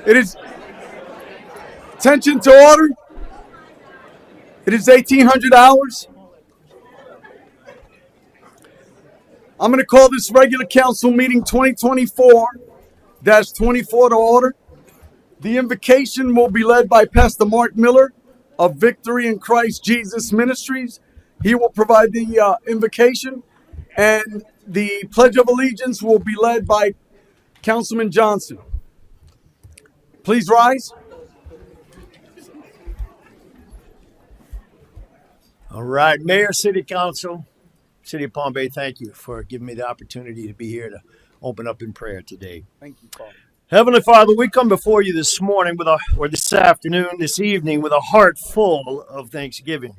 It is attention to order. It is 1800 hours. I'm going to call this regular council meeting 2024-24 to order. The invocation will be led by Pastor Mark Miller of Victory in Christ Jesus Ministries. He will provide the invocation, and the Pledge of Allegiance will be led by Councilman Johnson. Please rise. All right, Mayor, City Council, City of Palm Bay, thank you for giving me the opportunity to be here to open up in prayer today. Thank you, Paul. Heavenly Father, we come before you this morning this afternoon, this evening, with a heart full of thanksgiving.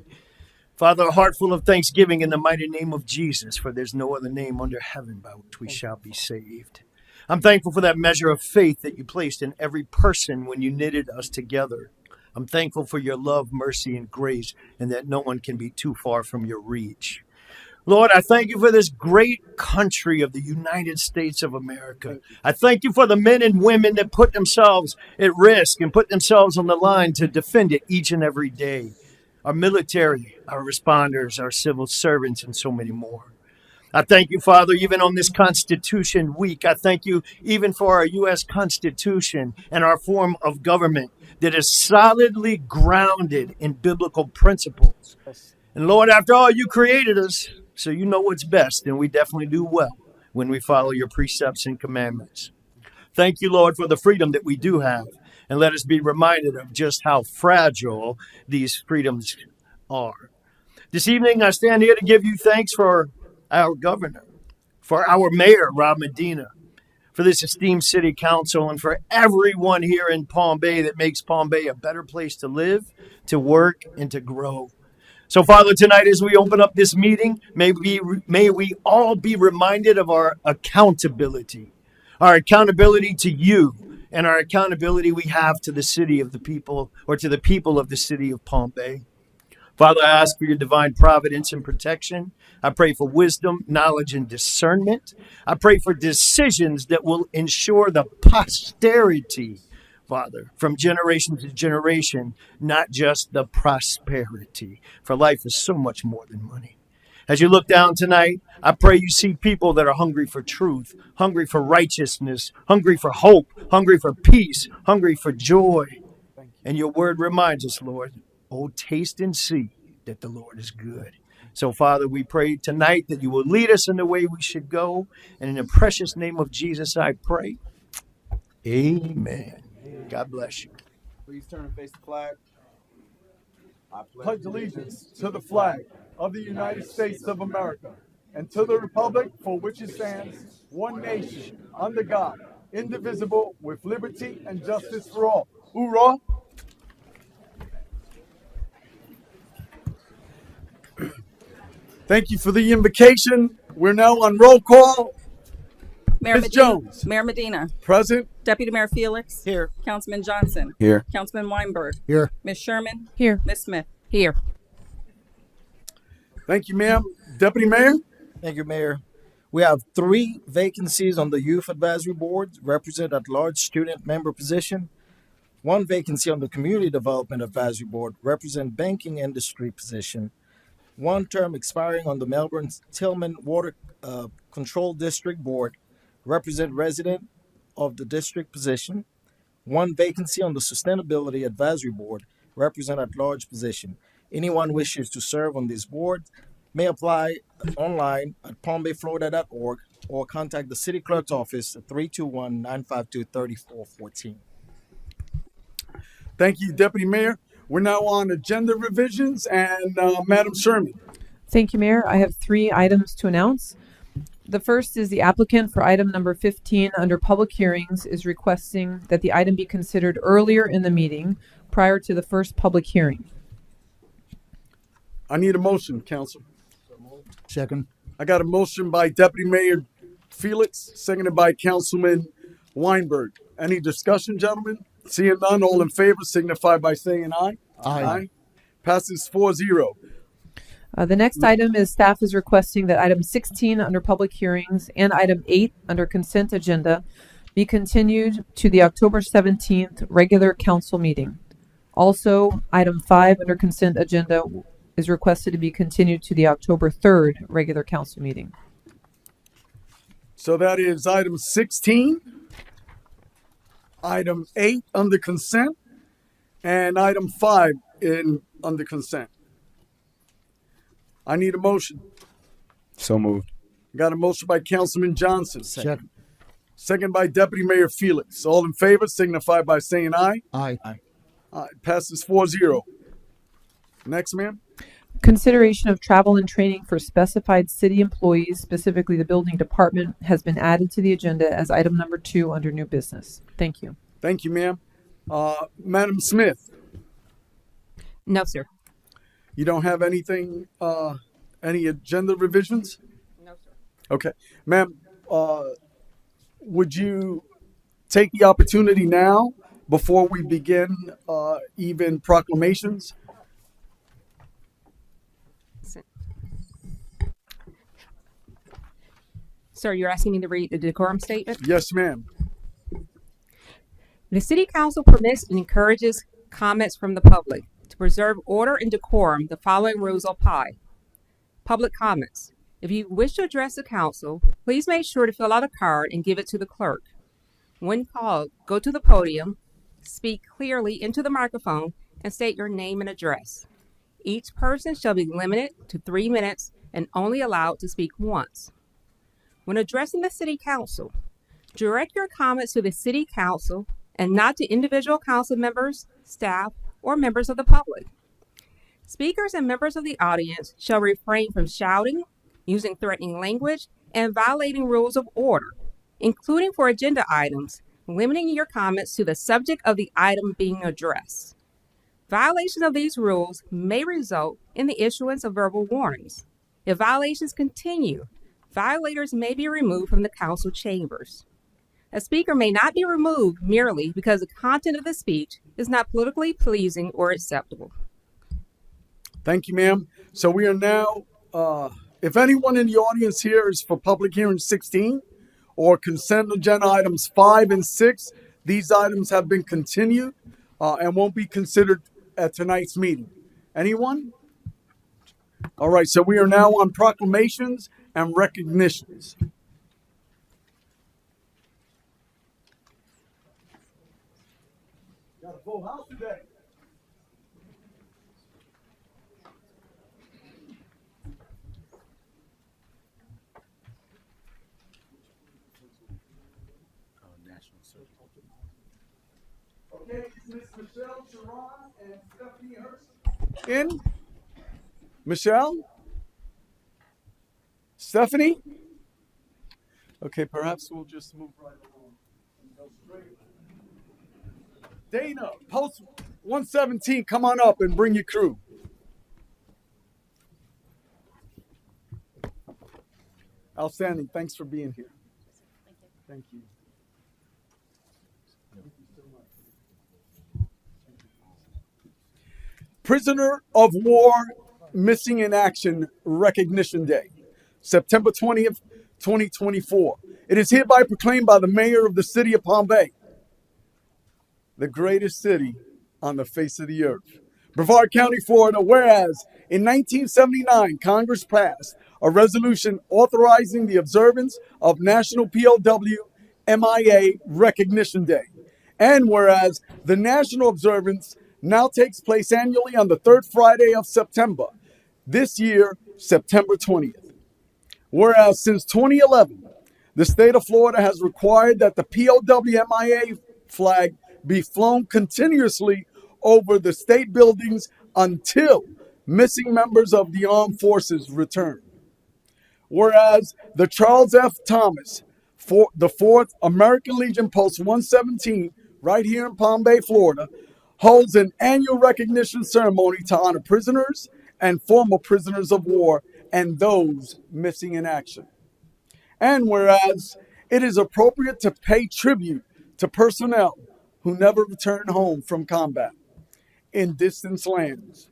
Father, a heart full of thanksgiving in the mighty name of Jesus, for there's no other name under heaven by which we shall be saved. I'm thankful for that measure of faith that you placed in every person when you knitted us together. I'm thankful for your love, mercy, and grace, and that no one can be too far from your reach. Lord, I thank you for this great country of the United States of America. I thank you for the men and women that put themselves at risk and put themselves on the line to defend it each and every day. Our military, our responders, our civil servants, and so many more. I thank you, Father, even on this Constitution Week. I thank you even for our U.S. Constitution and our form of government that is solidly grounded in biblical principles. And Lord, after all, you created us, so you know what's best, and we definitely do well when we follow your precepts and commandments. Thank you, Lord, for the freedom that we do have, and let us be reminded of just how fragile these freedoms are. This evening, I stand here to give you thanks for our governor, for our mayor, Rob Medina, for this esteemed city council, and for everyone here in Palm Bay that makes Palm Bay a better place to live, to work, and to grow. So, Father, tonight as we open up this meeting, may we all be reminded of our accountability to you, and our accountability we have to the city of the people, or to the people of the city of Palm Bay. Father, I ask for your divine providence and protection. I pray for wisdom, knowledge, and discernment. I pray for decisions that will ensure the posterity, Father, from generation to generation, not just the prosperity. For life is so much more than money. As you look down tonight, I pray you see people that are hungry for truth, hungry for righteousness, hungry for hope, hungry for peace, hungry for joy. And your word reminds us, Lord, oh, taste and see that the Lord is good. So, Father, we pray tonight that you will lead us in the way we should go. And in the precious name of Jesus, I pray. Amen. God bless you. Please turn and face the flag. I pledge allegiance to the flag of the United States of America and to the republic for which it stands, one nation, under God, indivisible, with liberty and justice for all. Hoorah! Thank you for the invocation. We're now on roll call. Mayor Ms. Medina, Jones. Mayor Medina. Present. Deputy Mayor Felix. Here. Councilman Johnson. Here. Councilman Weinberg. Here. Ms. Sherman. Here. Ms. Smith. Here. Thank you, ma'am. Deputy Mayor. Thank you, Mayor. We have 3 vacancies on the Youth Advisory Board, represent at large student member position. 1 vacancy on the Community Development Advisory Board, represent banking industry position. 1 term expiring on the Melbourne-Tillman Water Control District Board, represent resident of the district position. 1 vacancy on the Sustainability Advisory Board, represent at large position. Anyone wishes to serve on this board may apply online at palmbayflorida.org or contact the city clerk's office at 321-952-3414. Thank you, Deputy Mayor. We're now on agenda revisions, and Madam Sherman. Thank you, Mayor. I have 3 items to announce. The first is the applicant for item number 15 under public hearings is requesting that the item be considered earlier in the meeting prior to the first public hearing. I need a motion, Council. Second. I got a motion by Deputy Mayor Felix, seconded by Councilman Weinberg. Any discussion, gentlemen? Seeing none, all in favor signify by saying aye. Aye. Passes 4-0. The next item is staff is requesting that item 16 under public hearings and item 8 under consent agenda be continued to the October 17th regular council meeting. Also, item 5 under consent agenda is requested to be continued to the October 3rd regular council meeting. So that is item 16, item 8 under consent, and item 5 under consent. I need a motion. So moved. Got a motion by Councilman Johnson. Second. Second by Deputy Mayor Felix. All in favor signify by saying aye. Aye. Passes 4-0. Next, ma'am. Consideration of travel and training for specified city employees, specifically the building department, has been added to the agenda as item number 2 under new business. Thank you. Thank you, ma'am. Madam Smith, No, sir. you don't have anything, any agenda revisions? No, sir. Okay. Ma'am, would you take the opportunity now before we begin even proclamations? Sir, you're asking me to read the decorum statement? Yes, ma'am. The City Council permits and encourages comments from the public. To preserve order and decorum, the following rules apply. Public comments. If you wish to address the council, please make sure to fill out a card and give it to the clerk. When called, go to the podium, speak clearly into the microphone, and state your name and address. Each person shall be limited to 3 minutes and only allowed to speak once. When addressing the City Council, direct your comments to the City Council and not to individual council members, staff, or members of the public. Speakers and members of the audience shall refrain from shouting, using threatening language, and violating rules of order, including for agenda items, limiting your comments to the subject of the item being addressed. Violation of these rules may result in the issuance of verbal warnings. If violations continue, violators may be removed from the council chambers. A speaker may not be removed merely because the content of the speech is not politically pleasing or acceptable. Thank you, ma'am. So we are now, if anyone in the audience here is for public hearing 16 or consent agenda items 5 and 6, these items have been continued and won't be considered at tonight's meeting. Anyone? All right, so we are now on proclamations and recognitions. Got a full house today. Okay, is Miss Michelle Sharon and Stephanie Hurst in? Michelle? Stephanie? Okay, perhaps we'll just move right along and go straight. Dana, post 117, come on up and bring your crew. Outstanding. Thanks for being here. Thank you. Prisoner of War Missing in Action Recognition Day, September 20th, 2024. It is hereby proclaimed by the mayor of the city of Palm Bay, the greatest city on the face of the earth. Brevard County, Florida, whereas in 1979, Congress passed a resolution authorizing the observance of National POW MIA Recognition Day. And whereas the national observance now takes place annually on the third Friday of September, this year, September 20th. Whereas since 2011, the state of Florida has required that the POW-MIA flag be flown continuously over the state buildings until missing members of the armed forces return. Whereas the Charles F. Thomas, the 4th American Legion Post 117, right here in Palm Bay, Florida, holds an annual recognition ceremony to honor prisoners and former prisoners of war and those missing in action. And whereas it is appropriate to pay tribute to personnel who never returned home from combat in distant lands,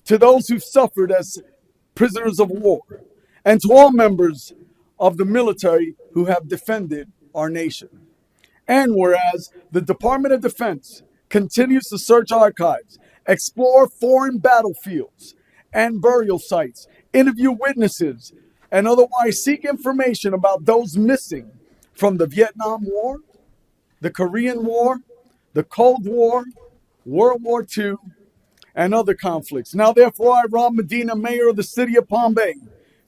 to those who suffered as prisoners of war, and to all members of the military who have defended our nation. And whereas the Department of Defense continues to search archives, explore foreign battlefields and burial sites, interview witnesses, and otherwise seek information about those missing from the Vietnam War, the Korean War, the Cold War, World War II, and other conflicts. Now, therefore, I, Rob Medina, Mayor of the City of Palm Bay,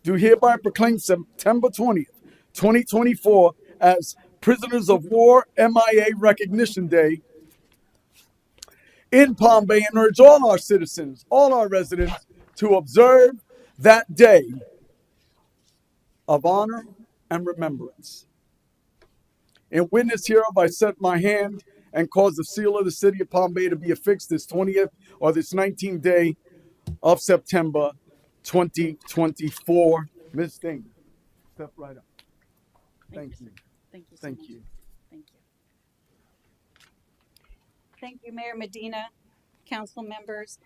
do hereby proclaim September 20th, 2024 as Prisoners of War MIA Recognition Day in Palm Bay and urge all our citizens, all our residents to observe that day of honor and remembrance. In witness hereof, I set my hand and cause the seal of the City of Palm Bay to be affixed this 20th or this 19th day of September 2024. Ms. Dana, step right up. Thank you. Thank you so Thank much. you. Thank you. Thank you, Mayor Medina, council members,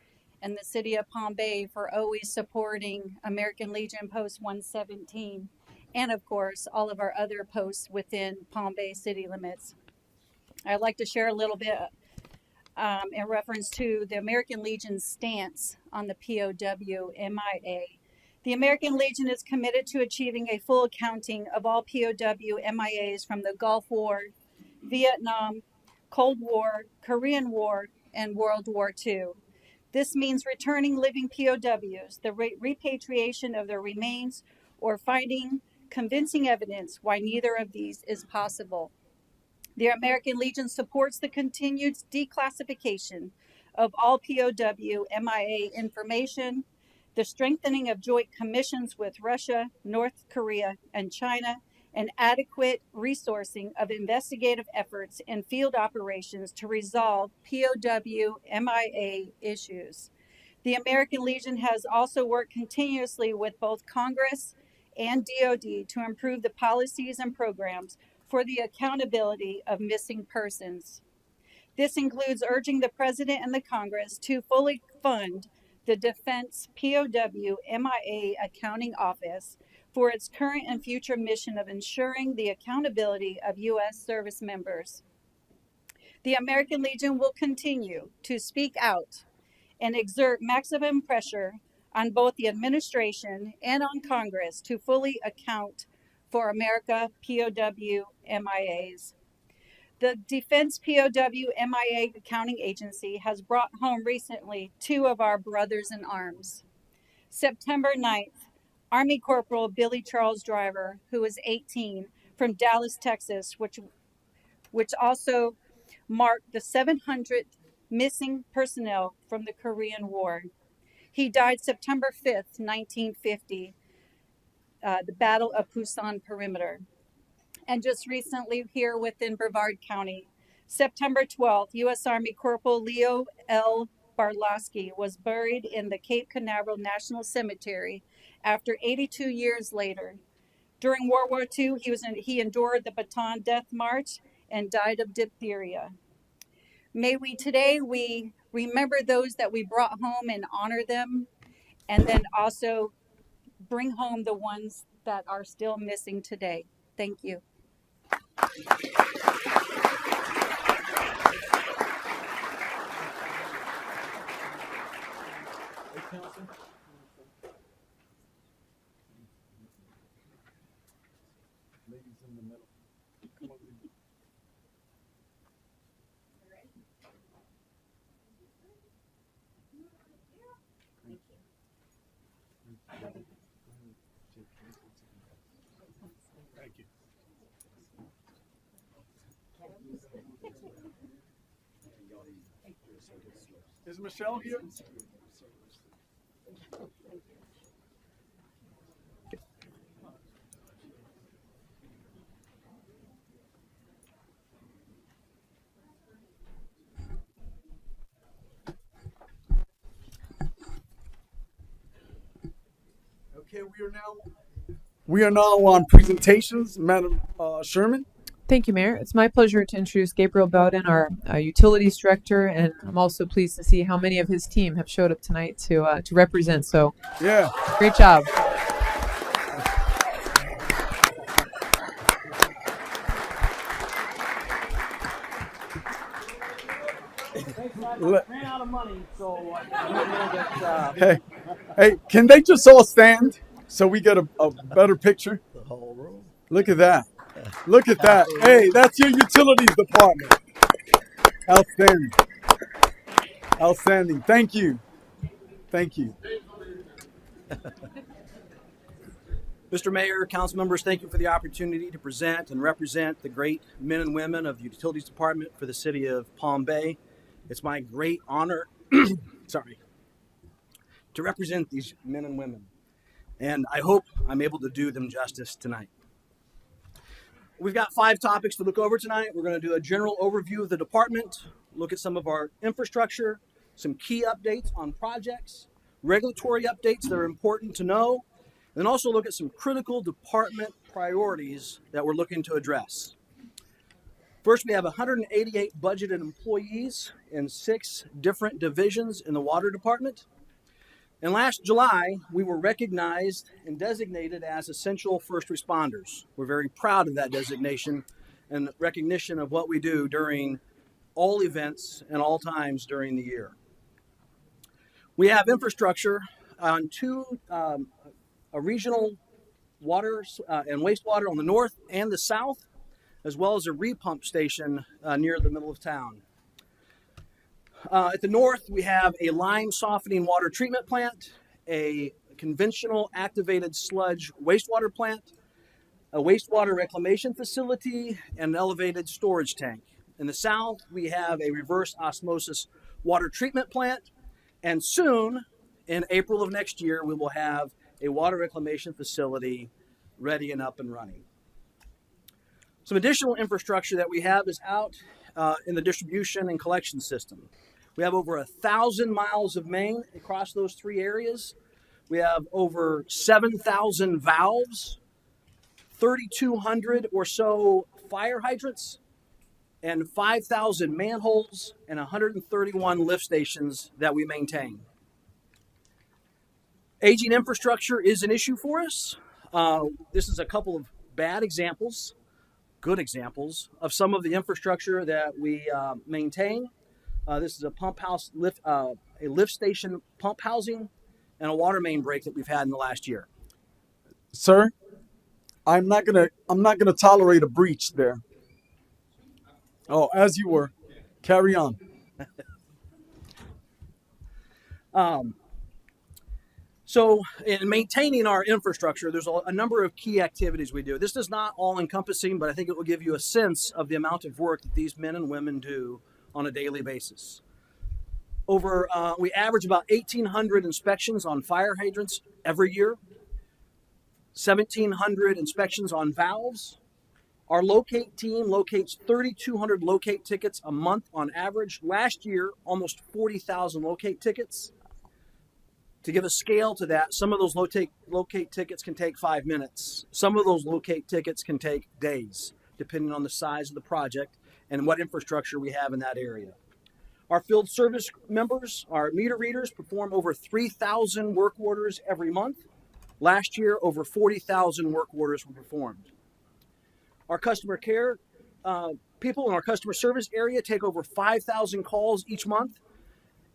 and the City of Palm Bay for always supporting American Legion Post 117, and of course, all of our other posts within Palm Bay city limits. I'd like to share a little bit in reference to the American Legion's stance on the POW MIA. The American Legion is committed to achieving a full accounting of all POW MIAs from the Gulf War, Vietnam, Cold War, Korean War, and World War II. This means returning living POWs, the repatriation of their remains, or finding convincing evidence why neither of these is possible. The American Legion supports the continued declassification of all POW MIA information, the strengthening of joint commissions with Russia, North Korea, and China, and adequate resourcing of investigative efforts and field operations to resolve POW MIA issues. The American Legion has also worked continuously with both Congress and DoD to improve the policies and programs for the accountability of missing persons. This includes urging the President and the Congress to fully fund the Defense POW MIA Accounting Office for its current and future mission of ensuring the accountability of U.S. service members. The American Legion will continue to speak out and exert maximum pressure on both the administration and on Congress to fully account for America POW MIAs. The Defense POW MIA Accounting Agency has brought home recently two of our brothers in arms. September 9th, Army Corporal Billy Charles Driver, who was 18, from Dallas, Texas, which also marked the 700th missing personnel from the Korean War. He died September 5th, 1950, the Battle of Pusan Perimeter. And just recently here within Brevard County, September 12th, U.S. Army Corporal Leo L. Barlowski was buried in the Cape Canaveral National Cemetery after 82 years later. During World War II, he endured the Bataan Death March and died of diphtheria. May we today remember those that we brought home and honor them, and then also bring home the ones that are still missing today. Thank you. Thank you. Is Michelle here? Okay, we are now on presentations, Madam Sherman. Thank you, Mayor. It's my pleasure to introduce Gabriel Bowden, our Utilities Director, and I'm also pleased to see how many of his team have showed up tonight to represent. So, Yeah. great job. Le- ran out of money, so I don't know that. Hey, hey, can they just all stand so we get a better picture? The whole room. Look at that. Look at that. Hey, that's your utilities department. Outstanding. Outstanding. Thank you. Thank you. Mr. Mayor, council members, thank you for the opportunity to present and represent the great men and women of the Utilities Department for the city of Palm Bay. It's my great honor, to represent these men and women, and I hope I'm able to do them justice tonight. We've got 5 topics to look over tonight. We're going to do a general overview of the department, look at some of our infrastructure, some key updates on projects, regulatory updates that are important to know, and then also look at some critical department priorities that we're looking to address. First, we have 188 budgeted employees in 6 different divisions in the water department. And last July, we were recognized and designated as essential first responders. We're very proud of that designation and recognition of what we do during all events and all times during the year. We have infrastructure on 2 a regional water and wastewater on the north and the south, as well as a repump station near the middle of town. At the north, we have a lime softening water treatment plant, a conventional activated sludge wastewater plant, a wastewater reclamation facility, and an elevated storage tank. In the south, we have a reverse osmosis water treatment plant, and soon, in April of next year, we will have a water reclamation facility ready and up and running. Some additional infrastructure that we have is out in the distribution and collection system. We have over 1,000 miles of main across those 3 areas. We have over 7,000 valves, 3,200 or so fire hydrants, and 5,000 manholes and 131 lift stations that we maintain. Aging infrastructure is an issue for us. This is a couple of bad examples, good examples of some of the infrastructure that we maintain. This is a pump house a lift station pump housing and a water main break that we've had in the last year. Sir, I'm not gonna tolerate a breach there. Oh, as you were. Carry on. So in maintaining our infrastructure, there's a number of key activities we do. This is not all encompassing, but I think it will give you a sense of the amount of work that these men and women do on a daily basis. We average about 1,800 inspections on fire hydrants every year, 1,700 inspections on valves. Our locate team locates 3,200 locate tickets a month on average. Last year, almost 40,000 locate tickets. To give a scale to that, some of those locate tickets can take 5 minutes. Some of those locate tickets can take days, depending on the size of the project and what infrastructure we have in that area. Our field service members, our meter readers, perform over 3,000 work orders every month. Last year, over 40,000 work orders were performed. Our customer care people in our customer service area take over 5,000 calls each month.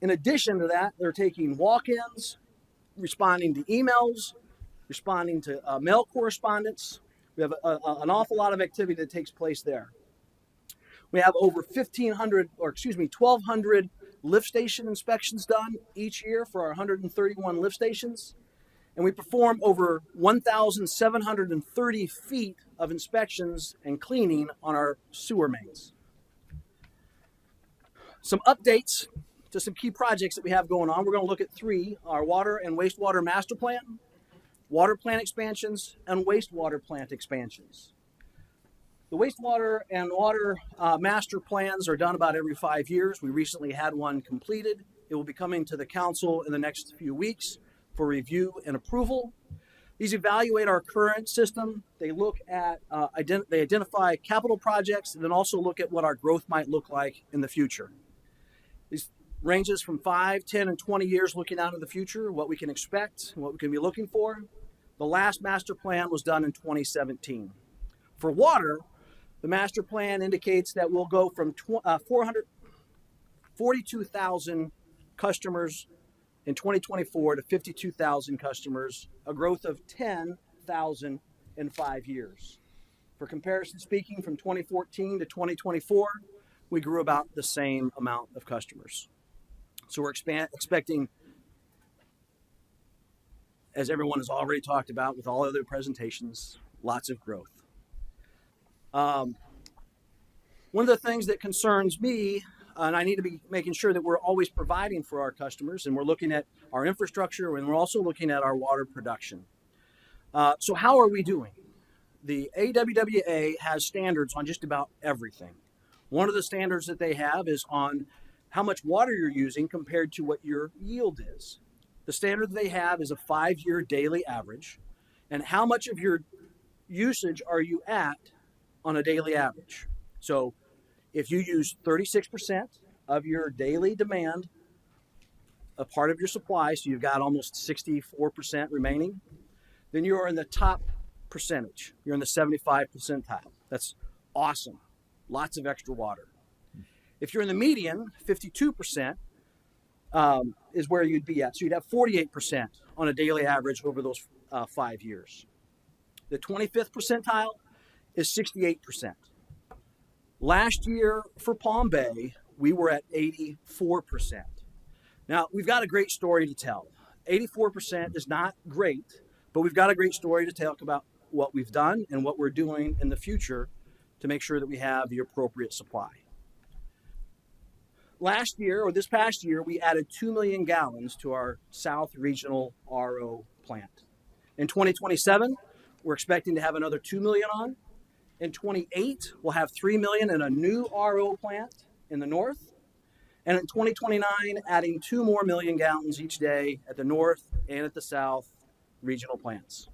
In addition to that, they're taking walk-ins, responding to emails, responding to mail correspondence. We have an awful lot of activity that takes place there. We have over 1,200 lift station inspections done each year for our 131 lift stations. And we perform over 1,730 feet of inspections and cleaning on our sewer mains. Some updates to some key projects that we have going on. We're going to look at 3, our water and wastewater master plan, water plant expansions, and wastewater plant expansions. The wastewater and water master plans are done about every 5 years. We recently had one completed. It will be coming to the council in the next few weeks for review and approval. These evaluate our current system. They look at, they identify capital projects and then also look at what our growth might look like in the future. These ranges from 5, 10, and 20 years looking out in the future, what we can expect, and what we can be looking for. The last master plan was done in 2017. For water, the master plan indicates that we'll go from 400 42,000 customers in 2024 to 52,000 customers, a growth of 10,000 in 5 years. For comparison speaking, from 2014 to 2024, we grew about the same amount of customers. So we're expecting, as everyone has already talked about with all other presentations, lots of growth. One of the things that concerns me, and I need to be making sure that we're always providing for our customers, and we're looking at our infrastructure, and we're also looking at our water production. So how are we doing? The AWWA has standards on just about everything. One of the standards that they have is on how much water you're using compared to what your yield is. The standard they have is a 5-year daily average, and how much of your usage are you at on a daily average. So if you use 36% of your daily demand, a part of your supply, so you've got almost 64% remaining, then you are in the top percentage. You're in the 75 percentile. That's awesome. Lots of extra water. If you're in the median, 52% is where you'd be at. So you'd have 48% on a daily average over those 5 years. The 25th percentile is 68%. Last year for Palm Bay, we were at 84%. Now, we've got a great story to tell. 84% is not great, but we've got a great story to talk about what we've done and what we're doing in the future to make sure that we have the appropriate supply. Last year, or this past year, we added 2 million gallons to our South Regional RO plant. In 2027, we're expecting to have another 2 million on. In 28, we'll have 3 million in a new RO plant in the north. And in 2029, adding 2 more million gallons each day at the north and at the south regional plants.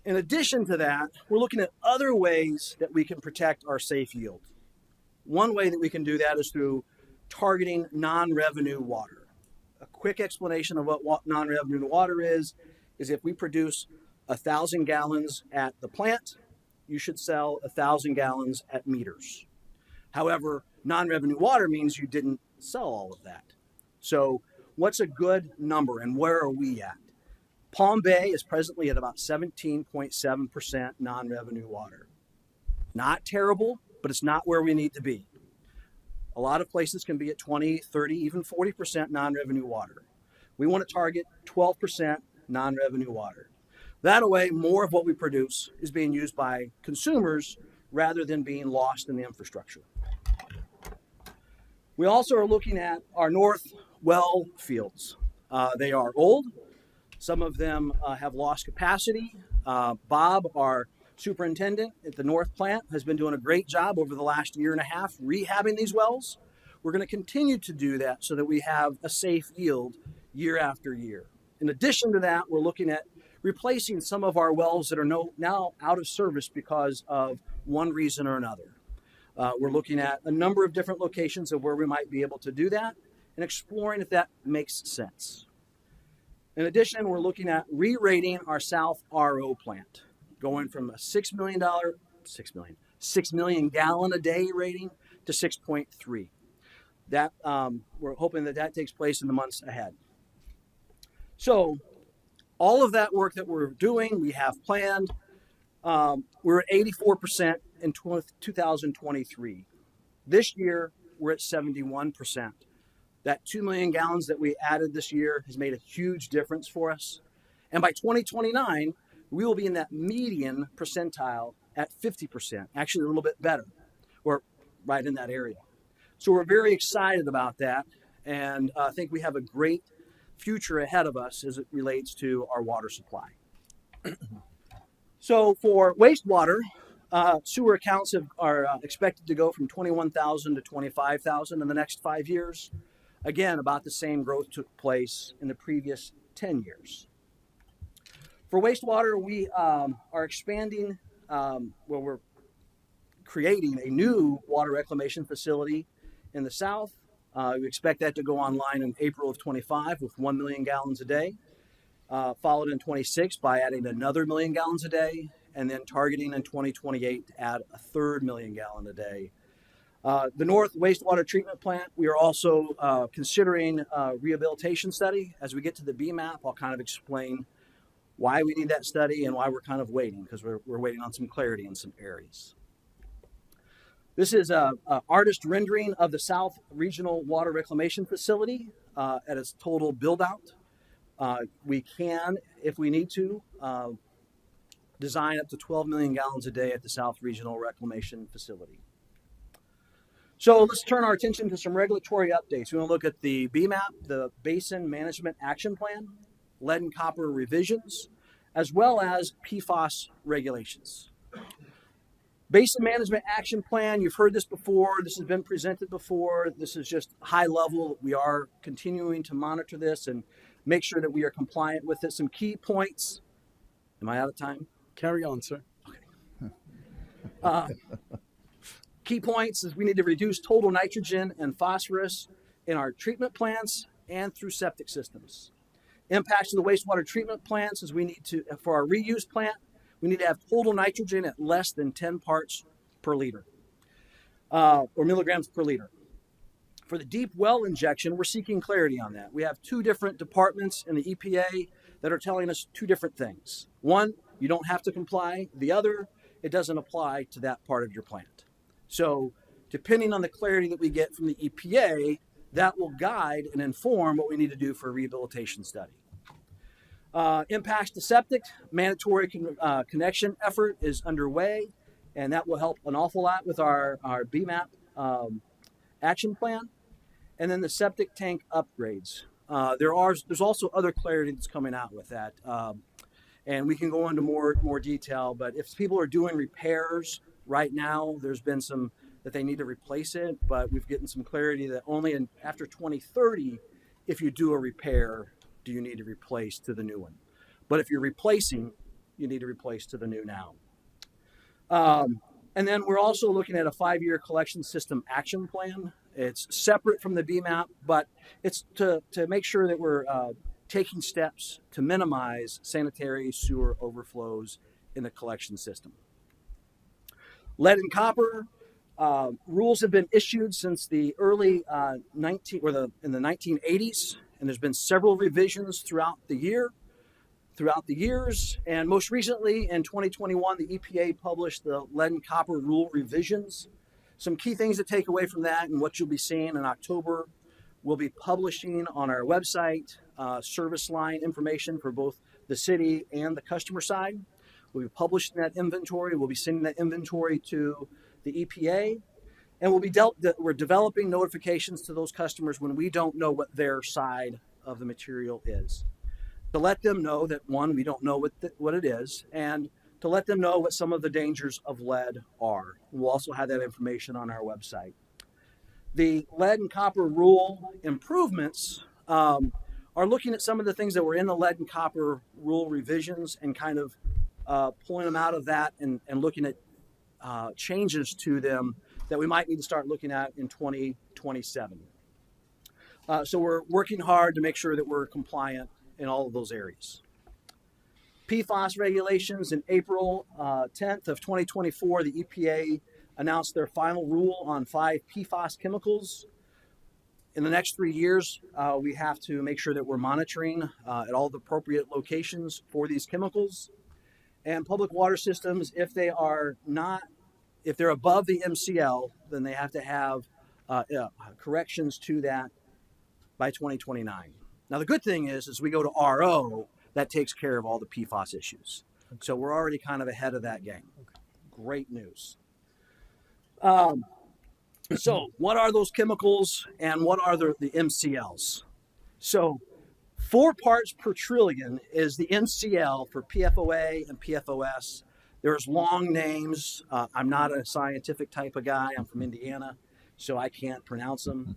In addition to that, we're looking at other ways that we can protect our safe yield. One way that we can do that is through targeting non-revenue water. A quick explanation of what non-revenue water is if we produce 1,000 gallons at the plant, you should sell 1,000 gallons at meters. However, non-revenue water means you didn't sell all of that. So what's a good number and where are we at? Palm Bay is presently at about 17.7% non-revenue water. Not terrible, but it's not where we need to be. A lot of places can be at 20, 30, even 40% non-revenue water. We want to target 12% non-revenue water. That way, more of what we produce is being used by consumers rather than being lost in the infrastructure. We also are looking at our north well fields. They are old. Some of them have lost capacity. Bob, our superintendent at the North Plant, has been doing a great job over the last year and a half rehabbing these wells. We're going to continue to do that so that we have a safe yield year after year. In addition to that, we're looking at replacing some of our wells that are now out of service because of one reason or another. We're looking at a number of different locations of where we might be able to do that and exploring if that makes sense. In addition, we're looking at re-rating our South RO plant, going from a 6 million gallon a day rating to 6.3. That we're hoping that takes place in the months ahead. So all of that work that we're doing, we have planned. We're at 84% in 2023. This year, we're at 71%. That 2 million gallons that we added this year has made a huge difference for us. And by 2029, we will be in that median percentile at 50%, actually a little bit better. We're right in that area. So we're very excited about that. And I think we have a great future ahead of us as it relates to our water supply. So for wastewater, sewer accounts are expected to go from 21,000 to 25,000 in the next 5 years. Again, about the same growth took place in the previous 10 years. For wastewater, we are expanding, we're creating a new water reclamation facility in the south. We expect that to go online in April of 25 with 1 million gallons a day, followed in 26 by adding another 1 million gallons a day, and then targeting in 2028 to add a third 1 million gallon a day. The North Wastewater Treatment Plant, we are also considering a rehabilitation study. As we get to the BMAP, I'll kind of explain why we need that study and why we're kind of waiting, because we're waiting on some clarity in some areas. This is a artist rendering of the South Regional Water Reclamation Facility at its total build out. We can, if we need to, design up to 12 million gallons a day at the South Regional Reclamation Facility. So let's turn our attention to some regulatory updates. We want to look at the BMAP, the Basin Management Action Plan, lead and copper revisions, as well as PFAS regulations. Basin Management Action Plan, you've heard this before. This has been presented before. This is just high level. We are continuing to monitor this and make sure that we are compliant with it. Some key points. Am I out of time? Carry on, sir. Key points is we need to reduce total nitrogen and phosphorus in our treatment plants and through septic systems. Impacts to the wastewater treatment plants is we need to, for our reuse plant, we need to have total nitrogen at less than 10 parts per liter, or milligrams per liter. For the deep well injection, we're seeking clarity on that. We have two different departments in the EPA that are telling us two different things. One, you don't have to comply. The other, it doesn't apply to that part of your plant. So depending on the clarity that we get from the EPA, that will guide and inform what we need to do for a rehabilitation study. Impacts to septic, mandatory connection effort is underway, and that will help an awful lot with our BMAP action plan. And then the septic tank upgrades. There's also other clarity that's coming out with that. And we can go into more detail, but if people are doing repairs right now, there's been some that they need to replace it, but we've gotten some clarity that only after 2030, if you do a repair, do you need to replace to the new one. But if you're replacing, you need to replace to the new now. And then we're also looking at a 5-year collection system action plan. It's separate from the BMAP, but it's to make sure that we're taking steps to minimize sanitary sewer overflows in the collection system. Lead and copper rules have been issued since the early in the 1980s, and there's been several revisions throughout the years. And most recently in 2021, the EPA published the lead and copper rule revisions. Some key things to take away from that, and what you'll be seeing in October, we'll be publishing on our website service line information for both the city and the customer side. We'll be publishing that inventory. We'll be sending that inventory to the EPA, and we're developing notifications to those customers when we don't know what their side of the material is, to let them know that, one, we don't know what it is, and to let them know what some of the dangers of lead are. We'll also have that information on our website. The lead and copper rule improvements are looking at some of the things that were in the lead and copper rule revisions and kind of pulling them out of that and looking at changes to them that we might need to start looking at in 2027. So we're working hard to make sure that we're compliant in all of those areas. PFAS regulations in April 10th of 2024, the EPA announced their final rule on 5 PFAS chemicals. In the next 3 years, we have to make sure that we're monitoring at all the appropriate locations for these chemicals. And public water systems, if they're above the MCL, then they have to have corrections to that by 2029. Now, the good thing is, as we go to RO, that takes care of all the PFAS issues. So we're already kind of ahead of that game. Great news. So what are those chemicals and what are the MCLs? So 4 parts per trillion is the MCL for PFOA and PFOS. There's long names. I'm not a scientific type of guy. I'm from Indiana, so I can't pronounce them.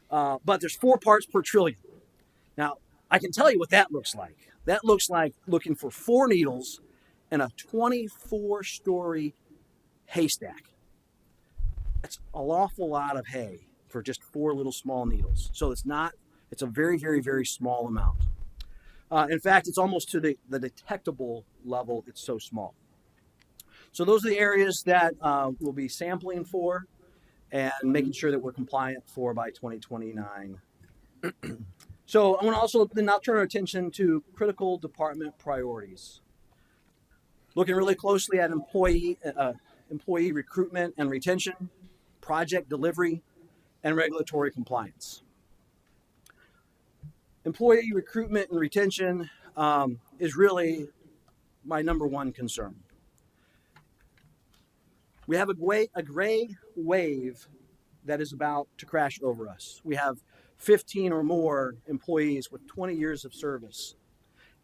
But there's 4 parts per trillion. Now, I can tell you what that looks like. That looks like looking for 4 needles in a 24-story haystack. That's an awful lot of hay for just 4 little small needles. So it's a very, very, very small amount. In fact, it's almost to the detectable level. It's so small. So those are the areas that we'll be sampling for. and making sure that we're compliant for by 2029. So I want to also now turn our attention to critical department priorities. Looking really closely at employee recruitment and retention, project delivery, and regulatory compliance. Employee recruitment and retention is really my number one concern. We have a gray wave that is about to crash over us. We have 15 or more employees with 20 years of service.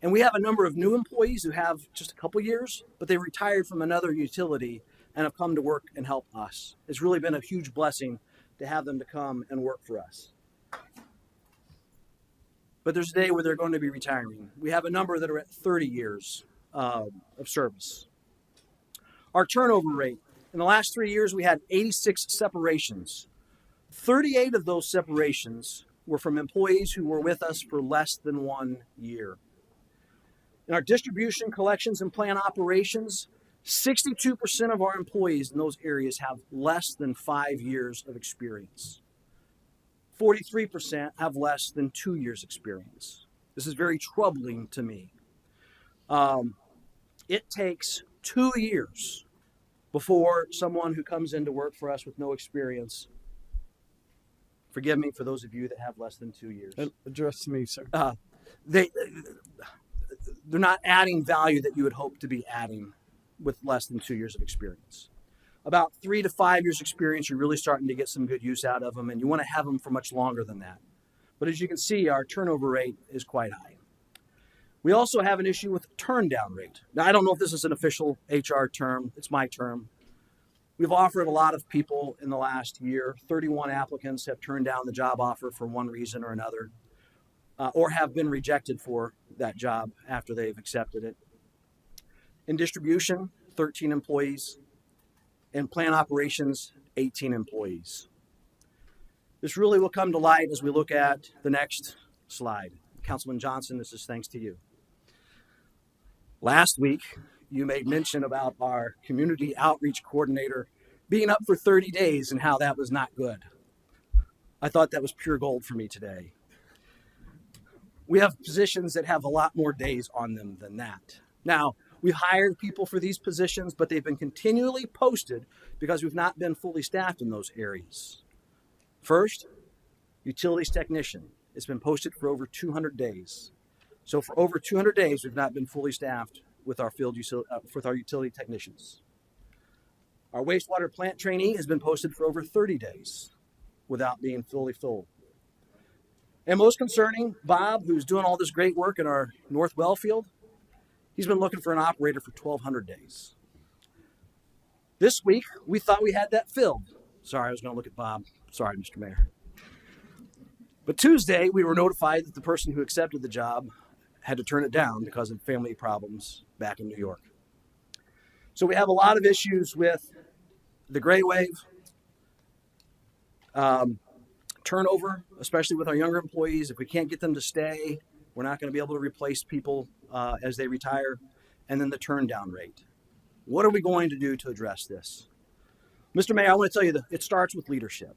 And we have a number of new employees who have just a couple years, but they retired from another utility and have come to work and help us. It's really been a huge blessing to have them to come and work for us. But there's a day where they're going to be retiring. We have a number that are at 30 years of service. Our turnover rate, in the last 3 years, we had 86 separations. 38 of those separations were from employees who were with us for less than 1 year. In our distribution, collections, and plant operations, 62% of our employees in those areas have less than 5 years of experience. 43% have less than 2 years experience. This is very troubling to me. It takes 2 years before someone who comes in to work for us with no experience, forgive me for those of you that have less than 2 years. Address me, sir. They're not adding value that you would hope to be adding with less than 2 years of experience. About 3 to 5 years experience, you're really starting to get some good use out of them, and you want to have them for much longer than that. But as you can see, our turnover rate is quite high. We also have an issue with turn down rate. Now, I don't know if this is an official HR term. It's my term. We've offered a lot of people in the last year. 31 applicants have turned down the job offer for one reason or another, or have been rejected for that job after they've accepted it. In distribution, 13 employees. In plant operations, 18 employees. This really will come to light as we look at the next slide. Councilman Johnson, this is thanks to you. Last week, you made mention about our community outreach coordinator being up for 30 days and how that was not good. I thought that was pure gold for me today. We have positions that have a lot more days on them than that. Now, we've hired people for these positions, but they've been continually posted because we've not been fully staffed in those areas. First, utilities technician. It's been posted for over 200 days. So for over 200 days, we've not been fully staffed with our utility technicians. Our wastewater plant trainee has been posted for over 30 days without being fully filled. And most concerning, Bob, who's doing all this great work in our North Well field, he's been looking for an operator for 1,200 days. This week, we thought we had that filled. Sorry, I was going to look at Bob. Sorry, Mr. Mayor. But Tuesday, we were notified that the person who accepted the job had to turn it down because of family problems back in New York. So we have a lot of issues with the gray wave, turnover, especially with our younger employees. If we can't get them to stay, we're not going to be able to replace people as they retire, and then the turn down rate. What are we going to do to address this? Mr. Mayor, I want to tell you that it starts with leadership.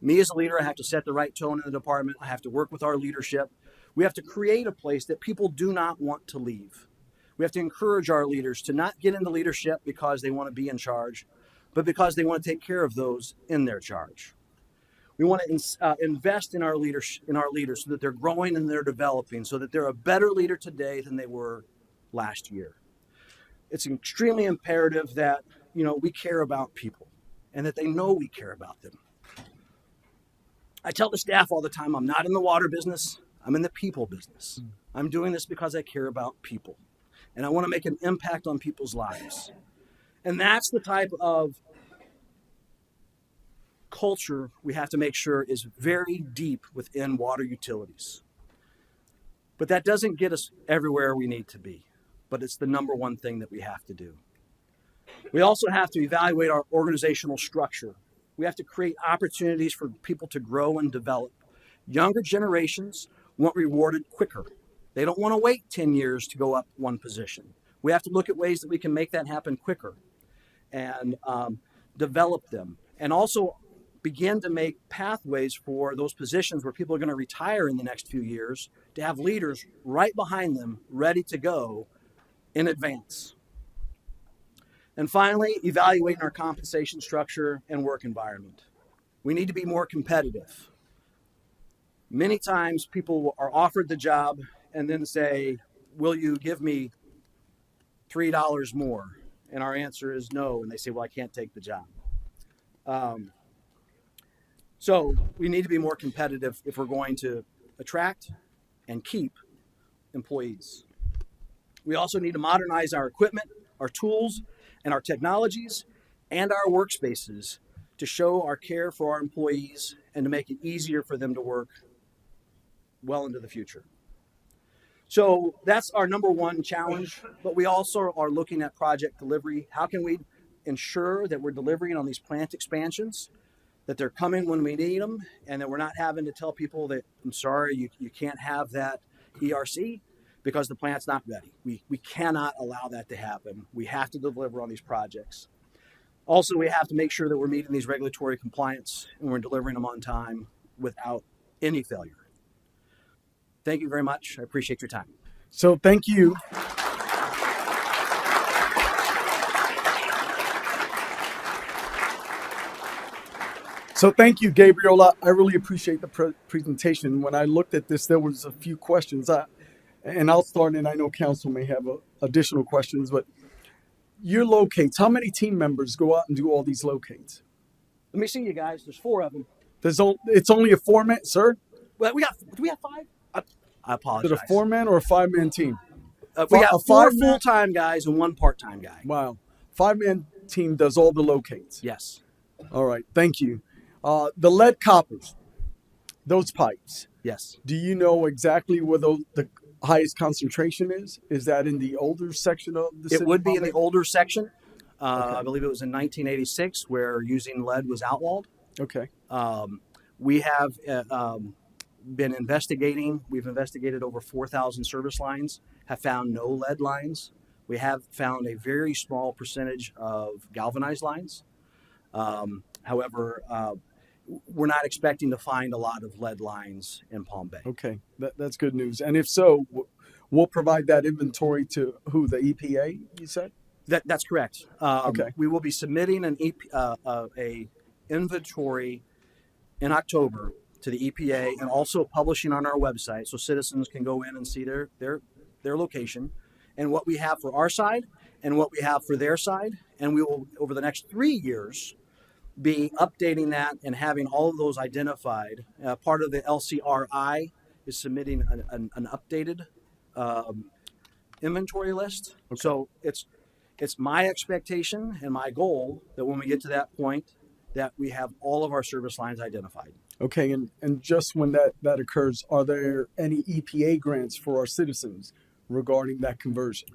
Me as a leader, I have to set the right tone in the department. I have to work with our leadership. We have to create a place that people do not want to leave. We have to encourage our leaders to not get into leadership because they want to be in charge, but because they want to take care of those in their charge. We want to invest in our leaders so that they're growing and they're developing, so that they're a better leader today than they were last year. It's extremely imperative that we care about people and that they know we care about them. I tell the staff all the time, I'm not in the water business, I'm in the people business. I'm doing this because I care about people, and I want to make an impact on people's lives. And that's the type of culture we have to make sure is very deep within water utilities. But that doesn't get us everywhere we need to be, but it's the number one thing that we have to do. We also have to evaluate our organizational structure. We have to create opportunities for people to grow and develop. Younger generations want rewarded quicker. They don't want to wait 10 years to go up one position. We have to look at ways that we can make that happen quicker and develop them and also begin to make pathways for those positions where people are going to retire in the next few years to have leaders right behind them ready to go in advance. And finally, evaluating our compensation structure and work environment. We need to be more competitive. Many times people are offered the job and then say, will you give me $3 more? And our answer is no. And they say, well, I can't take the job. So we need to be more competitive if we're going to attract and keep employees. We also need to modernize our equipment, our tools, and our technologies and our workspaces to show our care for our employees and to make it easier for them to work well into the future. So that's our number one challenge, but we also are looking at project delivery. How can we ensure that we're delivering on these plant expansions, that they're coming when we need them, and that we're not having to tell people that, I'm sorry, you can't have that ERC because the plant's not ready. We cannot allow that to happen. We have to deliver on these projects. Also, we have to make sure that we're meeting these regulatory compliance and we're delivering them on time without any failure. Thank you very much. I appreciate your time. So thank you. So thank you, Gabriel. I really appreciate the presentation. When I looked at this, there was a few questions. And I'll start, and I know council may have additional questions, but your locates, how many team members go out and do all these locates? Let me see you guys. There's 4 of them. It's only a 4-man, sir? Well, do we have 5? I apologize. Is it a 4-man or a 5-man team? We got 4 full-time guys and 1 part-time guy. Wow. 5-man team does all the locates? Yes. All right. Thank you. The lead coppers, those pipes. Yes. Do you know exactly where the highest concentration is? Is that in the older section of the city? It would be in the okay. older section. I believe it was in 1986 where using lead was outlawed. Okay. We have been investigating. We've investigated over 4,000 service lines, have found no lead lines. We have found a very small percentage of galvanized lines. However, we're not expecting to find a lot of lead lines in Palm Bay. Okay, that's good news. And if so, we'll provide that inventory to who, the EPA, you said? That's correct. Okay. We will be submitting an a inventory in October to the EPA and also publishing on our website so citizens can go in and see their location and what we have for our side and what we have for their side. And we will, over the next 3 years, be updating that and having all of those identified. Part of the LCRI is submitting an updated inventory list. Okay. So it's my expectation and my goal that when we get to that point that we have all of our service lines identified. Okay, and just when that occurs, are there any EPA grants for our citizens regarding that conversion?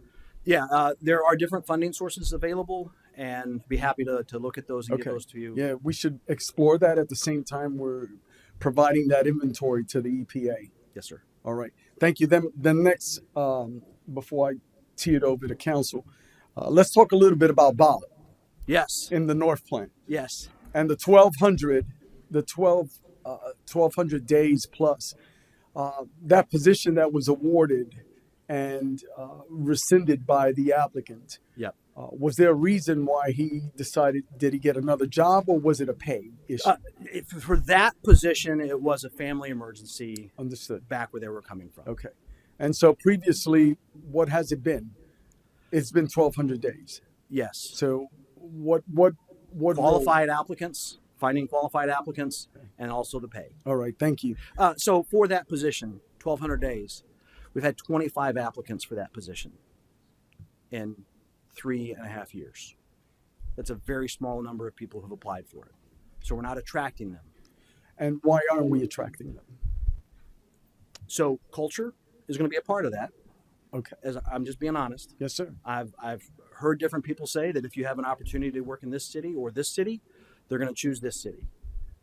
Yeah, there are different funding sources available, and be happy to look at those and get those to you. Yeah, we should explore that at the same time we're providing that inventory to the EPA. Yes, sir. All right. Thank you. Then the next, before I tee it over to council, let's talk a little bit about Bob. Yes. In the North Plant. Yes. And the 1,200 days plus, that position that was awarded and rescinded by the applicant. Yep. Was there a reason why he decided, did he get another job or was it a pay issue? For that position, it was a family emergency. Understood. Back where they were coming from. Okay. And so previously, what has it been? It's been 1,200 days. Yes. So what qualified applicants, finding qualified applicants, and also the pay. All right. Thank you. So for that position, 1,200 days, we've had 25 applicants for that position in 3.5 years. That's a very small number of people who've applied for it. So we're not attracting them. And why aren't we attracting them? So culture is going to be a part of that. Okay. As I'm just being honest. Yes, sir. I've heard different people say that if you have an opportunity to work in this city or this city, they're going to choose this city.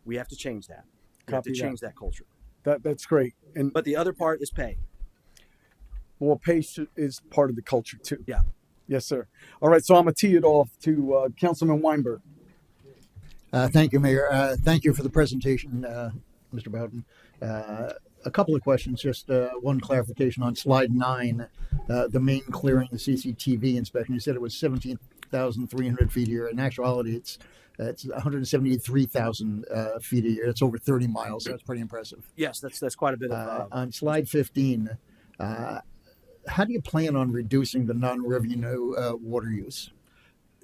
We have to change that. We have to change that culture. That's great. But the other part is pay. Well, pay is part of the culture too. Yeah. Yes, sir. All right, so I'm going to tee it off to Councilman Weinberg. Thank you, Mayor. Thank you for the presentation, Mr. Bowden. A couple of questions, just one clarification on slide 9, the main clearing, the CCTV inspection. You said it was 17,300 feet a year. In actuality, it's 173,000 feet a year. It's over 30 miles. So that's pretty impressive. Yes, that's quite a bit of. On slide 15, how do you plan on reducing the non-revenue water use?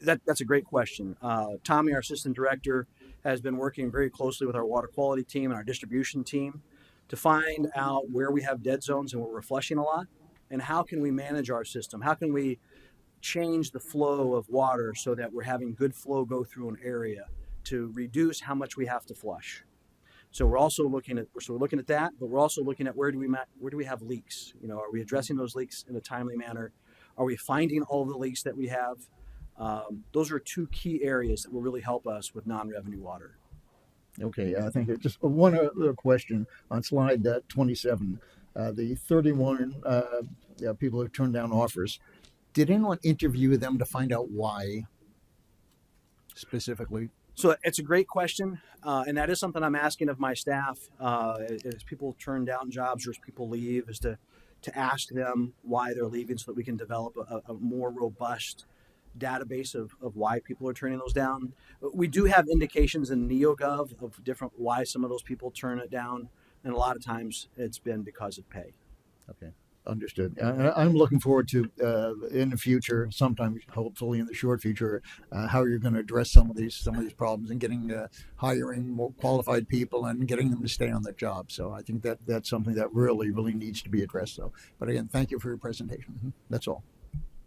That's a great question. Tommy, our assistant director, has been working very closely with our water quality team and our distribution team to find out where we have dead zones and where we're flushing a lot, and how can we manage our system? How can we change the flow of water so that we're having good flow go through an area to reduce how much we have to flush? So we're also looking at that, but we're also looking at where do we have leaks? You know, are we addressing those leaks in a timely manner? Are we finding all of the leaks that we have? Those are two key areas that will really help us with non-revenue water. Okay, I think just one other question on slide 27. The 31 people who turned down offers. Did anyone interview them to find out why specifically? So it's a great question, and that is something I'm asking of my staff as people turn down jobs or as people leave, is to ask them why they're leaving so that we can develop a more robust database of why people are turning those down. We do have indications in NeoGov of different why some of those people turn it down, and a lot of times it's been because of pay. Okay, understood. I'm looking forward to in the future, sometime hopefully in the short future, how you're going to address some of these problems and getting hiring more qualified people and getting them to stay on the job. So I think that's something that really needs to be addressed. So, but again, thank you for your presentation. That's all.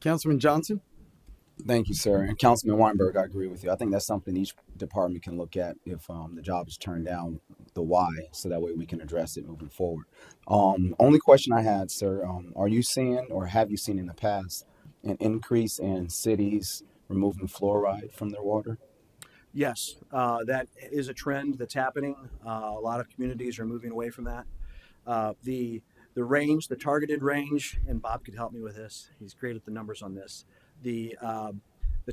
Councilman Johnson? Thank you, sir. And Councilman Weinberg, I agree with you. I think that's something each department can look at if the job is turned down, the why, so that way we can address it moving forward. Only question I had, sir, are you seeing or have you seen in the past an increase in cities removing fluoride from their water? Yes, that is a trend that's happening. A lot of communities are moving away from that. The range, the targeted range, and Bob could help me with this. He's great at the numbers on this. The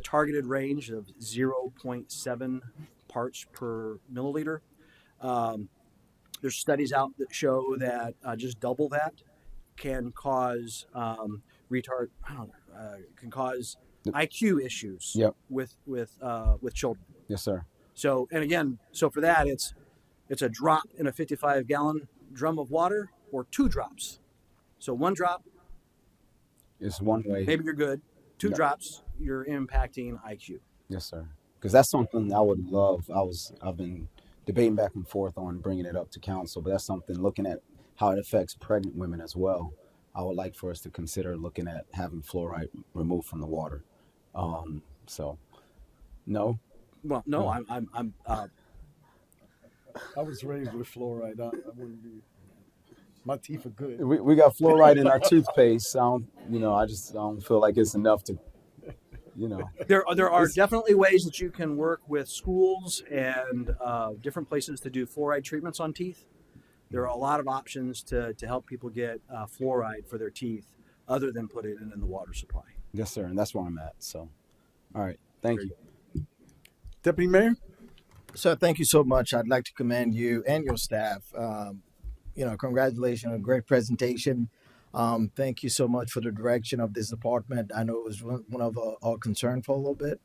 targeted range of 0.7 parts per milliliter. There's studies out that show that just double that can cause can cause IQ issues. Yep. with children. Yes, sir. So, and again, for that, it's a drop in a 55-gallon drum of water or 2 drops. So 1 drop, It's one way. maybe you're good. 2 Yeah. drops, you're impacting IQ. Yes, sir. Because that's something I would love. I've been debating back and forth on bringing it up to council, but that's something, looking at how it affects pregnant women as well. I would like for us to consider looking at having fluoride removed from the water. So, no. Well, no, Oh. I'm I was raised with fluoride. I wouldn't be. My teeth are good. We got fluoride in our toothpaste. I don't feel like it's enough to, there are definitely ways that you can work with schools and different places to do fluoride treatments on teeth. There are a lot of options to help people get fluoride for their teeth other than putting it in the water supply. Yes, sir. And that's where I'm at. So, all right. Thank you. Deputy Mayor? So thank you so much. I'd like to commend you and your staff. Congratulations on a great presentation. Thank you so much for the direction of this department. I know it was one of our concern for a little bit.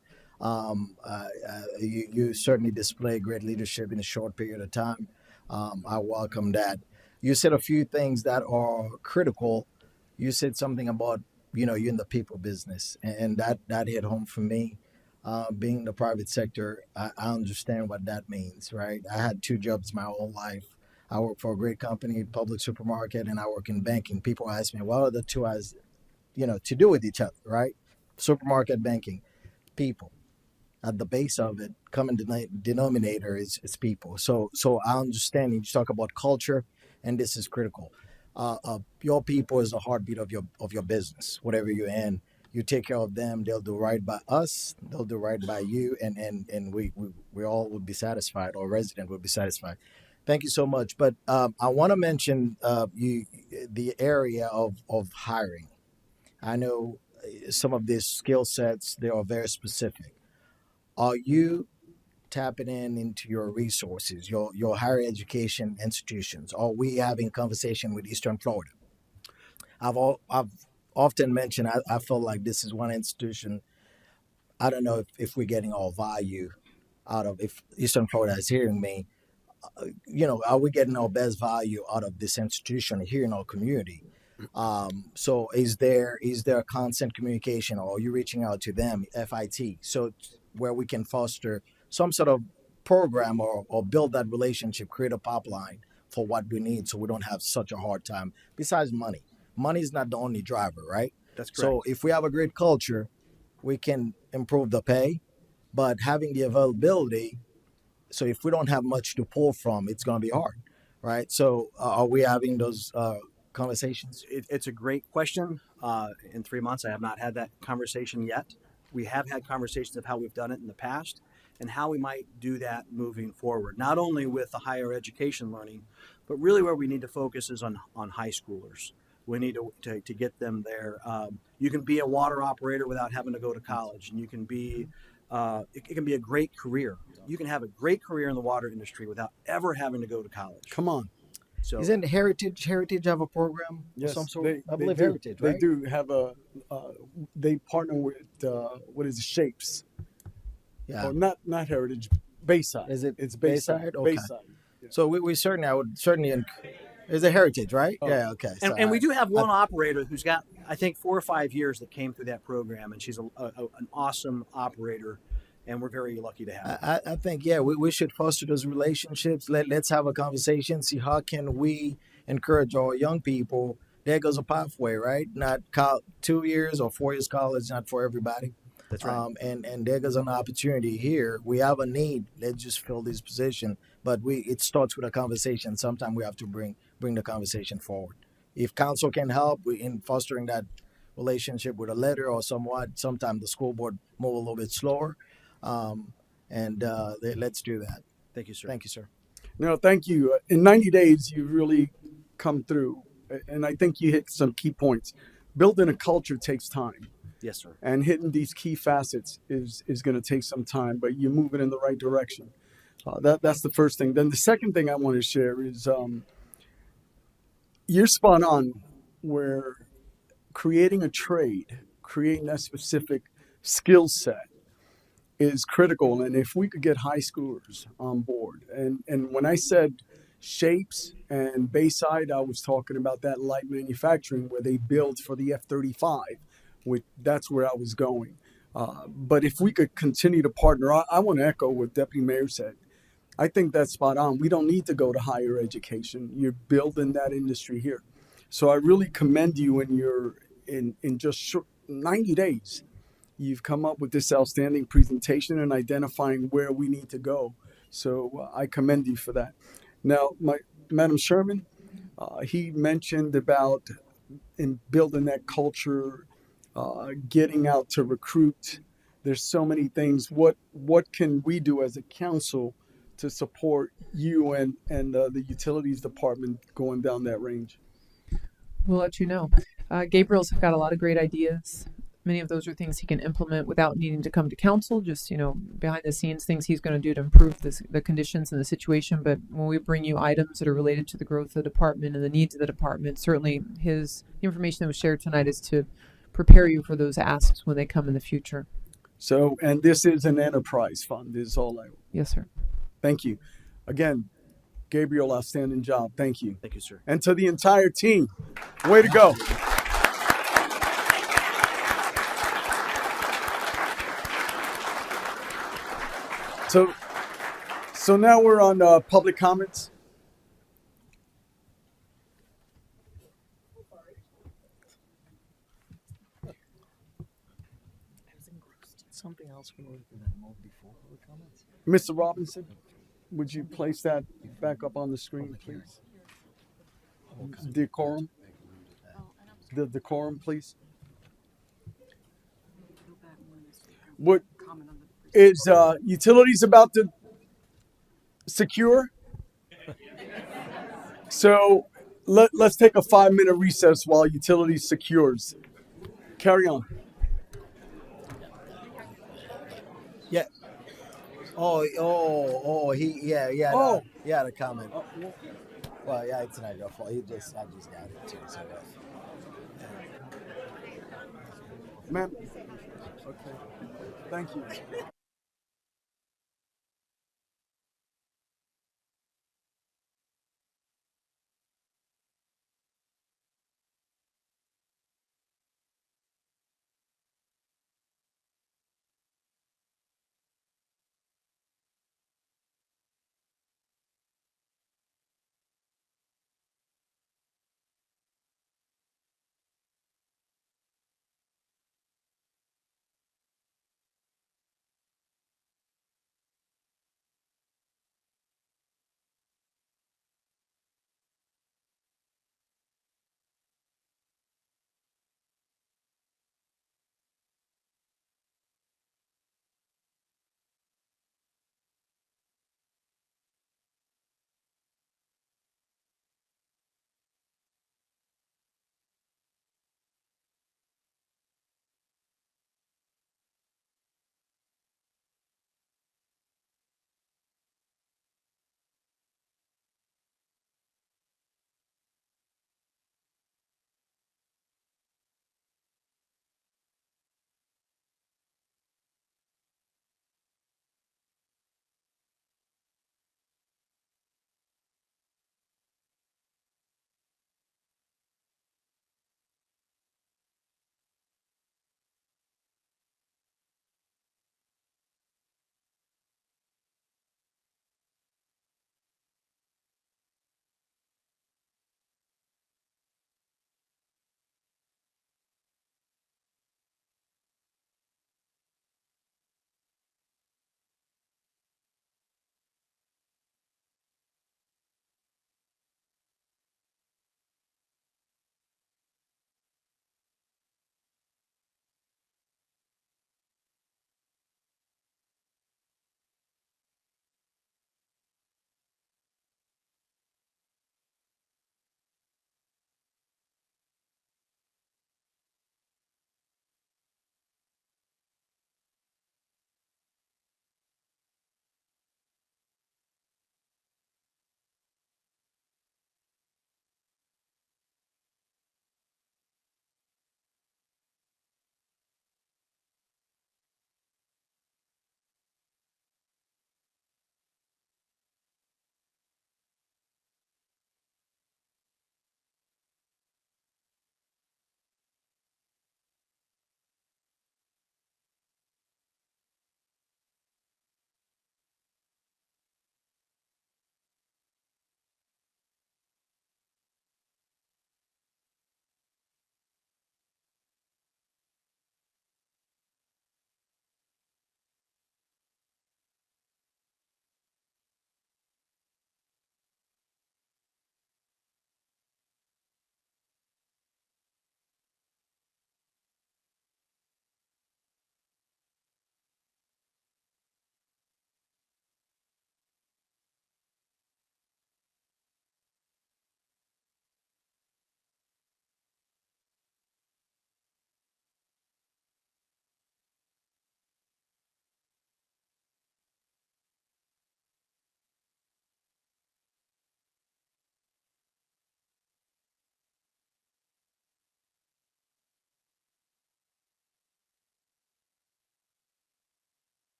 You certainly display great leadership in a short period of time. I welcome that. You said a few things that are critical. You said something about, you're in the people business, and that hit home for me. Being in the private sector, I understand what that means, right? I had 2 jobs my whole life. I work for a great company, public supermarket, and I work in banking. People ask me, what are the 2 has, to do with each other, right? Supermarket, banking, people. At the base of it, common denominator is people. So I understand you talk about culture, and this is critical. Your people is the heartbeat of your business. Whatever you're in, you take care of them. They'll do right by us. They'll do right by you, and we all would be satisfied. Our resident would be satisfied. Thank you so much. But I want to mention the area of hiring. I know some of these skill sets, they are very specific. Are you tapping into your resources, your higher education institutions? Are we having conversation with Eastern Florida? I've often mentioned I feel like this is one institution. I don't know if we're getting all value out of, if Eastern Florida is hearing me, are we getting our best value out of this institution here in our community? So is there constant communication, or are you reaching out to them, FIT, so where we can foster some sort of program, or build that relationship, create a pipeline for what we need, so we don't have such a hard time? Besides money is not the only driver, right? That's correct. So if we have a great culture, we can improve the pay, but having the availability. So if we don't have much to pull from, it's going to be hard, right? So are we having those conversations? It's a great question. In 3 months, I have not had that conversation yet. We have had conversations of how we've done it in the past and how we might do that moving forward, not only with the higher education learning, but really where we need to focus is on high schoolers. We need to get them there. You can be a water operator without having to go to college, and you can be it can be a great career. You can have a great career in the water industry without ever having to go to college. Come on. So Isn't Heritage have a program of some sort? I believe do. Heritage, right? They do have they partner with, what is it, Shapes? Yeah. Or not Heritage, Bayside. Is it It's Bayside. Okay. Bayside. Yeah. So I would certainly, is it Heritage, right? Oh. Yeah, okay. and we do have one operator who's got, I think, 4 or 5 years that came through that program, and she's an awesome operator, and we're very lucky to have her. I think, yeah, we should foster those relationships. Let's have a conversation, see how can we encourage our young people. There goes a pathway, right? Not 2 years or 4 years college, not for everybody. That's right. And there goes an opportunity here. We have a need. Let's just fill this position. But it starts with a conversation. Sometimes we have to bring the conversation forward. If council can help in fostering that relationship with a letter or somewhat, sometimes the school board move a little bit slower. Let's do that. Thank you, sir. Thank you, sir. No, thank you. In 90 days, you really come through. And I think you hit some key points. Building a culture takes time. Yes, sir. And hitting these key facets is going to take some time, but you're moving in the right direction. That's the first thing. Then the second thing I want to share is you're spot on where creating a trade, creating that specific skill set is critical. And if we could get high schoolers on board, and when I said Shapes and Bayside, I was talking about that light manufacturing where they build for the F-35, which that's where I was going. But if we could continue to partner, I want to echo what Deputy Mayor said. I think that's spot on. We don't need to go to higher education. You're building that industry here. So I really commend you in just 90 days. You've come up with this outstanding presentation and identifying where we need to go. So I commend you for that. Now, Madam Sherman, he mentioned about in building that culture, getting out to recruit. There's so many things. What can we do as a council to support you and the utilities department going down that range? We'll let you know. Gabriel's got a lot of great ideas. Many of those are things he can implement without needing to come to council, just, behind the scenes things he's going to do to improve the conditions and the situation. But when we bring you items that are related to the growth of the department and the needs of the department, certainly the information that was shared tonight is to prepare you for those asks when they come in the future. So, and this is an enterprise fund, is all I. Yes, sir. Thank you. Again, Gabriel, outstanding job. Thank you. Thank you, sir. And to the entire team, way to go. So now we're on public comments. Something else we need to move before public comments? Mr. Robinson, would you place that back up on the screen, please? Decorum. The decorum, please. What is utilities about to secure? So let's take a 5-minute recess while utilities secures. Carry on. Yeah. Oh, he had a comment. well, Well, yeah, it's not your fault. I just got it too. So, ma'am. Okay. Thank you.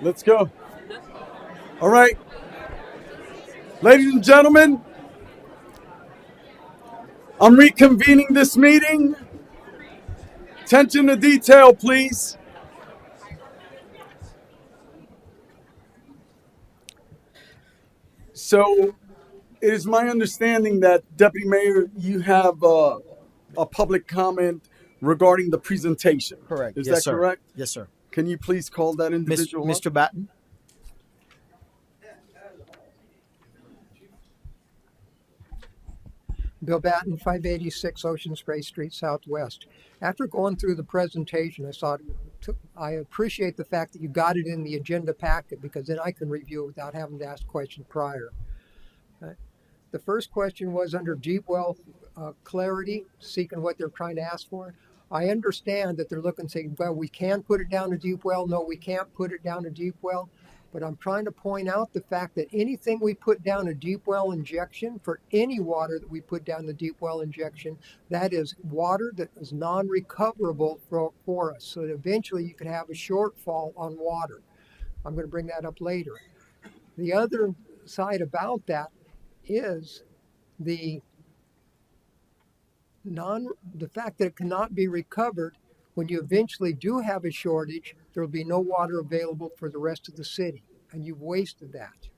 Let's go. All right. Ladies and gentlemen, I'm reconvening this meeting. Attention to detail, please. So, it is my understanding that, Deputy Mayor, you have a public comment regarding the presentation. Correct. Is Yes, that sir. correct? Yes, sir. Can you please call that individual up? Mr. Batten? Bill Batten, 586 Ocean Spray Street Southwest. After going through the presentation, I appreciate the fact that you got it in the agenda packet because then I can review it without having to ask questions prior. The first question was under deep well clarity, seeking what they're trying to ask for. I understand that they're looking, saying, well, we can put it down a deep well. No, we can't put it down a deep well. But I'm trying to point out the fact that anything we put down a deep well injection, for any water that we put down the deep well injection, that is water that is non-recoverable for us. So that eventually you could have a shortfall on water. I'm going to bring that up later. The other side about that is the fact that it cannot be recovered. When you eventually do have a shortage, there will be no water available for the rest of the city, and you've wasted that.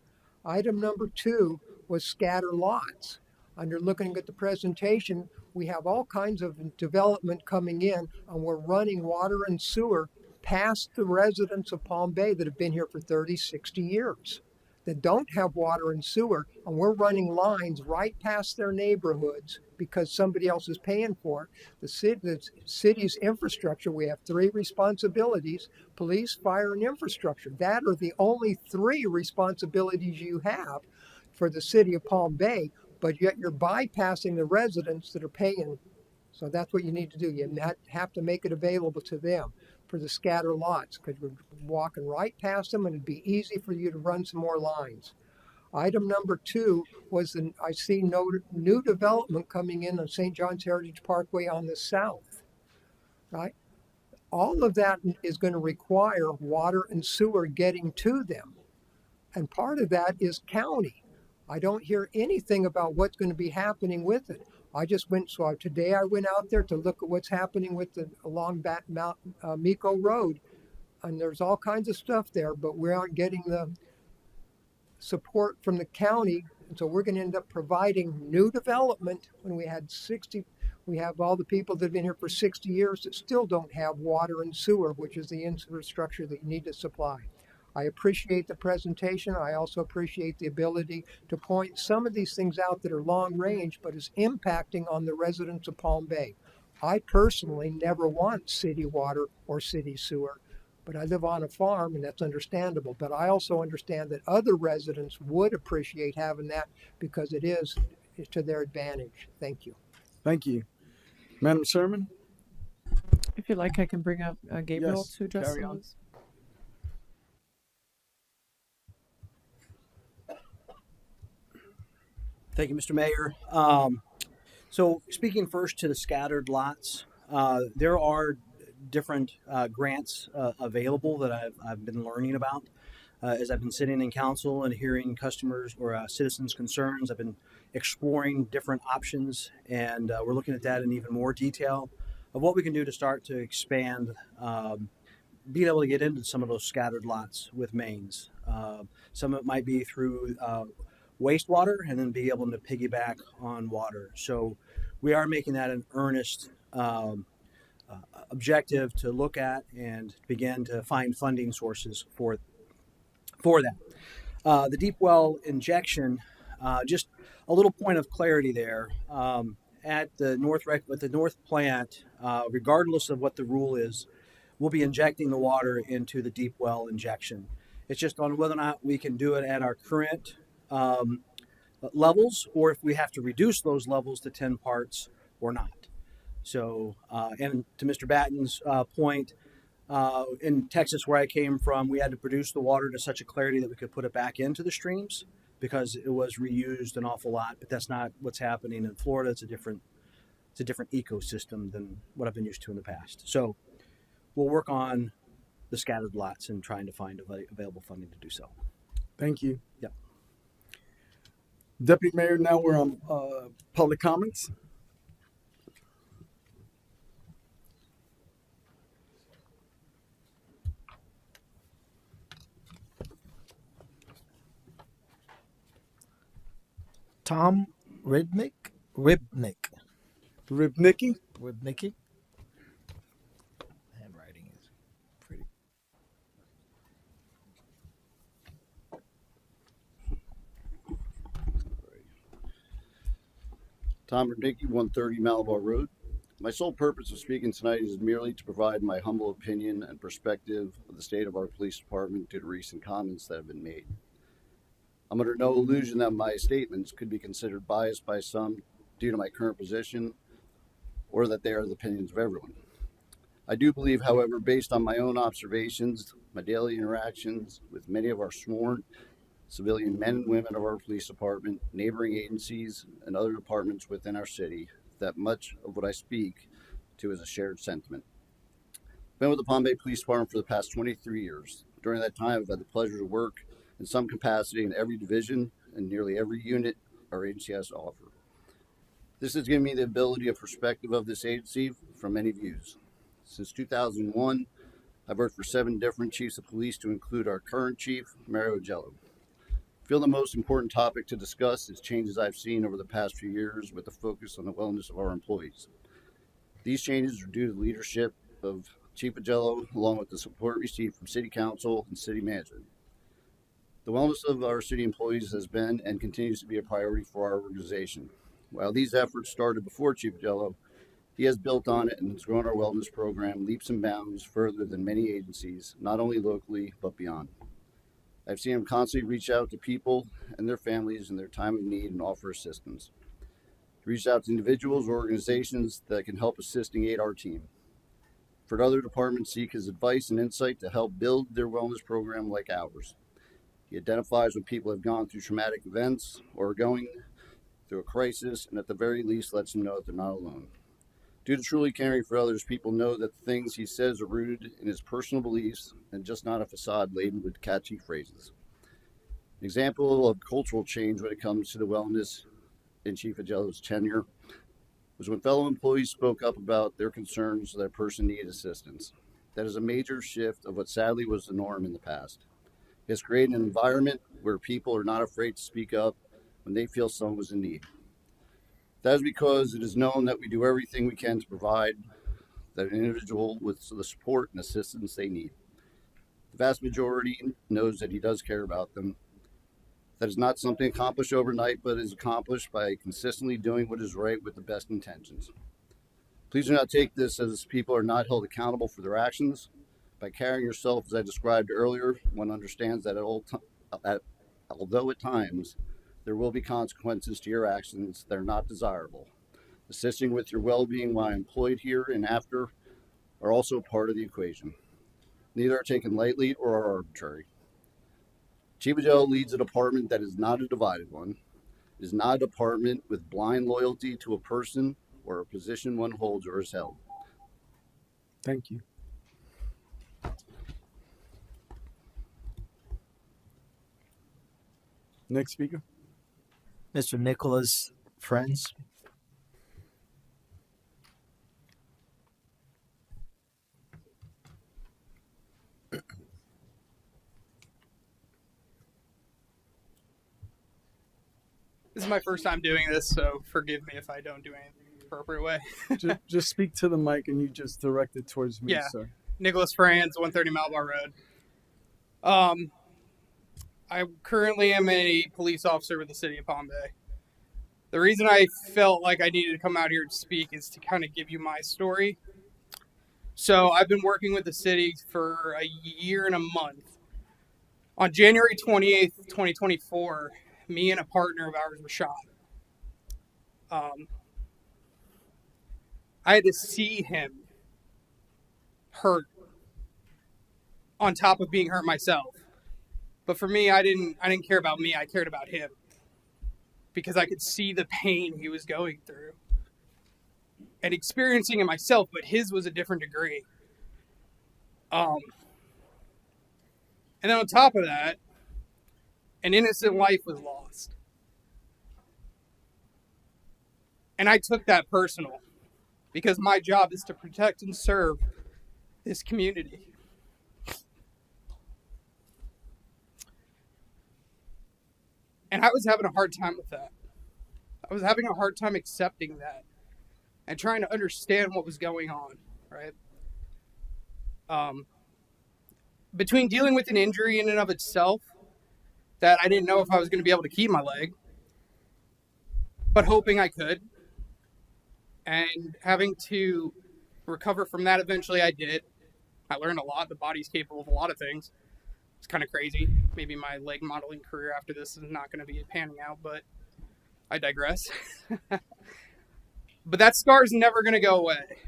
Item number 2 was scatter lots. Under looking at the presentation, we have all kinds of development coming in, and we're running water and sewer past the residents of Palm Bay that have been here for 30, 60 years, that don't have water and sewer, and we're running lines right past their neighborhoods because somebody else is paying for it. The city's infrastructure, we have 3 responsibilities: police, fire, and infrastructure. That are the only 3 responsibilities you have for the city of Palm Bay, but yet you're bypassing the residents that are paying. So that's what you need to do. You have to make it available to them for the scatter lots, because we're walking right past them and it'd be easy for you to run some more lines. Item number 2 was I see no new development coming in on St. John's Heritage Parkway on the south, right? All of that is going to require water and sewer getting to them. And part of that is county. I don't hear anything about what's going to be happening with it. Today I went out there to look at what's happening with along Miko Road, and there's all kinds of stuff there, but we aren't getting the support from the county, and so we're going to end up providing new development when we have all the people that have been here for 60 years that still don't have water and sewer, which is the infrastructure that you need to supply. I appreciate the presentation. I also appreciate the ability to point some of these things out that are long range, but is impacting on the residents of Palm Bay. I personally never want city water or city sewer, but I live on a farm, and that's understandable. But I also understand that other residents would appreciate having that because it is to their advantage. Thank you. Thank you. Madam Chairman? If you like, I can bring up Gabriel Yes, to address carry on. those. Thank you, Mr. Mayor. So speaking first to the scattered lots, there are different grants available that I've been learning about as I've been sitting in council and hearing customers or citizens' concerns. I've been exploring different options, and we're looking at that in even more detail of what we can do to start to expand being able to get into some of those scattered lots with mains. Some of it might be through wastewater and then be able to piggyback on water. So we are making that an earnest objective to look at and begin to find funding sources for that. The deep well injection, just a little point of clarity there. At the north plant, regardless of what the rule is, we'll be injecting the water into the deep well injection. It's just on whether or not we can do it at our current levels, or if we have to reduce those levels to 10 parts or not. So, and to Mr. Batten's point, in Texas, where I came from, we had to produce the water to such a clarity that we could put it back into the streams because it was reused an awful lot. But that's not what's happening in Florida. It's a different ecosystem than what I've been used to in the past. So we'll work on the scattered lots and trying to find available funding to do so. Thank you. Yep. Deputy Mayor, now we're on public comments. Tom Ribnick. Ribnicki. Handwriting is pretty. Tom Rudnicki, 130 Malabar Road. My sole purpose of speaking tonight is merely to provide my humble opinion and perspective of the state of our police department due to recent comments that have been made. I'm under no illusion that my statements could be considered biased by some due to my current position, or that they are the opinions of everyone. I do believe, however, based on my own observations, my daily interactions with many of our sworn civilian men and women of our police department, neighboring agencies, and other departments within our city, that much of what I speak to is a shared sentiment. I've been with the Palm Bay Police Department for the past 23 years. During that time, I've had the pleasure to work in some capacity in every division and nearly every unit our agency has to offer. This has given me the ability of perspective of this agency from many views. Since 2001, I've worked for 7 different chiefs of police to include our current chief, Mario Gello. I feel the most important topic to discuss is changes I've seen over the past few years with the focus on the wellness of our employees. These changes are due to the leadership of Chief Agello, along with the support received from City Council and City Management. The wellness of our city employees has been and continues to be a priority for our organization. While these efforts started before Chief Agello, he has built on it and has grown our wellness program leaps and bounds further than many agencies, not only locally, but beyond. I've seen him constantly reach out to people and their families in their time of need and offer assistance. He reached out to individuals or organizations that can help assist and aid our team. For other departments, seek his advice and insight to help build their wellness program like ours. He identifies when people have gone through traumatic events or are going through a crisis, and at the very least lets them know that they're not alone. Due to truly caring for others, people know that the things he says are rooted in his personal beliefs and just not a facade laden with catchy phrases. An example of cultural change when it comes to the wellness in Chief Agello's tenure was when fellow employees spoke up about their concerns that a person needed assistance. That is a major shift of what sadly was the norm in the past. It has created an environment where people are not afraid to speak up when they feel someone was in need. That is because it is known that we do everything we can to provide that an individual with the support and assistance they need. The vast majority knows that he does care about them. That is not something accomplished overnight, but is accomplished by consistently doing what is right with the best intentions. Please do not take this as people are not held accountable for their actions. By carrying yourself as I described earlier, one understands that although at times there will be consequences to your actions that are not desirable, assisting with your well-being while employed here and after are also part of the equation. Neither are taken lightly or are arbitrary. Chief Agello leads a department that is not a divided one. It is not a department with blind loyalty to a person or a position one holds or is held. Thank you. Next speaker. Mr. Nicholas Friends. This is my first time doing this, so forgive me if I don't do anything the appropriate way. just speak to the mic and you just direct it towards me, Yeah. sir. Nicholas Franz, 130 Malabar Road. I currently am a police officer with the city of Palm Bay. The reason I felt like I needed to come out here to speak is to kind of give you my story. So I've been working with the city for a year and a month. On January 28th, 2024, me and a partner of ours were shot. I had to see him hurt on top of being hurt myself. But for me, I didn't care about me. I cared about him because I could see the pain he was going through and experiencing it myself, but his was a different degree. And then on top of that, an innocent life was lost. And I took that personal because my job is to protect and serve this community. And I was having a hard time with that. I was having a hard time accepting that and trying to understand what was going on, right? Between dealing with an injury in and of itself that I didn't know if I was going to be able to keep my leg, but hoping I could, and having to recover from that, eventually I did. I learned a lot. The body's capable of a lot of things. It's kind of crazy. Maybe my leg modeling career after this is not going to be panning out, but I digress. But that scar is never going to go away.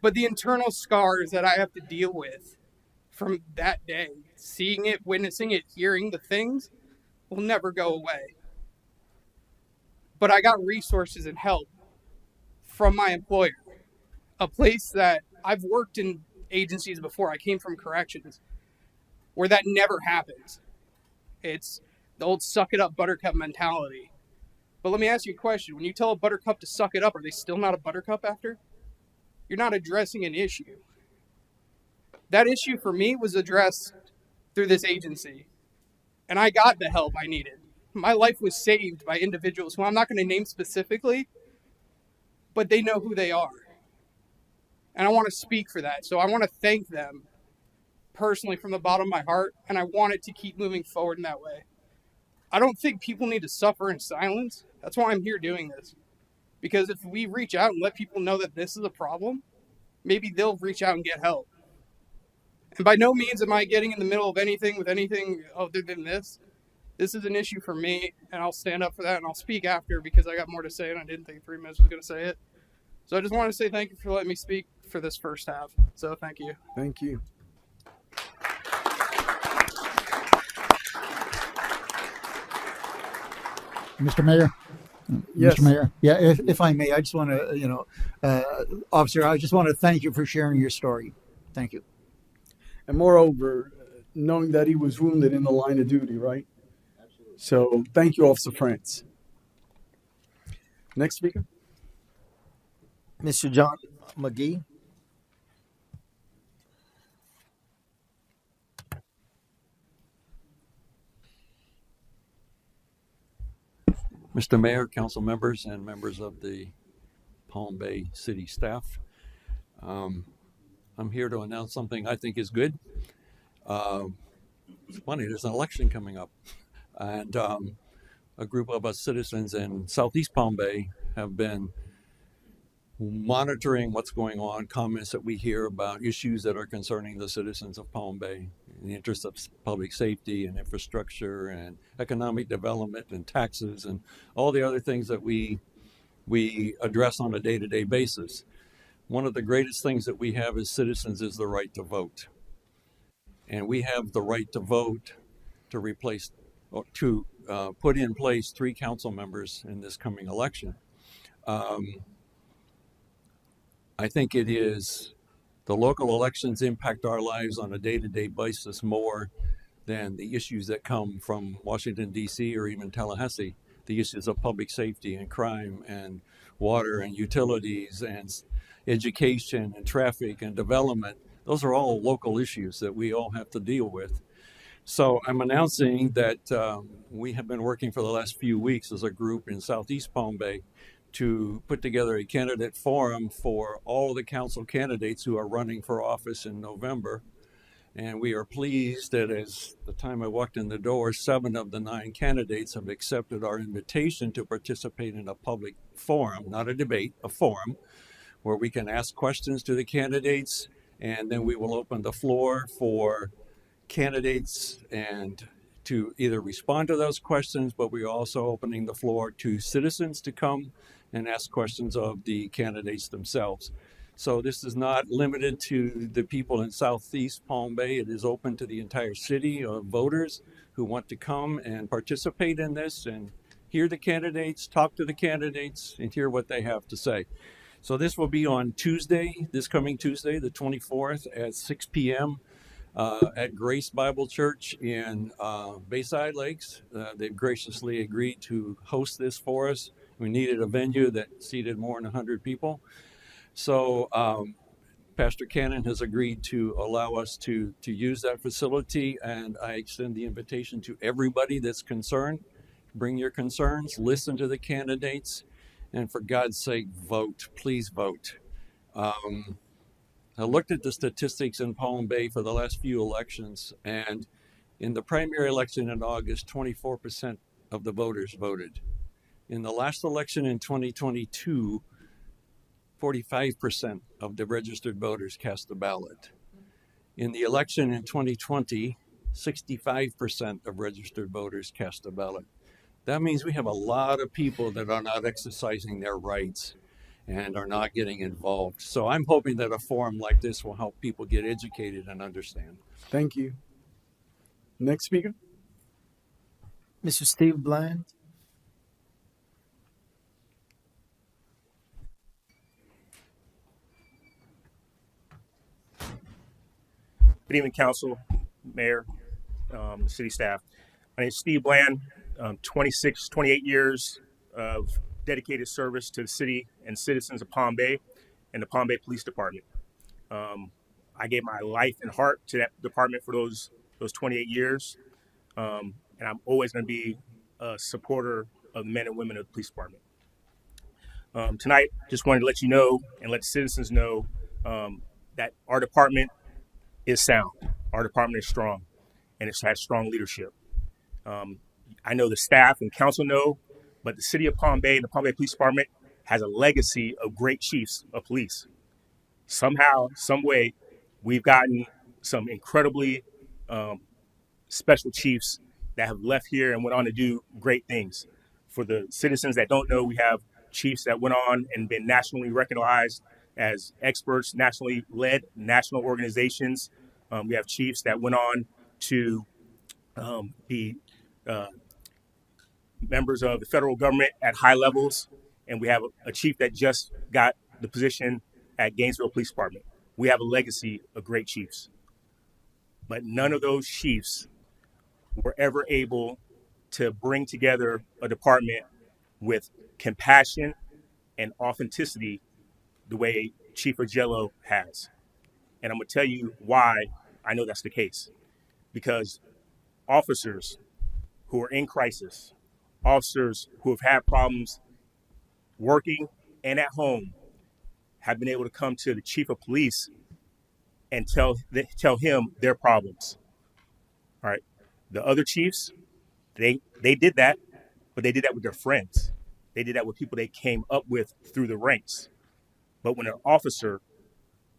But the internal scars that I have to deal with from that day, seeing it, witnessing it, hearing the things, will never go away. But I got resources and help from my employer, a place that I've worked in agencies before. I came from corrections where that never happens. It's the old suck it up buttercup mentality. But let me ask you a question. When you tell a buttercup to suck it up, are they still not a buttercup after? You're not addressing an issue. That issue for me was addressed through this agency, and I got the help I needed. My life was saved by individuals who I'm not going to name specifically, but they know who they are. And I want to speak for that. So I want to thank them personally from the bottom of my heart, and I want it to keep moving forward in that way. I don't think people need to suffer in silence. That's why I'm here doing this. Because if we reach out and let people know that this is a problem, maybe they'll reach out and get help. And by no means am I getting in the middle of anything with anything other than this. This is an issue for me, and I'll stand up for that, and I'll speak after because I got more to say, and I didn't think 3 minutes was going to say it. So I just want to say thank you for letting me speak for this first half. So thank you. Thank you. Mr. Mayor? Yes. Mr. Mayor? Yeah, if I may, I just want to, Officer, I just want to thank you for sharing your story. Thank you. And moreover, knowing that he was wounded in the line of duty, right? Absolutely. So thank you, Officer France. Next speaker. Mr. John McGee. Mr. Mayor, council members, and members of the Palm Bay City staff. I'm here to announce something I think is good. It's funny, there's an election coming up, and a group of us citizens in Southeast Palm Bay have been monitoring what's going on, comments that we hear about issues that are concerning the citizens of Palm Bay in the interest of public safety and infrastructure and economic development and taxes and all the other things that we address on a day-to-day basis. One of the greatest things that we have as citizens is the right to vote. And we have the right to vote to replace, or to put in place 3 council members in this coming election. I think it is the local elections impact our lives on a day-to-day basis more than the issues that come from Washington, D.C. or even Tallahassee. The issues of public safety and crime and water and utilities and education and traffic and development. Those are all local issues that we all have to deal with. So I'm announcing that we have been working for the last few weeks as a group in Southeast Palm Bay to put together a candidate forum for all of the council candidates who are running for office in November. And we are pleased that as the time I walked in the door, 7 of the 9 candidates have accepted our invitation to participate in a public forum, not a debate, a forum, where we can ask questions to the candidates, and then we will open the floor for candidates and to either respond to those questions, but we're also opening the floor to citizens to come and ask questions of the candidates themselves. So this is not limited to the people in Southeast Palm Bay. It is open to the entire city of voters who want to come and participate in this and hear the candidates, talk to the candidates, and hear what they have to say. So this will be on Tuesday, this coming Tuesday, the 24th at 6 p.m. at Grace Bible Church in Bayside Lakes. They've graciously agreed to host this for us. We needed a venue that seated more than 100 people. So Pastor Cannon has agreed to allow us to use that facility, and I extend the invitation to everybody that's concerned. Bring your concerns, listen to the candidates, and for God's sake, vote. Please vote. I looked at the statistics in Palm Bay for the last few elections, and in the primary election in August, 24% of the voters voted. In the last election in 2022, 45% of the registered voters cast a ballot. In the election in 2020, 65% of registered voters cast a ballot. That means we have a lot of people that are not exercising their rights and are not getting involved. So I'm hoping that a forum like this will help people get educated and understand. Thank you. Next speaker. Mr. Steve Bland. Good evening, Council, Mayor, City staff. My name is Steve Bland, 28 years of dedicated service to the city and citizens of Palm Bay and the Palm Bay Police Department. I gave my life and heart to that department for those 28 years, and I'm always going to be a supporter of the men and women of the police department. Tonight, just wanted to let you know and let citizens know that our department is sound. Our department is strong, and it has strong leadership. I know the staff and council know, but the city of Palm Bay and the Palm Bay Police Department has a legacy of great chiefs of police. Somehow, some way, we've gotten some incredibly special chiefs that have left here and went on to do great things. For the citizens that don't know, we have chiefs that went on and been nationally recognized as experts, nationally led national organizations. We have chiefs that went on to be members of the federal government at high levels. And we have a chief that just got the position at Gainesville Police Department. We have a legacy of great chiefs. But none of those chiefs were ever able to bring together a department with compassion and authenticity the way Chief Agello has. And I'm going to tell you why I know that's the case. Because officers who are in crisis, officers who have had problems working and at home, have been able to come to the chief of police and tell him their problems. All right. The other chiefs, they did that, but they did that with their friends. They did that with people they came up with through the ranks. But when an officer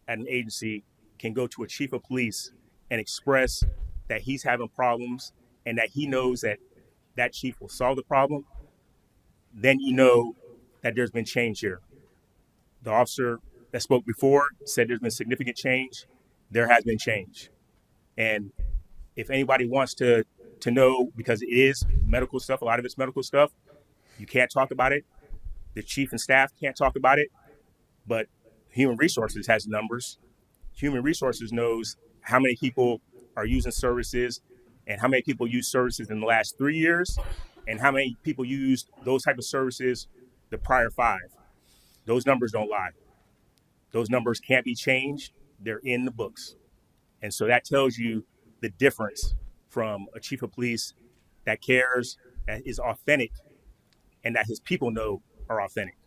at an agency can go to a chief of police and express that he's having problems and that he knows that that chief will solve the problem, then you know that there's been change here. The officer that spoke before said there's been significant change. There has been change. And if anybody wants to know, because it is medical stuff, a lot of it's medical stuff, you can't talk about it. The chief and staff can't talk about it, but Human Resources has numbers. Human Resources knows how many people are using services and how many people use services in the last 3 years and how many people used those type of services the prior 5. Those numbers don't lie. Those numbers can't be changed. They're in the books. And so that tells you the difference from a chief of police that cares, that is authentic, and that his people know are authentic.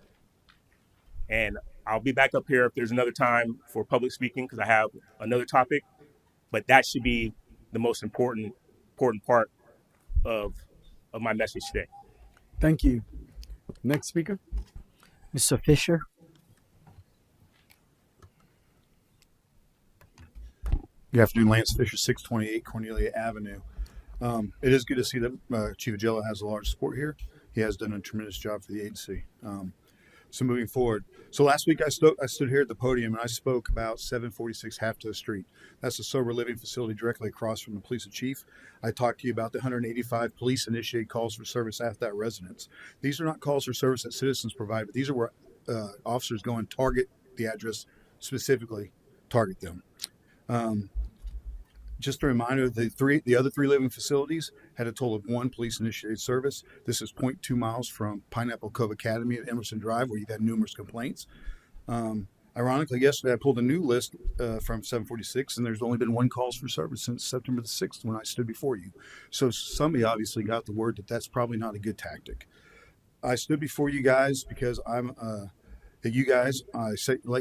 And I'll be back up here if there's another time for public speaking because I have another topic, but that should be the most important part of my message today. Thank you. Next speaker. Mr. Fisher. Good afternoon, Lance Fisher, 628 Cornelia Avenue. It is good to see that Chief Agello has a large support here. He has done a tremendous job for the agency. So moving forward. So last week I stood here at the podium and I spoke about 746 Halftoe Street. That's a sober living facility directly across from the police chief. I talked to you about the 185 police initiated calls for service at that residence. These are not calls for service that citizens provide, but these are where officers go and target the address, specifically target them. Just a reminder, the other three living facilities had a total of one police initiated service. This is 0.2 miles from Pineapple Cove Academy at Emerson Drive, where you've had numerous complaints. Ironically, yesterday I pulled a new list from 746, and there's only been one calls for service since September the 6th when I stood before you. So somebody obviously got the word that that's probably not a good tactic. I stood before you guys because let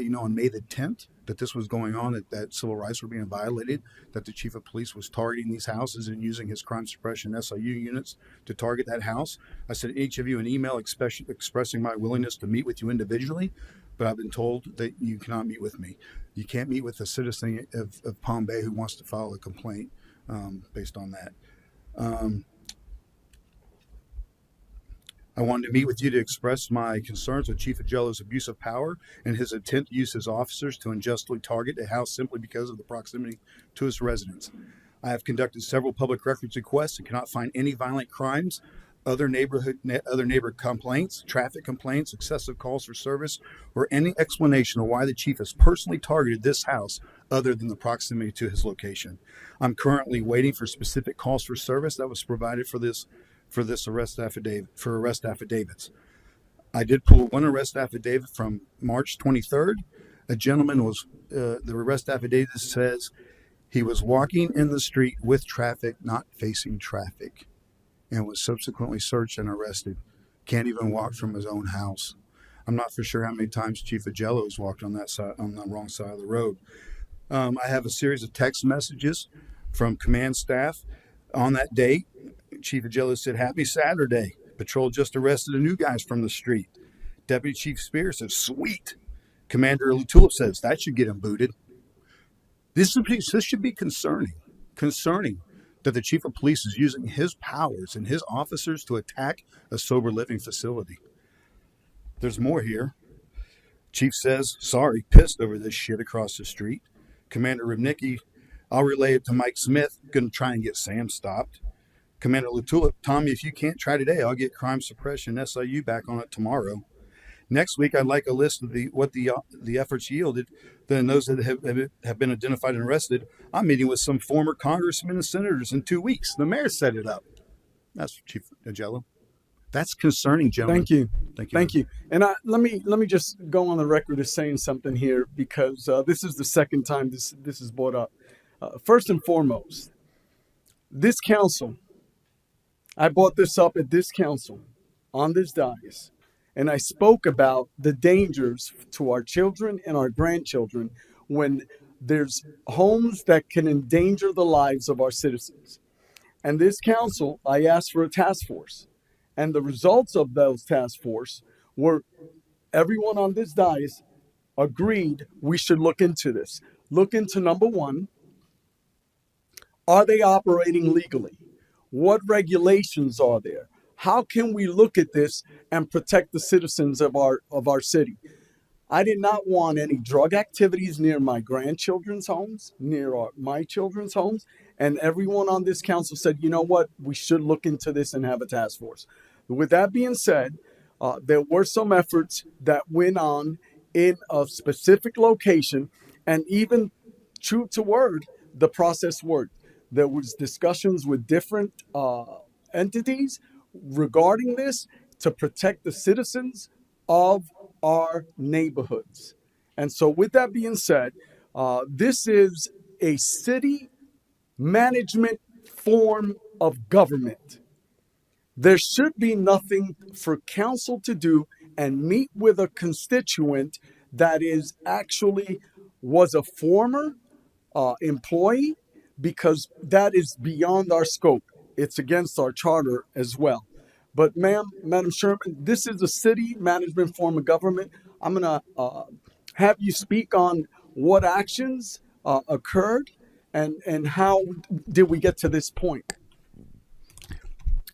you know on May the 10th that this was going on, that civil rights were being violated, that the chief of police was targeting these houses and using his crime suppression SIU units to target that house. I sent each of you an email expressing my willingness to meet with you individually, but I've been told that you cannot meet with me. You can't meet with a citizen of Palm Bay who wants to file a complaint based on that. I wanted to meet with you to express my concerns with Chief Agello's abuse of power and his intent to use his officers to unjustly target a house simply because of the proximity to his residence. I have conducted several public records requests and cannot find any violent crimes, other neighbor complaints, traffic complaints, excessive calls for service, or any explanation of why the chief has personally targeted this house other than the proximity to his location. I'm currently waiting for specific calls for service that was provided for this arrest affidavits. I did pull one arrest affidavit from March 23rd. A gentleman was, the arrest affidavit says he was walking in the street with traffic, not facing traffic, and was subsequently searched and arrested. Can't even walk from his own house. I'm not for sure how many times Chief Agello has walked on that side, on the wrong side of the road. I have a series of text messages from command staff on that date. Chief Agello said, "Happy Saturday. Patrol just arrested a new guys from the street." Deputy Chief Spears says, "Sweet." Commander Lutulip says, "That should get him booted." This should be concerning that the chief of police is using his powers and his officers to attack a sober living facility. There's more here. Chief says, "Sorry, pissed over this shit across the street." Commander Ribnicki, "I'll relay it to Mike Smith. Gonna try and get Sam stopped." Commander Lutulip, "Tommy, if you can't try today, I'll get crime suppression SIU back on it tomorrow. Next week, I'd like a list of what the efforts yielded. Then those that have been identified and arrested. I'm meeting with some former congressmen and senators in 2 weeks. The mayor set it up." That's Chief Agello. That's concerning, gentlemen. Thank you. And let me just go on the record as saying something here, because this is the second time this is brought up. First and foremost, this council, I brought this up at this council on this dais, and I spoke about the dangers to our children and our grandchildren when there's homes that can endanger the lives of our citizens. And this council, I asked for a task force. And the results of those task force were everyone on this dais agreed we should look into this. Look into, number one, are they operating legally? What regulations are there? How can we look at this and protect the citizens of our city? I did not want any drug activities near my grandchildren's homes, near my children's homes. And everyone on this council said, you know what, we should look into this and have a task force. With that being said, there were some efforts that went on in a specific location, and even true to word, the process worked. There was discussions with different entities regarding this to protect the citizens of our neighborhoods. And so with that being said, this is a city management form of government. There should be nothing for council to do and meet with a constituent that is actually was a former employee, because that is beyond our scope. It's against our charter as well. But Madam Sherman, this is a city management form of government. I'm going to have you speak on what actions occurred and how did we get to this point.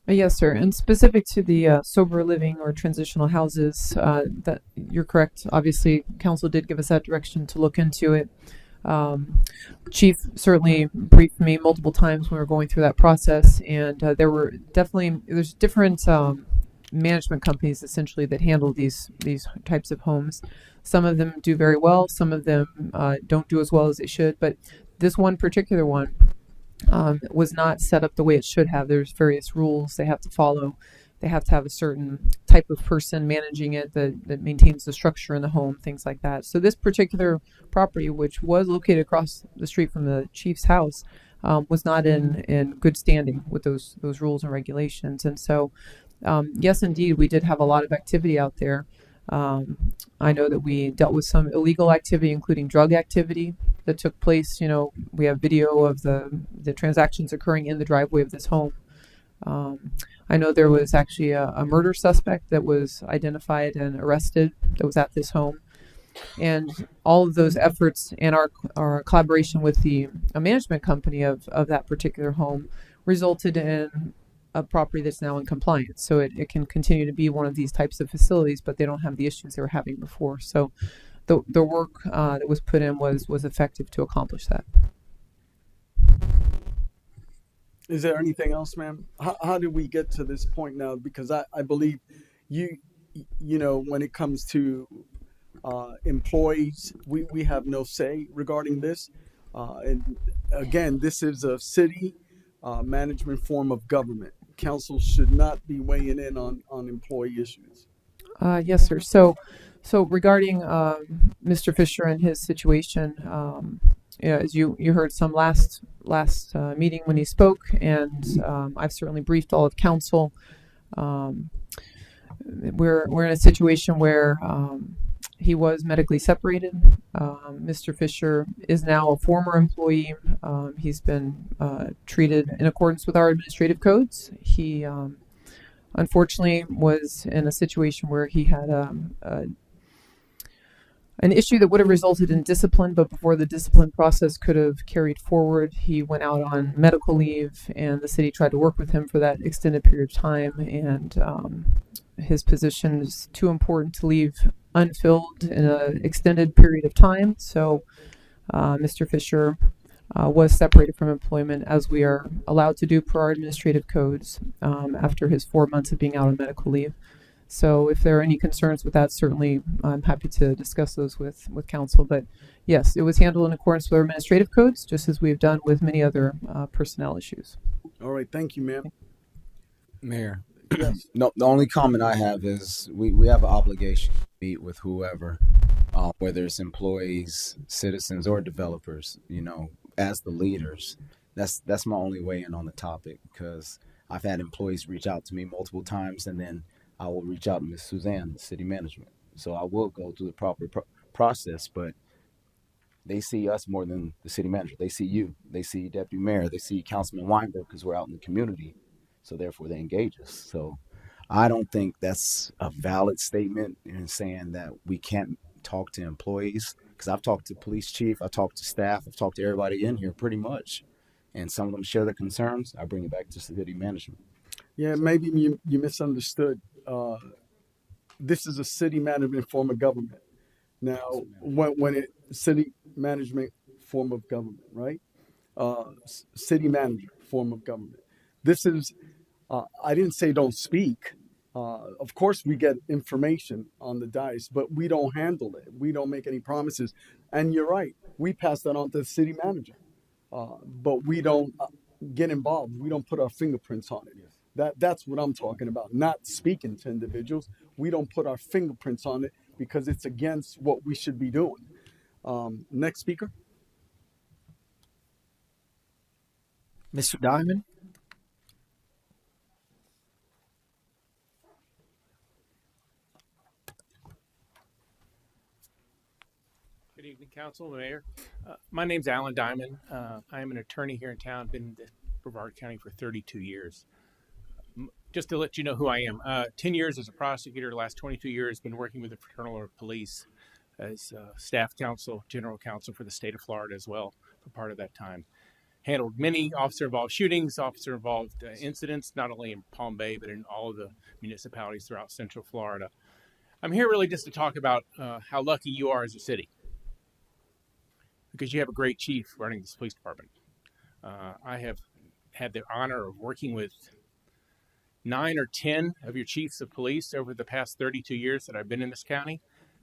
Yes, sir. And specific to the sober living or transitional houses, that you're correct. Obviously, council did give us that direction to look into it. Chief certainly briefed me multiple times when we were going through that process, and there's different management companies essentially that handle these types of homes. Some of them do very well, some of them don't do as well as they should, but this one particular one was not set up the way it should have. There's various rules they have to follow. They have to have a certain type of person managing it that maintains the structure in the home, things like that. So this particular property, which was located across the street from the chief's house, was not in good standing with those rules and regulations. And so, yes, indeed, we did have a lot of activity out there. I know that we dealt with some illegal activity, including drug activity that took place. You know, we have video of the transactions occurring in the driveway of this home. I know there was actually a murder suspect that was identified and arrested that was at this home. And all of those efforts and our collaboration with the management company of that particular home resulted in a property that's now in compliance. So it can continue to be one of these types of facilities, but they don't have the issues they were having before. So the work that was put in was effective to accomplish that. Is there anything else, ma'am? How did we get to this point now? Because I believe you know, when it comes to employees, we have no say regarding this. And again, this is a city management form of government. Council should not be weighing in on employee issues. Yes, sir. So regarding Mr. Fisher and his situation, yeah, as you heard some last meeting when he spoke, and I've certainly briefed all of council. We're in a situation where he was medically separated. Mr. Fisher is now a former employee. He's been treated in accordance with our administrative codes. He unfortunately was in a situation where he had an issue that would have resulted in discipline, but before the discipline process could have carried forward, he went out on medical leave, and the city tried to work with him for that extended period of time. And his position is too important to leave unfilled in an extended period of time. So Mr. Fisher was separated from employment, as we are allowed to do per our administrative codes, after his 4 months of being out on medical leave. So if there are any concerns with that, certainly I'm happy to discuss those with council. But yes, it was handled in accordance with our administrative codes, just as we've done with many other personnel issues. All right, thank you, ma'am. Mayor. Yes. No, the only comment I have is we have an obligation to meet with whoever, whether it's employees, citizens, or developers, you know, as the leaders. That's my only way in on the topic, because I've had employees reach out to me multiple times, and then I will reach out to Ms. Suzanne, the city management. So I will go through the proper process, but they see us more than the city manager. They see you. They see Deputy Mayor. They see Councilman Weinberg, because we're out in the community. So therefore, they engage us. So I don't think that's a valid statement in saying that we can't talk to employees, because I've talked to police chief, I've talked to staff, I've talked to everybody in here pretty much. And some of them share their concerns. I bring it back to city management. Yeah, maybe you misunderstood. This is a city management form of government. Now, when it city management form of government, right? City manager form of government. This is. I didn't say don't speak. Of course, we get information on the dice, but we don't handle it. We don't make any promises. And you're right. We pass that on to the city manager, but we don't get involved. We don't put our fingerprints on it. That's what I'm talking about. Not speaking to individuals. We don't put our fingerprints on it because it's against what we should be doing. Next speaker. Mr. Diamond. Good evening, Council, Mayor. My name's Alan Diamond. I am an attorney here in town. Been in Brevard County for 32 years. Just to let you know who I am, 10 years as a prosecutor, the last 22 years been working with the Fraternal Order of Police as staff counsel, general counsel for the state of Florida as well for part of that time. Handled many officer-involved shootings, officer-involved incidents, not only in Palm Bay, but in all of the municipalities throughout Central Florida. I'm here really just to talk about how lucky you are as a city, because you have a great chief running this police department. I have had the honor of working with 9 or 10 of your chiefs of police over the past 32 years that I've been in this county.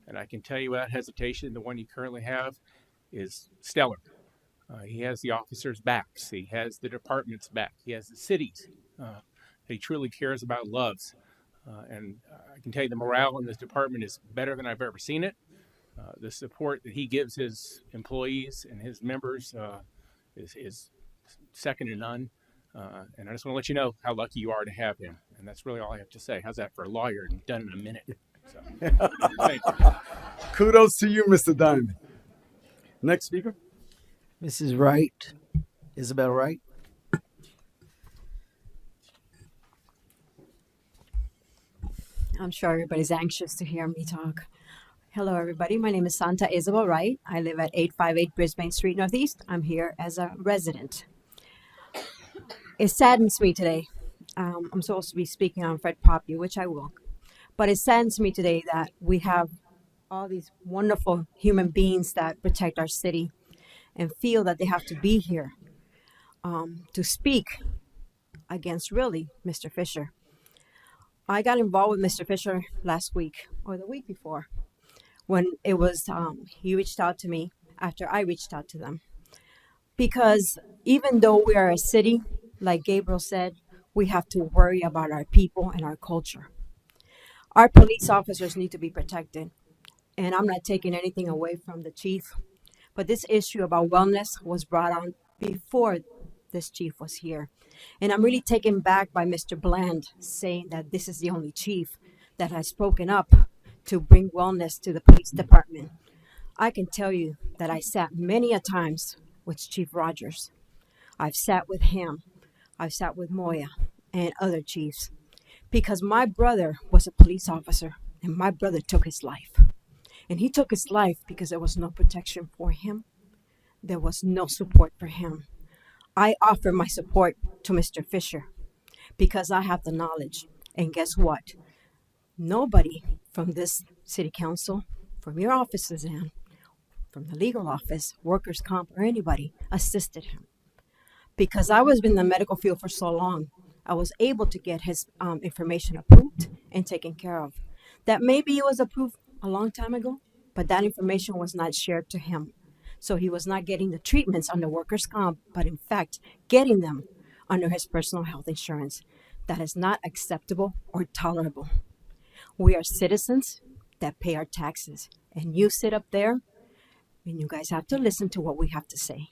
And I can tell you without hesitation, the one you currently have is stellar. He has the officers' backs. He has the department's back. He has the city's that he truly cares about, loves. And I can tell you the morale in this department is better than I've ever seen it. The support that he gives his employees and his members is second to none. And I just want to let you know how lucky you are to have him. And that's really all I have to say. How's that for a lawyer and done in a minute? So, thank you. Kudos to you, Mr. Diamond. Next speaker. Mrs. Wright, Isabel Wright. I'm sure everybody's anxious to hear me talk. Hello, everybody. My name is Santa Isabel Wright. I live at 858 Brisbane Street Northeast. I'm here as a resident. It saddens me today. I'm supposed to be speaking on Fred Poppy, which I will. But it saddens me today that we have all these wonderful human beings that protect our city and feel that they have to be here to speak against really Mr. Fisher. I got involved with Mr. Fisher last week or the week before when it was he reached out to me after I reached out to them. Because even though we are a city, like Gabriel said, we have to worry about our people and our culture. Our police officers need to be protected. And I'm not taking anything away from the chief, but this issue about wellness was brought on before this chief was here. And I'm really taken back by Mr. Bland saying that this is the only chief that has spoken up to bring wellness to the police department. I can tell you that I sat many a times with Chief Rogers. I've sat with him. I've sat with Moya and other chiefs because my brother was a police officer and my brother took his life. And he took his life because there was no protection for him. There was no support for him. I offer my support to Mr. Fisher because I have the knowledge. And guess what? Nobody from this city council, from your offices and from the legal office, workers' comp, or anybody assisted him. Because I was in the medical field for so long, I was able to get his information approved and taken care of. That maybe it was approved a long time ago, but that information was not shared to him. So he was not getting the treatments under workers' comp, but in fact, getting them under his personal health insurance. That is not acceptable or tolerable. We are citizens that pay our taxes, and you sit up there and you guys have to listen to what we have to say.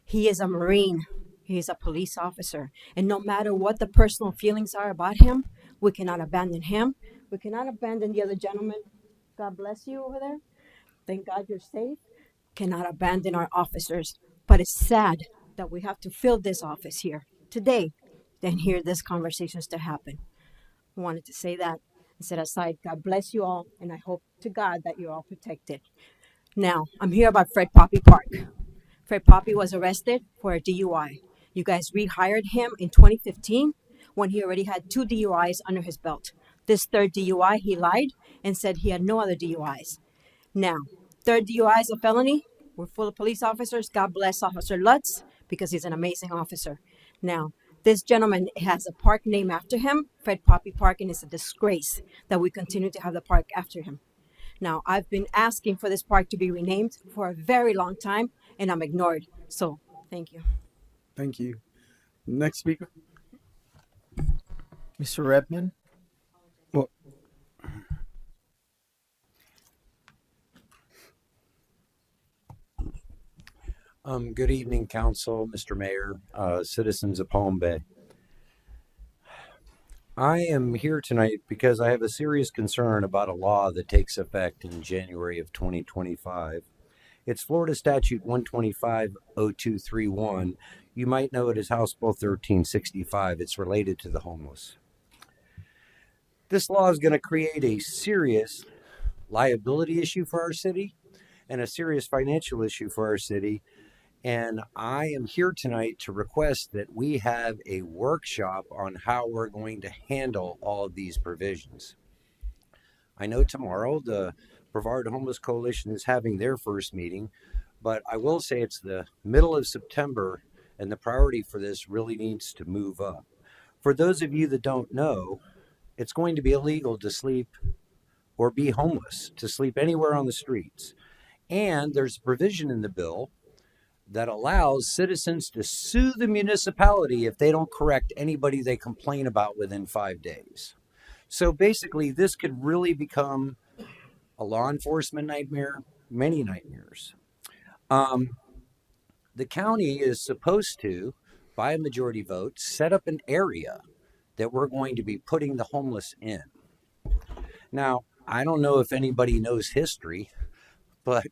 He is a Marine. He is a police officer. And no matter what the personal feelings are about him, we cannot abandon him. We cannot abandon the other gentleman. God bless you over there. Thank God you're safe. Cannot abandon our officers. But it's sad that we have to fill this office here today and hear this conversations to happen. I wanted to say that and set aside. God bless you all, and I hope to God that you're all protected. Now, I'm here about Fred Poppy Park. Fred Poppy was arrested for a DUI. You guys rehired him in 2015 when he already had 2 DUIs under his belt. This third DUI, he lied and said he had no other DUIs. Now, third DUI is a felony. We're full of police officers. God bless Officer Lutz because he's an amazing officer. Now, this gentleman has a park named after him, Fred Poppy Park, and it's a disgrace that we continue to have the park after him. Now, I've been asking for this park to be renamed for a very long time, and I'm ignored. So, thank you. Thank you. Next speaker. Mr. Redman. Well, Good evening, Council, Mr. Mayor, citizens of Palm Bay. I am here tonight because I have a serious concern about a law that takes effect in January of 2025. It's Florida Statute 125-0231. You might know it as House Bill 1365. It's related to the homeless. This law is going to create a serious liability issue for our city and a serious financial issue for our city. And I am here tonight to request that we have a workshop on how we're going to handle all of these provisions. I know tomorrow the Brevard Homeless Coalition is having their first meeting, but I will say it's the middle of September and the priority for this really needs to move up. For those of you that don't know, it's going to be illegal to sleep or be homeless, to sleep anywhere on the streets. And there's a provision in the bill that allows citizens to sue the municipality if they don't correct anybody they complain about within 5 days. So basically, this could really become a law enforcement nightmare, many nightmares. The county is supposed to, by a majority vote, set up an area that we're going to be putting the homeless in. Now, I don't know if anybody knows history, but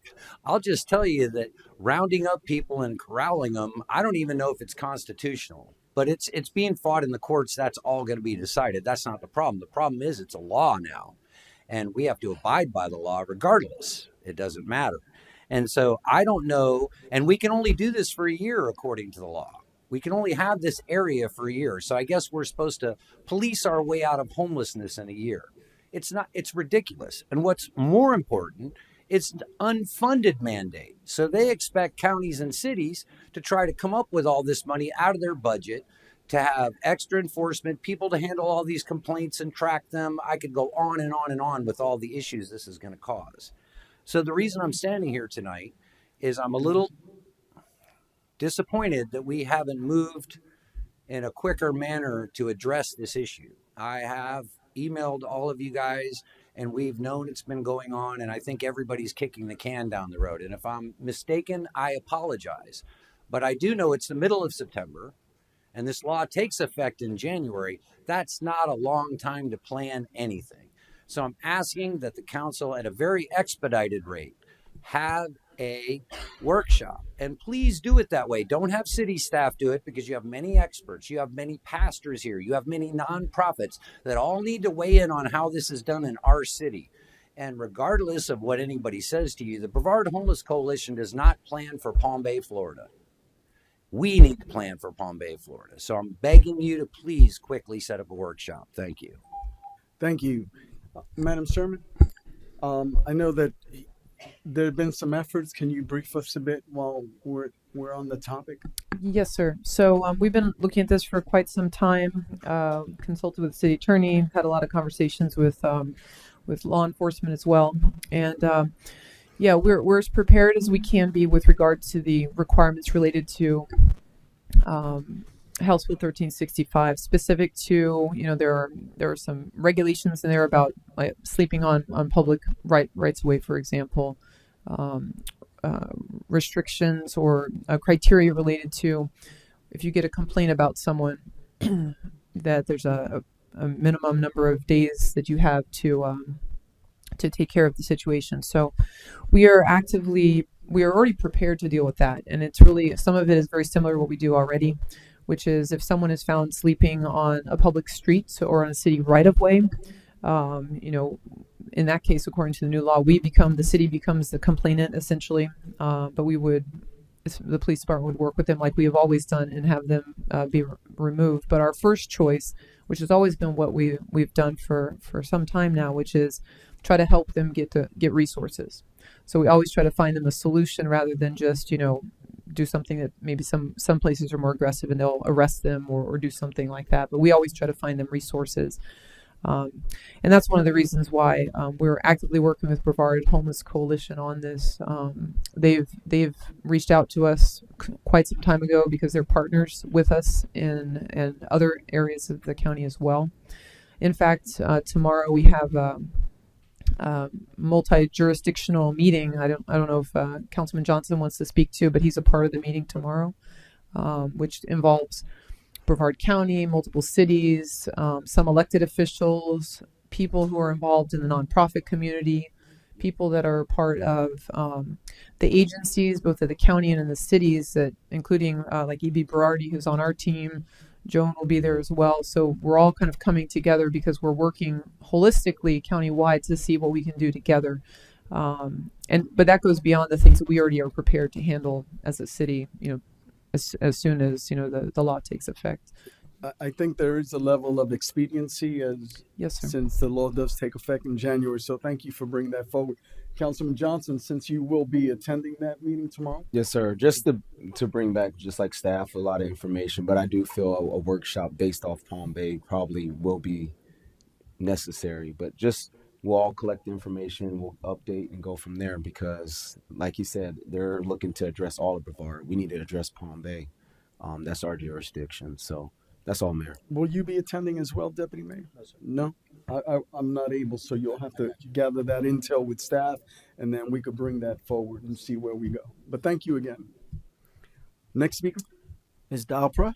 I'll just tell you that rounding up people and corralling them, I don't even know if it's constitutional. But it's being fought in the courts. That's all going to be decided. That's not the problem. The problem is it's a law now, and we have to abide by the law regardless. It doesn't matter. And so I don't know, and we can only do this for a year according to the law. We can only have this area for a year. So I guess we're supposed to police our way out of homelessness in a year. It's ridiculous. And what's more important, it's an unfunded mandate. So they expect counties and cities to try to come up with all this money out of their budget to have extra enforcement, people to handle all these complaints and track them. I could go on and on and on with all the issues this is going to cause. So the reason I'm standing here tonight is I'm a little disappointed that we haven't moved in a quicker manner to address this issue. I have emailed all of you guys, and we've known it's been going on, and I think everybody's kicking the can down the road. And if I'm mistaken, I apologize. But I do know it's the middle of September, and this law takes effect in January. That's not a long time to plan anything. So I'm asking that the council, at a very expedited rate, have a workshop. And please do it that way. Don't have city staff do it, because you have many experts. You have many pastors here. You have many nonprofits that all need to weigh in on how this is done in our city. And regardless of what anybody says to you, the Brevard Homeless Coalition does not plan for Palm Bay, Florida. We need to plan for Palm Bay, Florida. So I'm begging you to please quickly set up a workshop. Thank you. Thank you. Madam Chairman, I know that there have been some efforts. Can you brief us a bit while we're on the topic? Yes, sir. So we've been looking at this for quite some time. Consulted with the city attorney, had a lot of conversations with law enforcement as well, and yeah, we're as prepared as we can be with regard to the requirements related to House Bill 1365, specific to, there are some regulations in there about sleeping on public rights of way, for example, restrictions or criteria related to if you get a complaint about someone that there's a minimum number of days that you have to take care of the situation. So we are already prepared to deal with that, and it's really, some of it is very similar to what we do already, which is if someone is found sleeping on a public street or on a city right-of-way, in that case, according to the new law, the city becomes the complainant essentially, but the police department would work with them like we have always done and have them be removed. But our first choice, which has always been what we've done for some time now, which is try to help them get resources. So we always try to find them a solution rather than just, do something that maybe some places are more aggressive and they'll arrest them or do something like that. But we always try to find them resources. And that's one of the reasons why we're actively working with Brevard Homeless Coalition on this. They've reached out to us quite some time ago because they're partners with us in other areas of the county as well. In fact, tomorrow we have multi-jurisdictional meeting. I don't know if Councilman Johnson wants to speak to, but he's a part of the meeting tomorrow, which involves Brevard County, multiple cities, some elected officials, people who are involved in the nonprofit community, people that are part of the agencies, both of the county and in the cities, that including like E.B. Berardi, who's on our team. Joan will be there as well. So we're all kind of coming together because we're working holistically countywide to see what we can do together. But that goes beyond the things that we already are prepared to handle as a city, as soon as, the law takes effect. I think there is a level of expediency since the law does take effect in January. So thank you for bringing that forward. Councilman Johnson, since you will be attending that meeting tomorrow? Yes, sir. Just to bring back, just like staff, a lot of information, but I do feel a workshop based off Palm Bay probably will be necessary. But just we'll all collect the information, we'll update and go from there because, like you said, they're looking to address all of Brevard. We need to address Palm Bay. That's our jurisdiction. So that's all, Mayor. Will you be attending as well, Deputy Mayor? No? I'm not able, so you'll have to gather that intel with staff, and then we could bring that forward and see where we go. But thank you again. Next speaker. Ms. Dalpra?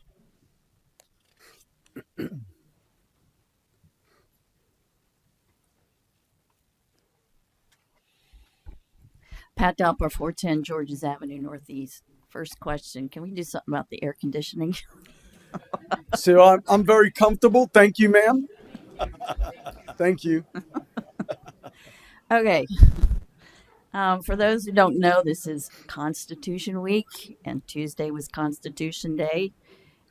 Pat Dalper, 410 Georges Avenue Northeast. First question, can we do something about the air conditioning? So I'm very comfortable. Thank you, ma'am. Thank you. Okay. For those who don't know, this is Constitution Week, and Tuesday was Constitution Day.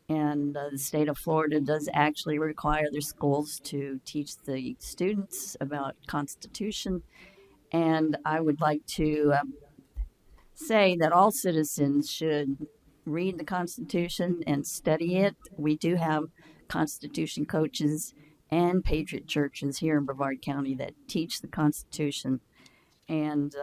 And the state of Florida does actually require their schools to teach the students about Constitution. And I would like to say that all citizens should read the Constitution and study it. We do have Constitution coaches and patriot churches here in Brevard County that teach the Constitution. And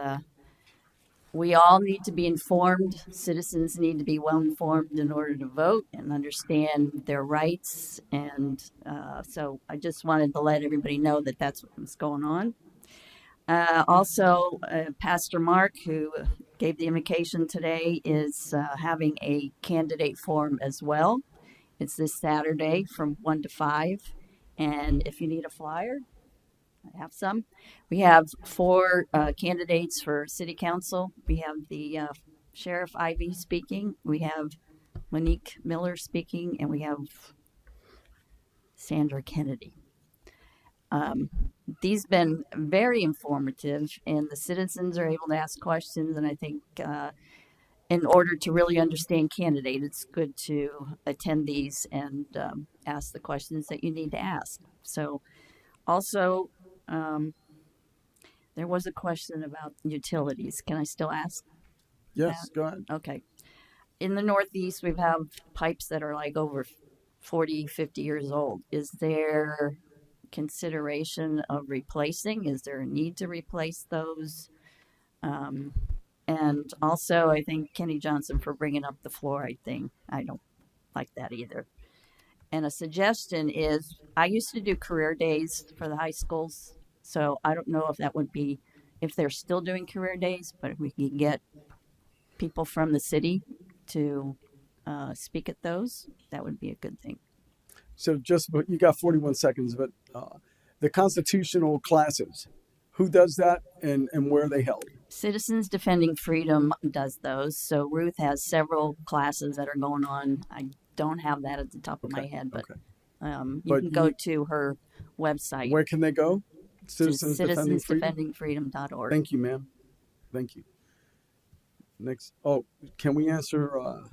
we all need to be informed. Citizens need to be well informed in order to vote and understand their rights. And so I just wanted to let everybody know that that's what's going on. Also, Pastor Mark, who gave the invocation today, is having a candidate forum as well. It's this Saturday from 1 to 5. And if you need a flyer, I have some. We have 4 candidates for City Council. We have the Sheriff Ivy speaking. We have Monique Miller speaking. And we have Sandra Kennedy. These have been very informative, and the citizens are able to ask questions. And I think in order to really understand candidate, it's good to attend these and ask the questions that you need to ask. So also, there was a question about utilities. Can I still ask? Yes, that? go ahead. Okay. In the Northeast, we have pipes that are like over 40, 50 years old. Is there consideration of replacing? Is there a need to replace those? And also, I think Kenny Johnson for bringing up the fluoride thing. I don't like that either. And a suggestion is, I used to do career days for the high schools, so I don't know if that would be, if they're still doing career days, but if we can get people from the city to speak at those, that would be a good thing. So you got 41 seconds, but the constitutional classes, who does that and where are they held? Citizens Defending Freedom does those. So Ruth has several classes that are going on. I don't have that at the top of my head, but you can go to her website. Where can they go? Citizensdefendingfreedom.org. Thank you, ma'am. Thank you. Next. Oh, can we answer?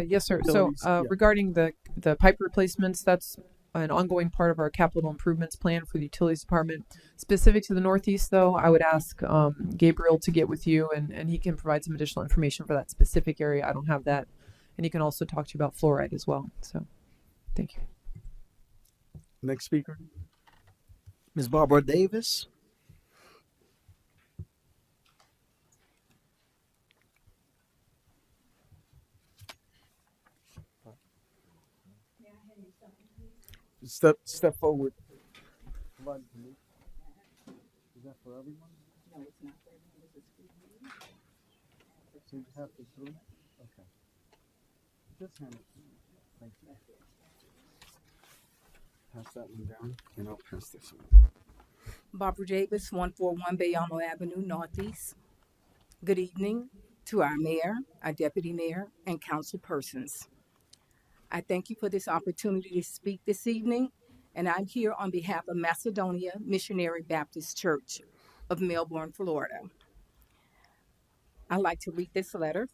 Yes, sir. So regarding the pipe replacements, that's an ongoing part of our capital improvements plan for the utilities department. Specific to the Northeast, though, I would ask Gabriel to get with you, and he can provide some additional information for that specific area. I don't have that. And he can also talk to you about fluoride as well. So thank you. Next speaker. Ms. Barbara Davis. Step forward. Is that for everyone? No, it's not for everyone. So you have to do it? Okay. Just hand it. Thank you. Pass that one down, and I'll pass this one. Barbara Davis, 141 Bayamo Avenue, Northeast. Good evening to our mayor, our deputy mayor, and council persons. I thank you for this opportunity to speak this evening, and I'm here on behalf of Macedonia Missionary Baptist Church of Melbourne, Florida. I'd like to read this letter.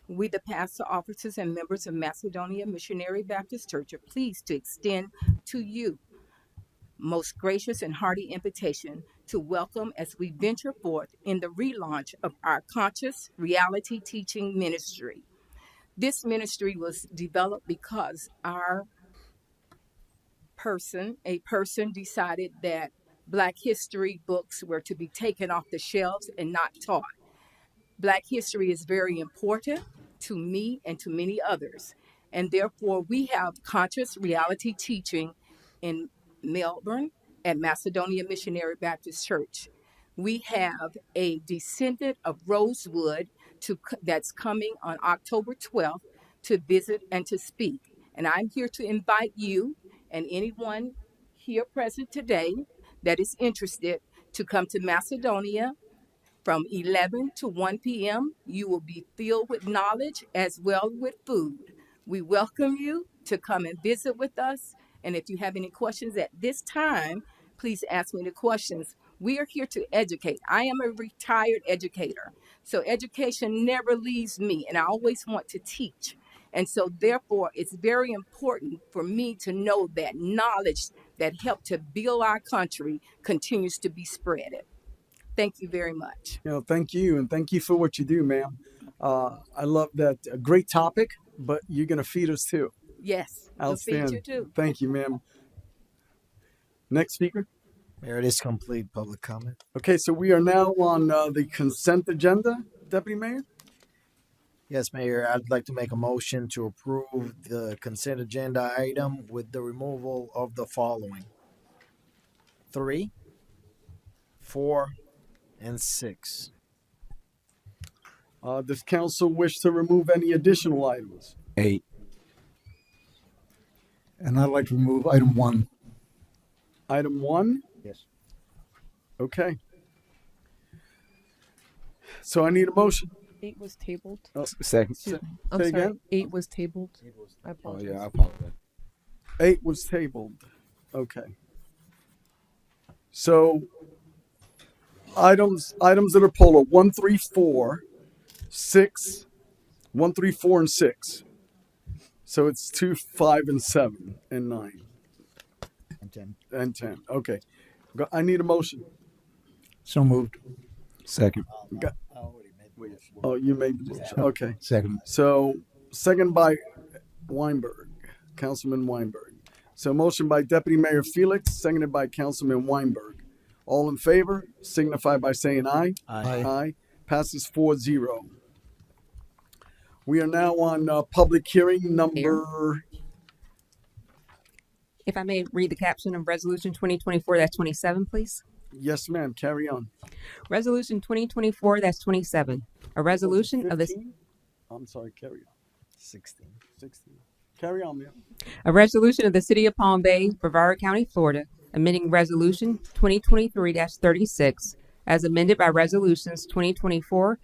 We, the pastor, officers, and members of Macedonia Missionary Baptist Church, are pleased to extend to you most gracious and hearty invitation to welcome as we venture forth in the relaunch of our conscious reality teaching ministry. This ministry was developed because our a person decided that Black history books were to be taken off the shelves and not taught. Black history is very important to me and to many others. And therefore, we have conscious reality teaching in Melbourne at Macedonia Missionary Baptist Church. We have a descendant of Rosewood that's coming on October 12th to visit and to speak. And I'm here to invite you and anyone here present today that is interested to come to Macedonia from 11 to 1 p.m. You will be filled with knowledge as well with food. We welcome you to come and visit with us. And if you have any questions at this time, please ask me the questions. We are here to educate. I am a retired educator. So education never leaves me, and I always want to teach. And so therefore, it's very important for me to know that knowledge that helped to build our country continues to be spread. Thank you very much. Thank you, and thank you for what you do, ma'am. I love that. A great topic, but you're going to feed us too. Yes, we'll feed Outstanding. you too. Thank you, ma'am. Next speaker. Mayor, this complete public comment. Okay, so we are now on the consent agenda, Deputy Mayor. Yes, Mayor, I'd like to make a motion to approve the consent agenda item with the removal of the following: 3, 4, and 6. Does council wish to remove any additional items? 8. And I'd like to remove item 1. Item 1? Yes. Okay. So I need a motion. 8 was tabled. Second. Say I'm sorry. again? 8 was tabled. I Oh, apologize. yeah, I apologize. 8 was tabled. Okay. So items that are pulled are 1, 3, 4, 6, 1, 3, 4, and 6. So it's 2, 5, and 7, and 9. And 10. And 10. Okay. I need a motion. So moved. Second. Oh, you made the motion. Okay. Second. So second by Weinberg, Councilman Weinberg. So motion by Deputy Mayor Felix, seconded by Councilman Weinberg. All in favor, signify by saying aye. Aye. Aye. Passes 4-0. We are now on public hearing number. If I may read the caption of Resolution 2024-27, please. Yes, ma'am. Carry on. Resolution 2024-27, a resolution of the 15? I'm sorry. Carry on. 16. Carry on, ma'am. A resolution of the City of Palm Bay, Brevard County, Florida, amending Resolution 2023-36 as amended by Resolutions 2024-03,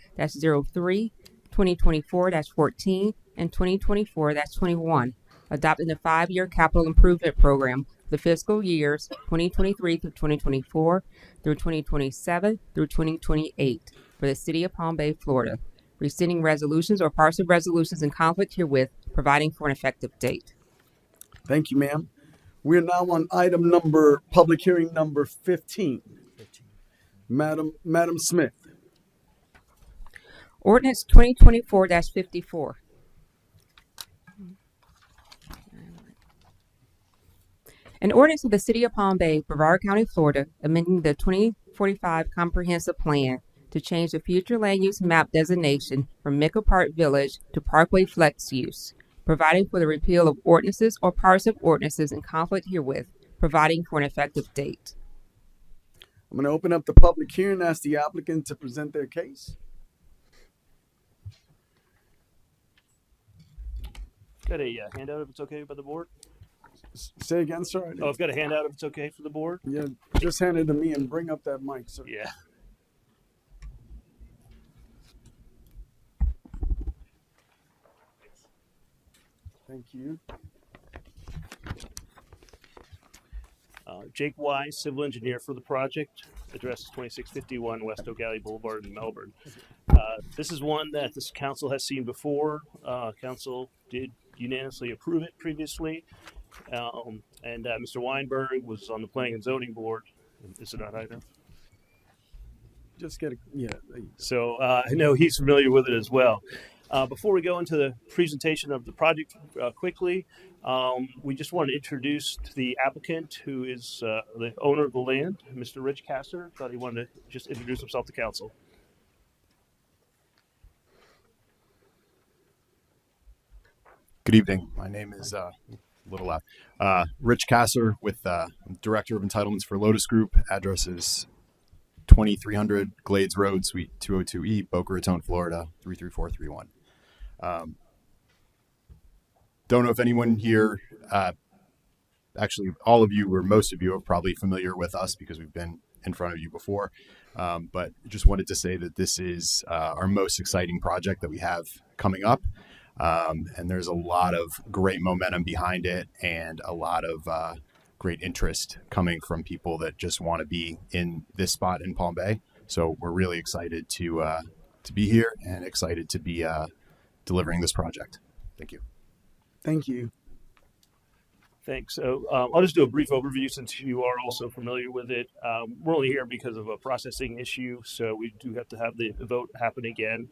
2024-14, and 2024-21, adopting the 5-year capital improvement program for the fiscal years 2023 through 2024 through 2027 through 2028 for the City of Palm Bay, Florida, rescinding resolutions or parts of resolutions in conflict herewith, providing for an effective date. Thank you, ma'am. We are now on public hearing number 15. Madam Smith. Ordinance 2024-54. An ordinance of the City of Palm Bay, Brevard County, Florida, amending the 2045 Comprehensive Plan to change the future land use map designation from Mickle Park Village to Parkway Flex use, providing for the repeal of ordinances or parts of ordinances in conflict herewith, providing for an effective date. I'm going to open up the public hearing and ask the applicant to present their case. Got a handout if it's okay by the board. Say again, sir. Oh, I've got a handout if it's okay for the board. Yeah, just hand it to me and bring up that mic, sir. Yeah. Thank you. Jake Wise, civil engineer for the project. Address is 2651 West O'Galley Boulevard in Melbourne. This is one that this council has seen before. Council did unanimously approve it previously. And Mr. Weinberg was on the Planning and Zoning Board. Is it not either? Just get it. Yeah. So I know he's familiar with it as well. Before we go into the presentation of the project quickly, we just want to introduce the applicant, who is the owner of the land, Mr. Rich Casser. Thought he wanted to just introduce himself to council. Good evening. My name is Rich Casser with Director of Entitlements for Lotus Group. Address is 2300 Glades Road, Suite 202E, Boca Raton, Florida 33431. Don't know if anyone here, actually all of you or most of you are probably familiar with us because we've been in front of you before, but just wanted to say that this is our most exciting project that we have coming up. And there's a lot of great momentum behind it and a lot of great interest coming from people that just want to be in this spot in Palm Bay. So we're really excited to be here and excited to be delivering this project. Thank you. Thank you. Thanks. So I'll just do a brief overview since you are also familiar with it. We're only here because of a processing issue, so we do have to have the vote happen again.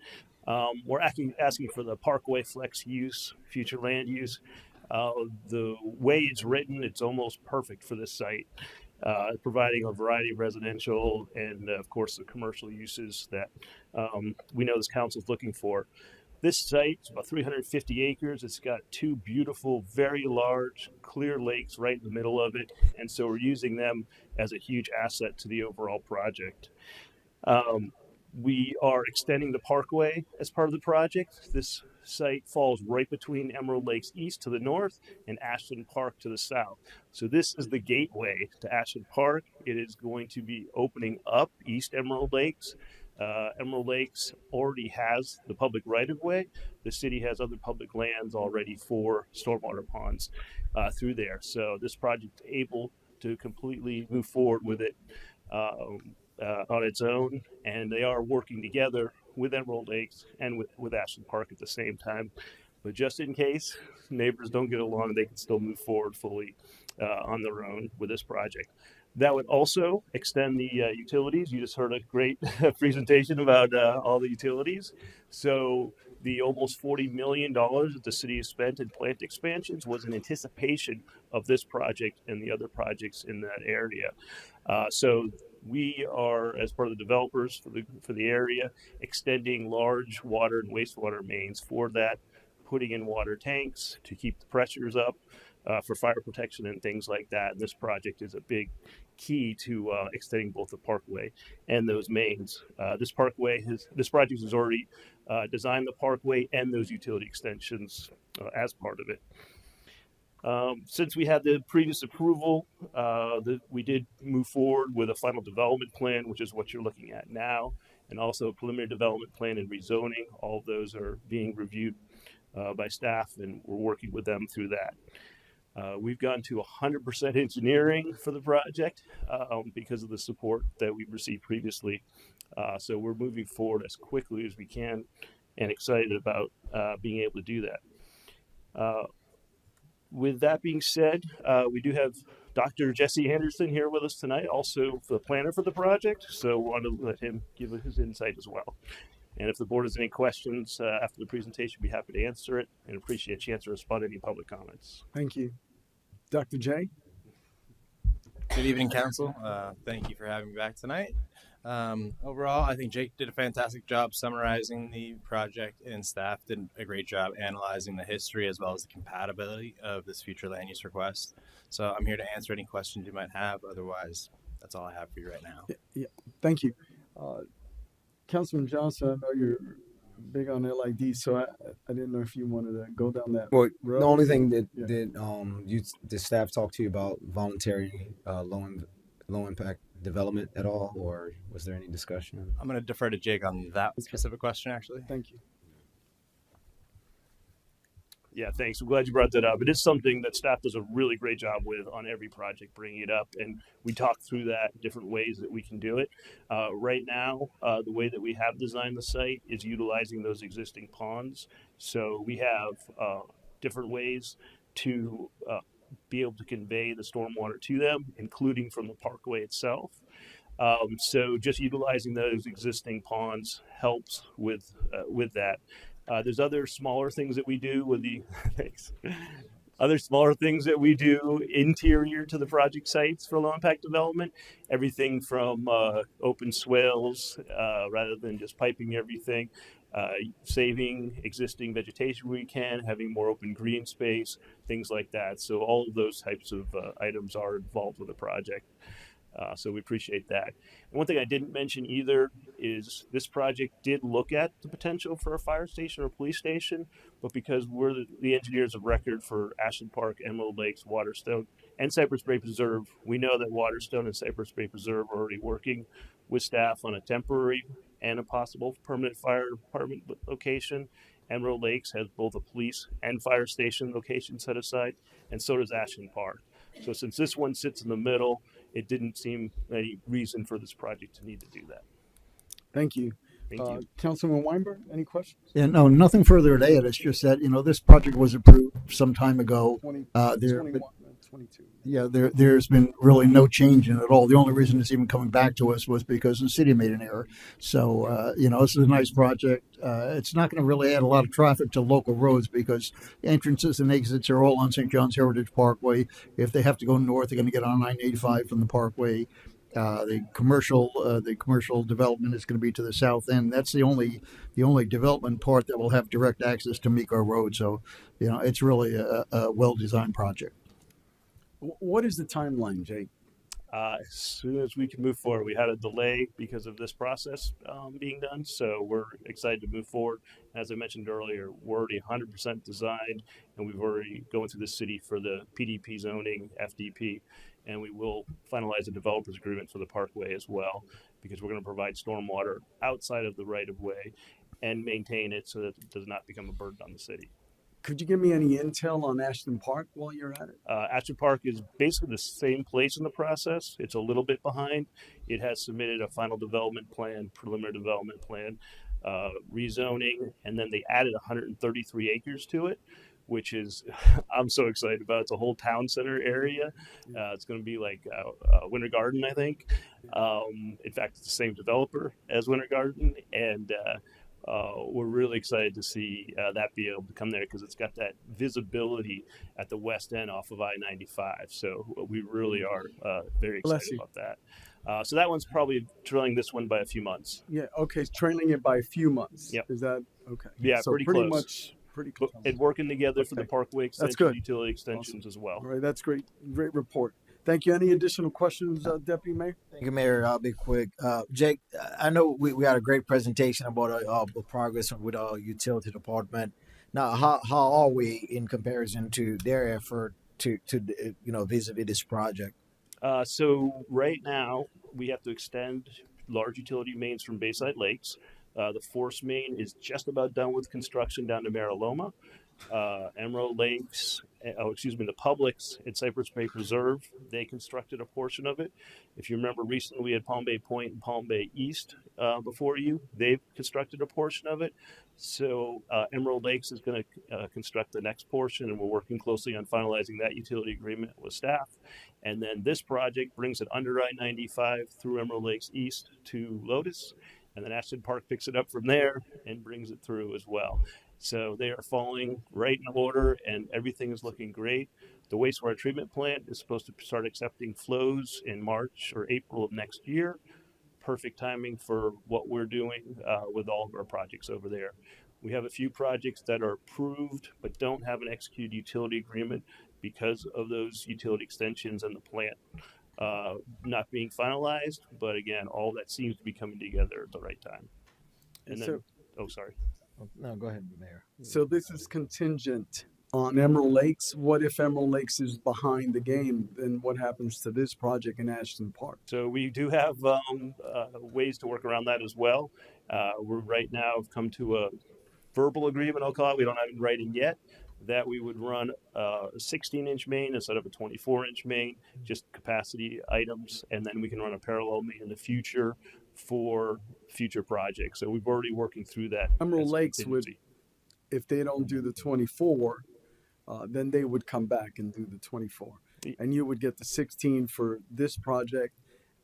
We're asking for the Parkway Flex use, future land use. The way it's written, it's almost perfect for this site, providing a variety of residential and, of course, the commercial uses that we know this council is looking for. This site is about 350 acres. It's got two beautiful, very large, clear lakes right in the middle of it, and so we're using them as a huge asset to the overall project. We are extending the parkway as part of the project. This site falls right between Emerald Lakes East to the north and Ashton Park to the south. So this is the gateway to Ashton Park. It is going to be opening up East Emerald Lakes. Emerald Lakes already has the public right-of-way. The city has other public lands already for stormwater ponds through there. So this project is able to completely move forward with it on its own, and they are working together with Emerald Lakes and with Ashton Park at the same time. But just in case neighbors don't get along, they can still move forward fully on their own with this project. That would also extend the utilities. You just heard a great presentation about all the utilities. So the almost $40 million that the city has spent in plant expansions was in anticipation of this project and the other projects in that area. So we are, as part of the developers for the area, extending large water and wastewater mains for that, putting in water tanks to keep the pressures up for fire protection and things like that. And this project is a big key to extending both the parkway and those mains. This project has already designed the parkway and those utility extensions as part of it. Since we had the previous approval, we did move forward with a final development plan, which is what you're looking at now, and also a preliminary development plan and rezoning. All of those are being reviewed by staff, and we're working with them through that. We've gone to 100% engineering for the project because of the support that we've received previously. So we're moving forward as quickly as we can and excited about being able to do that. With that being said, we do have Dr. Jesse Anderson here with us tonight, also the planner for the project. So we want to let him give his insight as well. And if the board has any questions after the presentation, we'd be happy to answer it and appreciate a chance to respond to any public comments. Thank you. Dr. J? Good evening, Council. Thank you for having me back tonight. Overall, I think Jake did a fantastic job summarizing the project, and staff did a great job analyzing the history as well as the compatibility of this future land use request. So I'm here to answer any questions you might have. Otherwise, that's all I have for you right now. Yeah. Thank you. Councilman Johnson, I know you're big on LID, so I didn't know if you wanted to go down that Well, road. the only thing that the staff talked to you about voluntary low impact development at all, or was there any discussion? I'm going to defer to Jake on that specific question, actually. Thank you. Yeah, thanks. I'm glad you brought that up. It is something that staff does a really great job with on every project, bringing it up. And we talked through that, different ways that we can do it. Right now, the way that we have designed the site is utilizing those existing ponds. So we have different ways to be able to convey the stormwater to them, including from the parkway itself. So just utilizing those existing ponds helps with that. There's other smaller things that we do with the thanks. Other smaller things that we do interior to the project sites for low impact development. Everything from open swales rather than just piping everything, saving existing vegetation where we can, having more open green space, things like that. So all of those types of items are involved with the project. So we appreciate that. And one thing I didn't mention either is this project did look at the potential for a fire station or police station, but because we're the engineers of record for Ashland Park, Emerald Lakes, Waterstone, and Cypress Bay Preserve, we know that Waterstone and Cypress Bay Preserve are already working with staff on a temporary and a possible permanent fire department location. Emerald Lakes has both a police and fire station location set aside, and so does Ashland Park. So since this one sits in the middle, it didn't seem any reason for this project to need to do that. Thank you. Thank you. Councilman Weinberg, any questions? Yeah, no, nothing further to add. It's just that, this project was approved some time ago. 21, 22. Yeah, there's been really no change in it at all. The only reason it's even coming back to us was because the city made an error. So, this is a nice project. It's not going to really add a lot of traffic to local roads because entrances and exits are all on St. John's Heritage Parkway. If they have to go north, they're going to get on 985 from the Parkway. The commercial development is going to be to the south end. That's the only development part that will have direct access to Meeker Road. So, it's really a well-designed project. What is the timeline, Jake? As soon as we can move forward. We had a delay because of this process being done, so we're excited to move forward. As I mentioned earlier, we're already 100% designed, and we've already going through the city for the PDP zoning, FDP, and we will finalize a developer's agreement for the parkway as well, because we're going to provide stormwater outside of the right-of-way and maintain it so that it does not become a burden on the city. Could you give me any intel on Ashton Park while you're at it? Ashton Park is basically the same place in the process. It's a little bit behind. It has submitted a final development plan, preliminary development plan, rezoning, and then they added 133 acres to it, which is, I'm so excited about. It's a whole town center area. It's going to be like Winter Garden, I think. In fact, it's the same developer as Winter Garden, and we're really excited to see that be able to come there because it's got that visibility at the west end off of I-95. So we really are very excited about that. So that one's probably trailing this one by a few months. Yeah, okay, trailing it by a few months. Yep. Is that okay? Yeah, so pretty close. Pretty close. And working together for the Parkway extension, That's good. utility extensions as well. All right, that's great. Great report. Thank you. Any additional questions, Deputy Mayor? Thank you, Mayor. I'll be quick. Jake, I know we had a great presentation about the progress with our utility department. Now, how are we in comparison to their effort to vis-a-vis this project? So right now, we have to extend large utility mains from Bayside Lakes. The force main is just about done with construction down to Mariloma. Emerald Lakes, the Publix at Cypress Bay Preserve, they constructed a portion of it. If you remember recently, we had Palm Bay Point and Palm Bay East before you. They've constructed a portion of it. So Emerald Lakes is going to construct the next portion, and we're working closely on finalizing that utility agreement with staff. And then this project brings it under I-95 through Emerald Lakes East to Lotus, and then Ashton Park picks it up from there and brings it through as well. So they are falling right in order, and everything is looking great. The wastewater treatment plant is supposed to start accepting flows in March or April of next year. Perfect timing for what we're doing with all of our projects over there. We have a few projects that are approved but don't have an executed utility agreement because of those utility extensions and the plant not being finalized. But again, all that seems to be coming together at the right time. And then, sorry. No, go ahead, Mayor. So this is contingent on Emerald Lakes. What if Emerald Lakes is behind the game? Then what happens to this project in Ashton Park? So we do have ways to work around that as well. We're right now have come to a verbal agreement, I'll call it. We don't have it in writing yet, that we would run a 16-inch main instead of a 24-inch main, just capacity items, and then we can run a parallel main in the future for future projects. So we've already working through that. Emerald Lakes would, if they don't do the 24, then they would come back and do the 24. And you would get the 16 for this project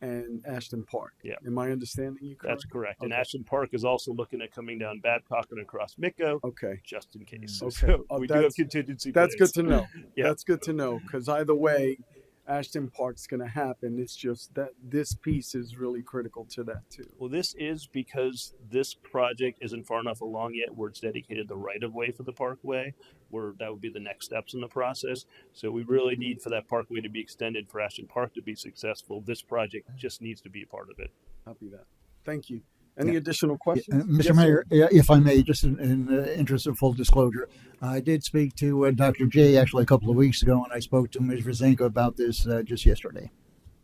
and Ashton Park. Yeah. Am I understanding you correctly? That's correct. And Okay. Ashton Park is also looking at coming down Badcock and across Micco. Okay. Just in case. Okay. So Oh, we do have that's- contingency That's good plans. to know. Yeah. That's good to know, because either way, Ashton Park's going to happen. It's just that this piece is really critical to that too. Well, this is because this project isn't far enough along yet where it's dedicated the right of way for the parkway, where that would be the next steps in the process. So we really need for that parkway to be extended for Ashton Park to be successful. This project just needs to be a part of it. Copy that. Thank you. Any Yeah. additional questions? Mr. Yes, Mayor, sir. if I may, just in the interest of full disclosure, I did speak to Dr. J actually a couple of weeks ago, and I spoke to Ms. Vrzenko about this just yesterday.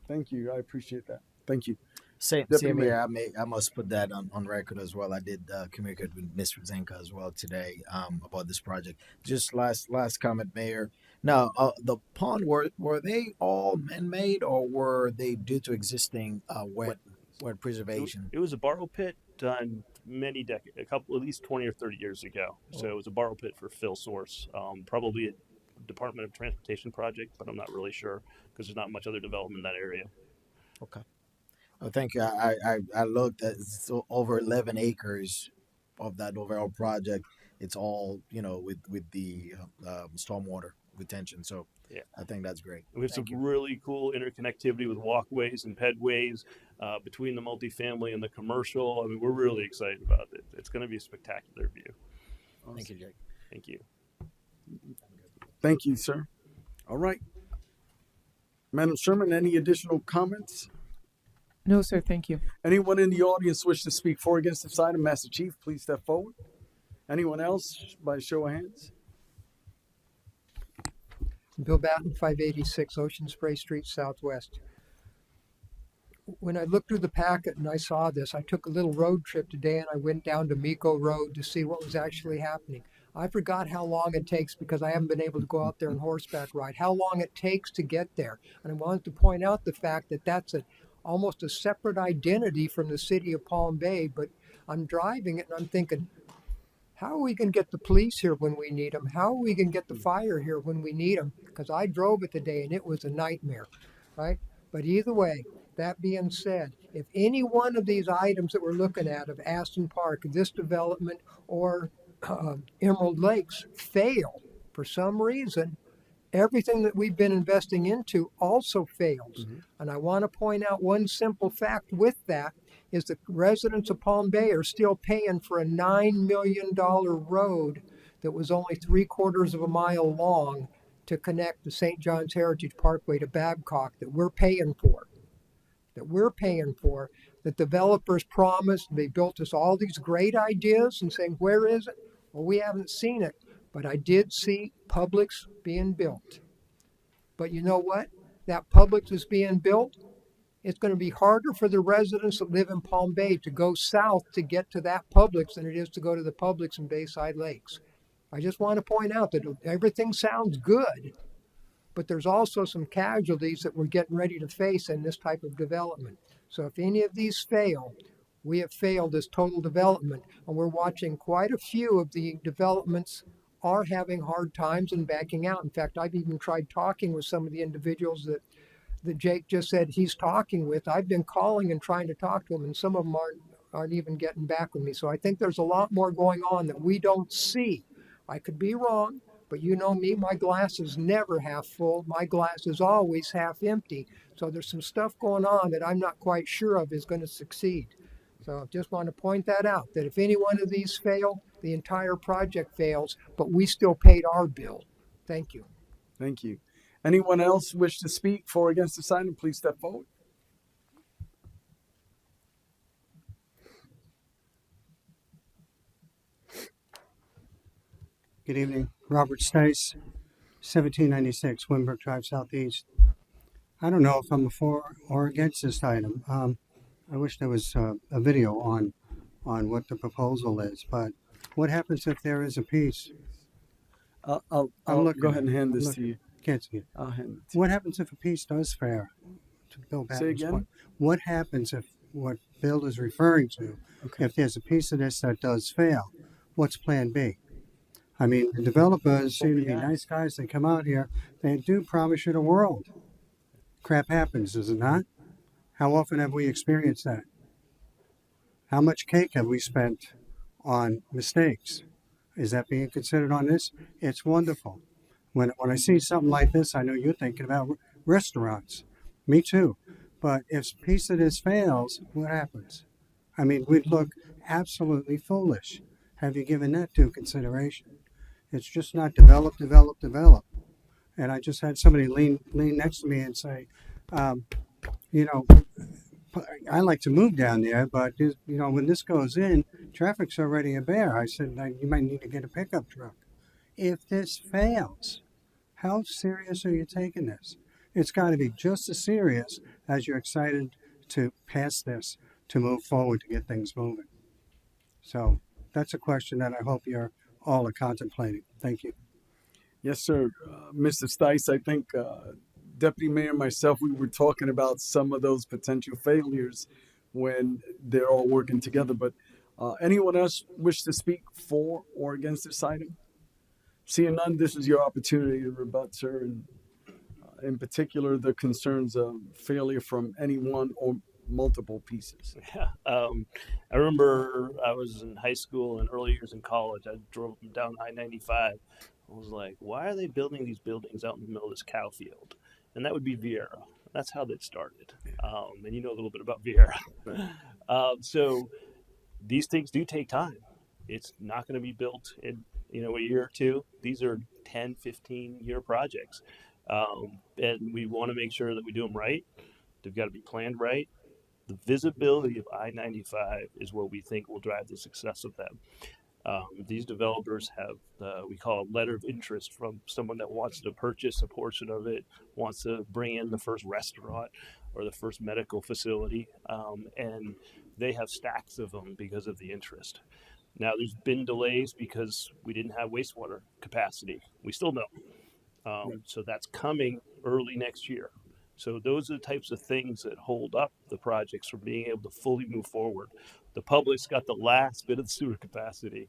Thank you. I appreciate that. Thank you. Same Deputy here. Mayor. I must put that on record as well. I did communicate with Ms. Zenka as well today about this project. Just last comment, Mayor. Now, the pond were they all man-made or were they due to existing wet preservation? It was a borrow pit done many decades, at least 20 or 30 years ago. So it was a borrow pit for fill source, probably a Department of Transportation project, but I'm not really sure because there's not much other development in that area. Okay. Well, thank you. I looked at over 11 acres of that overall project. It's all with the stormwater retention. So yeah, I think that's great. We have some really cool interconnectivity with walkways and pedways between the multifamily and the commercial. I mean, we're really excited about it. It's going to be a spectacular view. Awesome. Thank you, Jake. Thank you. Thank you, sir. All right. Madam Sherman, any additional comments? No, sir. Thank you. Anyone in the audience wish to speak for or against this item? Master Chief, please step forward. Anyone else by show of hands? Bill Batten, 586 Ocean Spray Street, Southwest. When I looked through the packet and I saw this, I took a little road trip today and I went down to Miko Road to see what was actually happening. I forgot how long it takes because I haven't been able to go out there and horseback ride, how long it takes to get there. And I wanted to point out the fact that that's almost a separate identity from the city of Palm Bay, but I'm driving it and I'm thinking, how are we going to get the police here when we need them? How are we going to get the fire here when we need them? Because I drove it today and it was a nightmare, right? But either way, that being said, if any one of these items that we're looking at of Aston Park, this development, or Emerald Lakes fail for some reason, everything that we've been investing into also fails. Mm-hmm. And I want to point out one simple fact with that is the residents of Palm Bay are still paying for a $9 million road that was only 3/4 of a mile long to connect the St. John's Heritage Parkway to Babcock that we're paying for. That developers promised. They built us all these great ideas and saying, where is it? Well, we haven't seen it, but I did see Publix being built. But you know what? That Publix is being built. It's going to be harder for the residents that live in Palm Bay to go south to get to that Publix than it is to go to the Publix in Bayside Lakes. I just want to point out that everything sounds good, but there's also some casualties that we're getting ready to face in this type of development. So if any of these fail, we have failed as total development, and we're watching quite a few of the developments are having hard times and backing out. In fact, I've even tried talking with some of the individuals that Jake just said he's talking with. I've been calling and trying to talk to them, and some of them aren't even getting back with me. So I think there's a lot more going on that we don't see. I could be wrong, but you know me, my glass is never half full. My glass is always half empty. So there's some stuff going on that I'm not quite sure of is going to succeed. So I just want to point that out, that if any one of these fail, the entire project fails, but we still paid our bill. Thank you. Thank you. Anyone else wish to speak for or against this item? Please step forward. Good evening. Robert Stice, 1796 Winbrook Drive Southeast. I don't know if I'm for or against this item. I wish there was a video on what the proposal is, but what happens if there is a piece? I'll go ahead and hand this to you. Can't see it. I'll hand it to What happens if a piece does fail? To Bill Say Batten's again? point. What happens if what Bill is referring to, if there's a piece of this that does fail? What's plan B? I mean, the developers seem to be nice guys. They come out here. They do promise you the world. Crap happens, does it not? How often have we experienced that? How much cake have we spent on mistakes? Is that being considered on this? It's wonderful. When I see something like this, I know you're thinking about restaurants. Me too. But if a piece of this fails, what happens? I mean, we'd look absolutely foolish. Have you given that due consideration? It's just not develop, develop, develop. And I just had somebody lean next to me and say, you know, I like to move down there, but when this goes in, traffic's already a bear. I said, you might need to get a pickup truck. If this fails, how serious are you taking this? It's got to be just as serious as you're excited to pass this, to move forward, to get things moving. So that's a question that I hope you're all are contemplating. Thank you. Yes, sir. Mr. Stice, I think Deputy Mayor and myself, we were talking about some of those potential failures when they're all working together. But anyone else wish to speak for or against this item? Seeing none, this is your opportunity to rebut, sir, and in particular, the concerns of failure from any one or multiple pieces. Yeah. I remember I was in high school and early years in college. I drove down I-95. I was like, why are they building these buildings out in the middle of this cow field? And that would be Vieira. That's how that started. And you know a little bit about Vieira. So these things do take time. It's not going to be built in a year or two. These are 10, 15-year projects. And we want to make sure that we do them right. They've got to be planned right. The visibility of I-95 is what we think will drive the success of them. These developers have, we call a letter of interest from someone that wants to purchase a portion of it, wants to bring in the first restaurant or the first medical facility, and they have stacks of them because of the interest. Now, there's been delays because we didn't have wastewater capacity. We still don't. So that's coming early next year. So those are the types of things that hold up the projects from being able to fully move forward. The public's got the last bit of the sewer capacity,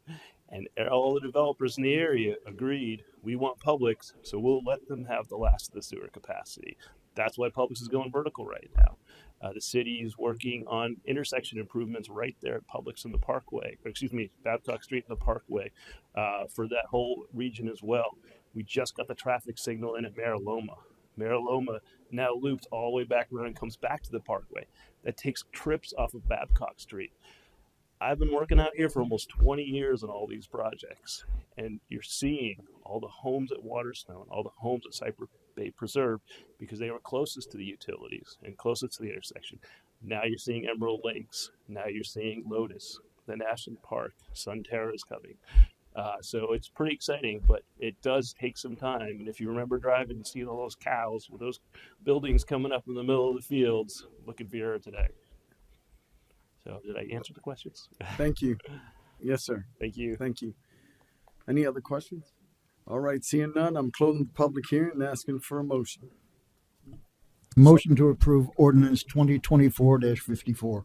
and all the developers in the area agreed, we want Publix, so we'll let them have the last of the sewer capacity. That's why Publix is going vertical right now. The city is working on intersection improvements right there at Publix and the Parkway, Babcock Street and the Parkway, for that whole region as well. We just got the traffic signal in at Mariloma. Mariloma now loops all the way back around and comes back to the Parkway. That takes trips off of Babcock Street. I've been working out here for almost 20 years on all these projects, and you're seeing all the homes at Waterstone, all the homes at Cypress Bay Preserve, because they were closest to the utilities and closest to the intersection. Now you're seeing Emerald Lakes. Now you're seeing Lotus, then Ashland Park, Sunterra is coming. So it's pretty exciting, but it does take some time. And if you remember driving and seeing all those cows with those buildings coming up in the middle of the fields, look at Vieira today. So did I answer the questions? Thank you. Yes, sir. Thank you. Thank you. Any other questions? All right, seeing none, I'm closing the public hearing and asking for a motion. Motion to approve ordinance 2024-54.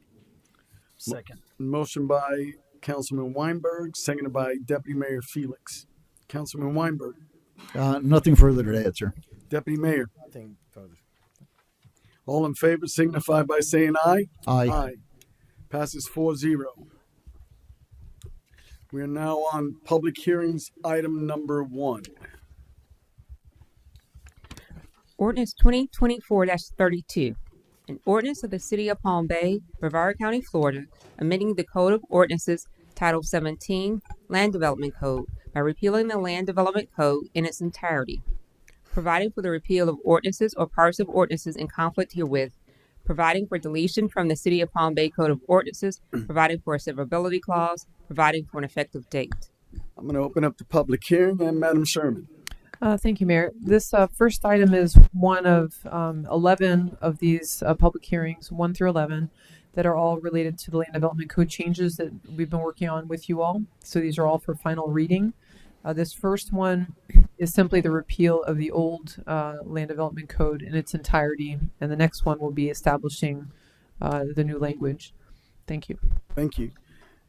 Second. Motion by Councilman Weinberg, seconded by Deputy Mayor Felix. Councilman Weinberg. Nothing further to add, sir. Deputy Mayor. Nothing further. All in favor signify by saying aye. Aye. Aye. Passes 4-0. We are now on public hearings, item number 1. Ordinance 2024-32. An ordinance of the City of Palm Bay, Brevard County, Florida, amending the Code of Ordinances, Title 17, Land Development Code, by repealing the Land Development Code in its entirety, providing for the repeal of ordinances or parts of ordinances in conflict herewith, providing for deletion from the City of Palm Bay Code of Ordinances, providing for a severability clause, providing for an effective date. I'm going to open up the public hearing, and Madam Sherman. Thank you, Mayor. This first item is one of 11 of these public hearings, 1 through 11, that are all related to the Land Development Code changes that we've been working on with you all. So these are all for final reading. This first one is simply the repeal of the old Land Development Code in its entirety, and the next one will be establishing the new language. Thank you. Thank you.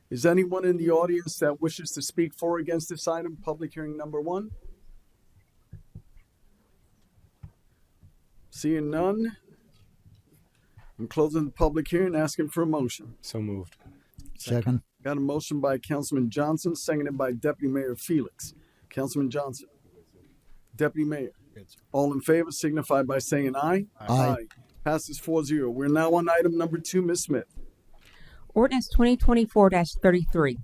Is anyone in the audience that wishes to speak for or against this item, public hearing number 1? Seeing none, I'm closing the public hearing, asking for a motion. So moved. Second. Got a motion by Councilman Johnson, seconded by Deputy Mayor Felix. Councilman Johnson. Deputy Mayor. All in favor signify by saying aye. Aye. Passes 4-0. We're now on item number 2, Ms. Smith. Ordinance 2024-33.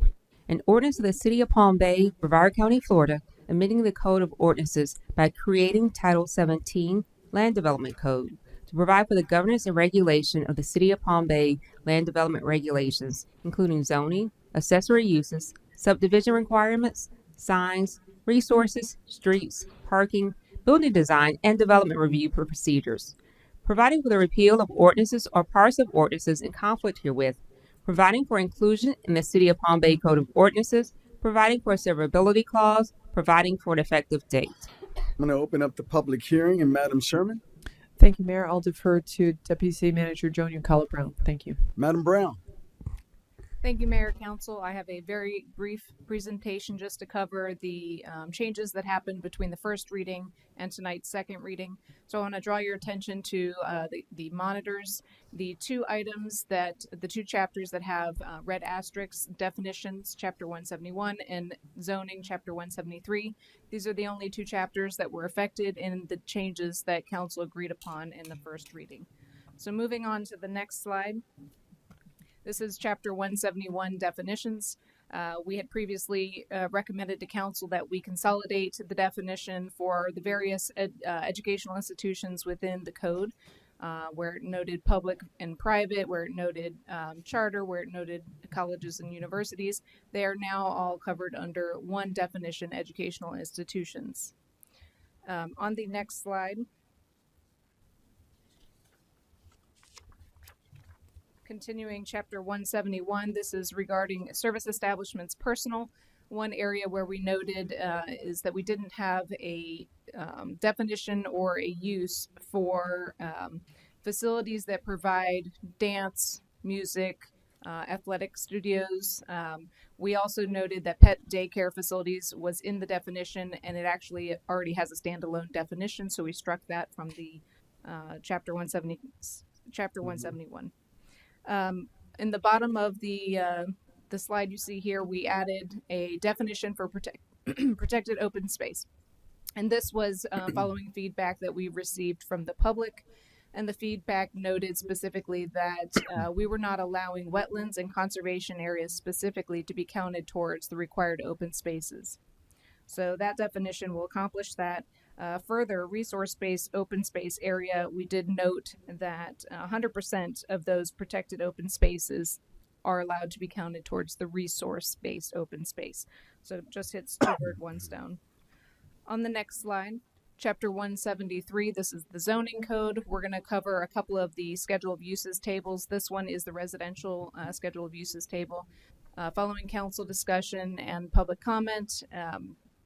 An ordinance of the City of Palm Bay, Brevard County, Florida, amending the Code of Ordinances by creating Title 17 Land Development Code to provide for the governance and regulation of the City of Palm Bay land development regulations, including zoning, accessory uses, subdivision requirements, signs, resources, streets, parking, building design, and development review procedures. Providing for the repeal of ordinances or parts of ordinances in conflict herewith, providing for inclusion in the City of Palm Bay Code of Ordinances, providing for a severability clause, providing for an effective date. I'm going to open up the public hearing, and Madam Sherman. Thank you, Mayor. I'll defer to Deputy City Manager Joan Ucala Brown. Thank you. Madam Brown. Thank you, Mayor, Council. I have a very brief presentation just to cover the changes that happened between the first reading and tonight's second reading. So I want to draw your attention to the monitors, the two chapters that have red asterisks, definitions, Chapter 171, and zoning, Chapter 173. These are the only two chapters that were affected in the changes that Council agreed upon in the first reading. So moving on to the next slide. This is Chapter 171, definitions. We had previously recommended to Council that we consolidate the definition for the various educational institutions within the code, where it noted public and private, where it noted charter, where it noted colleges and universities. They are now all covered under one definition, educational institutions. On the next slide, continuing Chapter 171, this is regarding service establishments personal. One area where we noted is that we didn't have a definition or a use for facilities that provide dance, music, athletic studios. We also noted that pet daycare facilities was in the definition, and it actually already has a standalone definition, so we struck that from the Chapter 171. In the bottom of the slide you see here, we added a definition for protected open space. And this was following feedback that we received from the public. And the feedback noted specifically that we were not allowing wetlands and conservation areas specifically to be counted towards the required open spaces. So that definition will accomplish that. Further, resource-based open space area, we did note that 100% of those protected open spaces are allowed to be counted towards the resource-based open space. So it just hits two birds, one stone. On the next slide, Chapter 173, this is the zoning code. We're going to cover a couple of the schedule of uses tables. This one is the residential schedule of uses table. Following council discussion and public comment,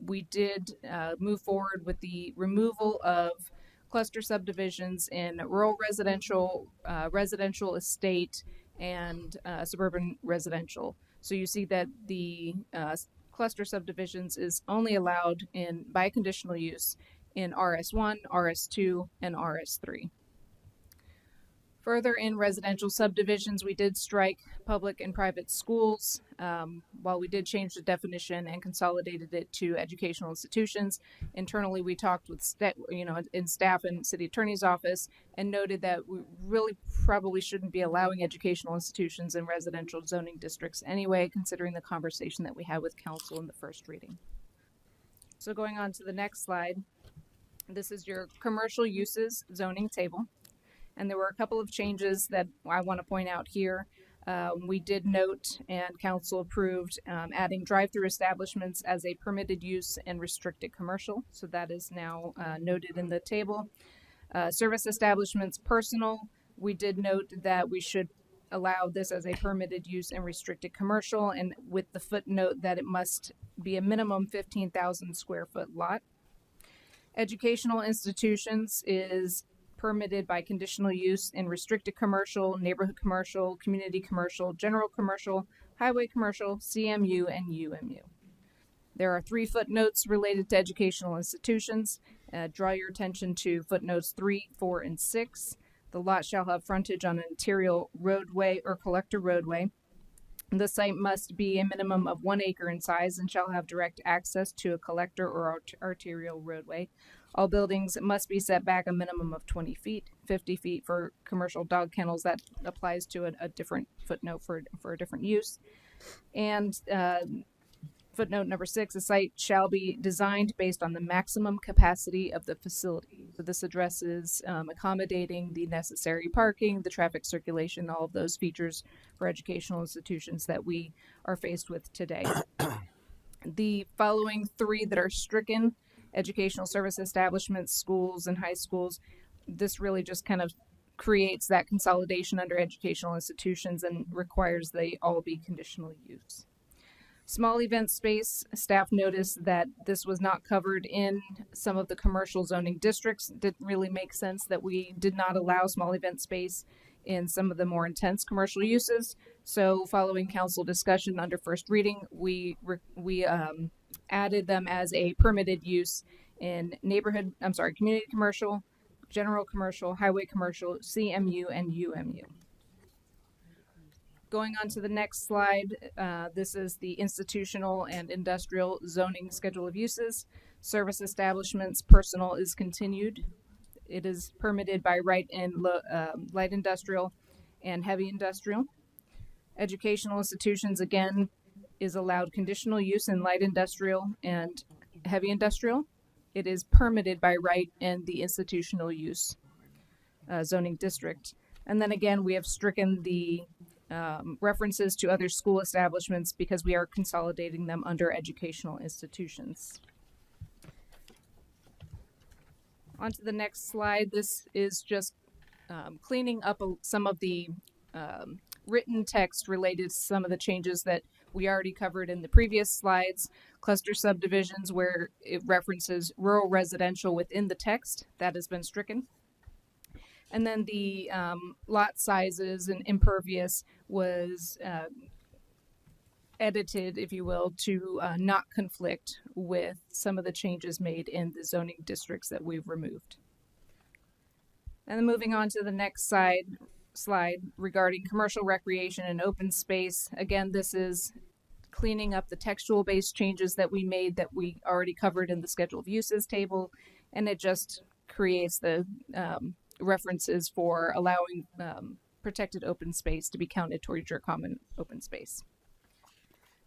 we did move forward with the removal of cluster subdivisions in rural residential, residential estate, and suburban residential. So you see that the cluster subdivisions is only allowed by conditional use in RS1, RS2, and RS3. Further, in residential subdivisions, we did strike public and private schools. While we did change the definition and consolidated it to educational institutions, internally we talked with in staff and city attorney's office and noted that we really probably shouldn't be allowing educational institutions in residential zoning districts anyway, considering the conversation that we had with council in the first reading. So going on to the next slide, this is your commercial uses zoning table. And there were a couple of changes that I want to point out here. We did note and council approved adding drive-through establishments as a permitted use and restricted commercial. So that is now noted in the table. Service establishments personal, we did note that we should allow this as a permitted use and restricted commercial, and with the footnote that it must be a minimum 15,000 square foot lot. Educational institutions is permitted by conditional use in restricted commercial, neighborhood commercial, community commercial, general commercial, highway commercial, CMU, and UMU. There are 3 footnotes related to educational institutions. Draw your attention to footnotes 3, 4, and 6. The lot shall have frontage on an arterial roadway or collector roadway. The site must be a minimum of 1 acre in size and shall have direct access to a collector or arterial roadway. All buildings must be set back a minimum of 20 feet, 50 feet for commercial dog kennels. That applies to a different footnote for a different use. And footnote number 6, a site shall be designed based on the maximum capacity of the facility. So this addresses accommodating the necessary parking, the traffic circulation, all of those features for educational institutions that we are faced with today. The following 3 that are stricken, educational service establishments, schools, and high schools, this really just kind of creates that consolidation under educational institutions and requires they all be conditional use. Small event space, staff noticed that this was not covered in some of the commercial zoning districts. It didn't really make sense that we did not allow small event space in some of the more intense commercial uses. So following council discussion under first reading, we added them as a permitted use in community commercial, general commercial, highway commercial, CMU, and UMU. Going on to the next slide, this is the institutional and industrial zoning schedule of uses. Service establishments, personal is continued. It is permitted by right in light industrial and heavy industrial. Educational institutions, again, is allowed conditional use in light industrial and heavy industrial. It is permitted by right in the institutional use zoning district. And then again, we have stricken the references to other school establishments because we are consolidating them under educational institutions. On to the next slide. This is just cleaning up some of the written text related to some of the changes that we already covered in the previous slides. Cluster subdivisions where it references rural residential within the text, that has been stricken. And then the lot sizes and impervious was edited, if you will, to not conflict with some of the changes made in the zoning districts that we've removed. And then moving on to the next slide regarding commercial recreation and open space. Again, this is cleaning up the textual based changes that we made that we already covered in the schedule of uses table, and it just creates the references for allowing protected open space to be counted towards your common open space.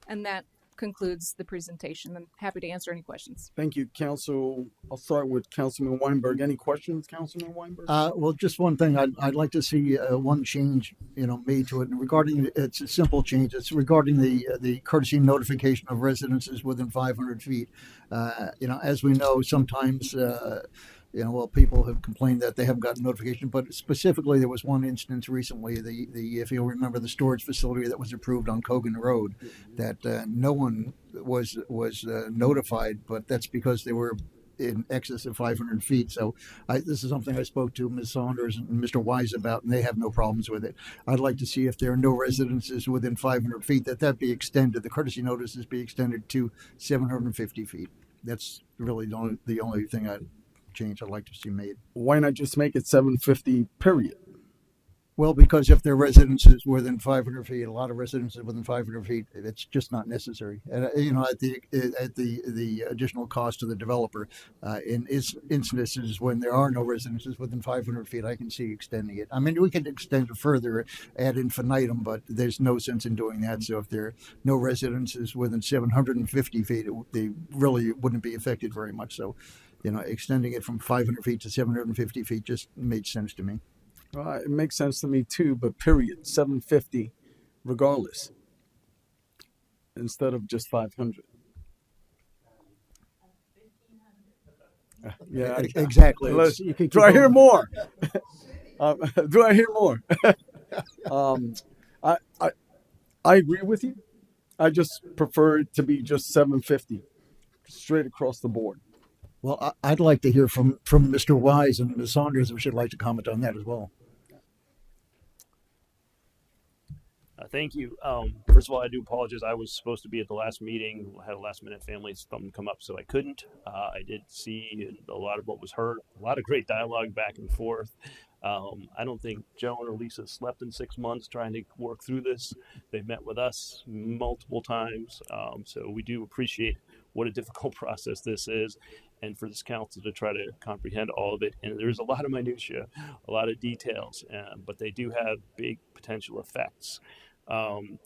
And that concludes the presentation. I'm happy to answer any questions. Thank you, Council. I'll start with Councilman Weinberg. Any questions, Councilman Weinberg? Well, just one thing. I'd like to see one change, made to it. And regarding, it's a simple change. It's regarding the courtesy notification of residences within 500 feet. As we know, sometimes people have complained that they haven't gotten notification, but specifically there was one instance recently, if you'll remember, the storage facility that was approved on Cogan Road, that no one was notified, but that's because they were in excess of 500 feet. So this is something I spoke to Ms. Saunders and Mr. Wise about, and they have no problems with it. I'd like to see if there are no residences within 500 feet, that be extended, the courtesy notices be extended to 750 feet. That's really the only thing change I'd like to see made. Why not just make it 750, period? Well, because if there are residences within 500 feet, a lot of residences within 500 feet, it's just not necessary. And at the additional cost to the developer, in instances when there are no residences within 500 feet, I can see extending it. I mean, we could extend it further ad infinitum, but there's no sense in doing that. So if there are no residences within 750 feet, they really wouldn't be affected very much. So, extending it from 500 feet to 750 feet just made sense to me. It makes sense to me too, but period, 750 regardless, instead of just 500. Yeah, exactly. Do I hear more? Do I hear more? I agree with you. I just prefer it to be just 750, straight across the board. Well, I'd like to hear from Mr. Wise and Ms. Saunders if she'd like to comment on that as well. Thank you. First of all, I do apologize. I was supposed to be at the last meeting. I had a last-minute family something come up, so I couldn't. I did see a lot of what was heard, a lot of great dialogue back and forth. I don't think Joan or Lisa slept in 6 months trying to work through this. They've met with us multiple times. So we do appreciate what a difficult process this is, and for this council to try to comprehend all of it. And there's a lot of minutia, a lot of details, but they do have big potential effects.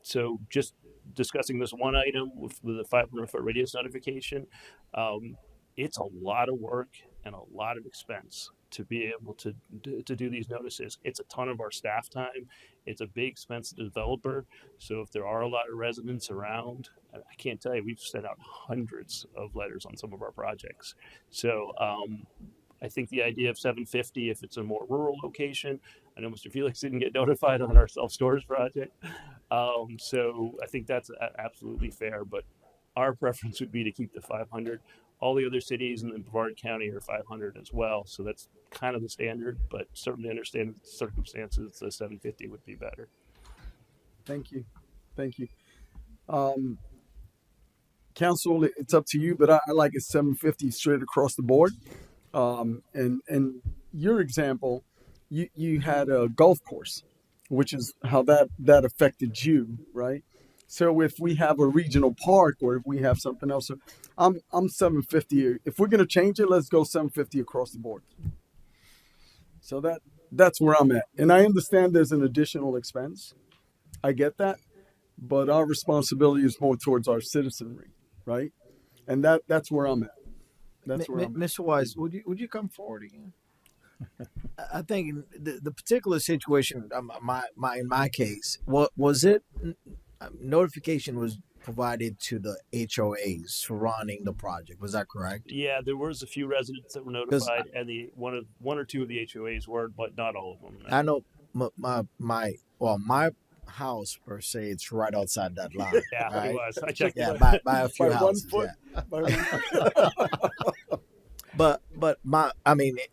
So just discussing this one item with the 500-foot radius notification, it's a lot of work and a lot of expense to be able to do these notices. It's a ton of our staff time. It's a big expense to the developer. So if there are a lot of residents around, I can't tell you, we've sent out hundreds of letters on some of our projects. So I think the idea of 750, if it's a more rural location, I know Mr. Felix didn't get notified on our self-storage project. So I think that's absolutely fair, but our preference would be to keep the 500. All the other cities in the Brevard County are 500 as well. So that's kind of the standard, but certainly understand the circumstances, the 750 would be better. Thank you. Thank you. Council, it's up to you, but I like it 750 straight across the board. And your example, you had a golf course, which is how that affected you, right? So if we have a regional park or if we have something else, I'm 750. If we're gonna change it, let's go 750 across the board. So that's where I'm at, and I understand there's an additional expense. I get that, but our responsibility is more towards our citizenry, right? And that's where I'm at. That's where I'm at. Mr. Wise, would you come forward again? I think in the particular situation, in my case, was it notification was provided to the HOAs surrounding the project? Was that correct? Yeah, there was a few residents that were notified, and one or two of the HOAs were, but not all of them. I know my house per se, it's right outside that line. Yeah, right? it was. I checked. Yeah, by a few By 1 houses. foot. Yeah. By 1 foot. But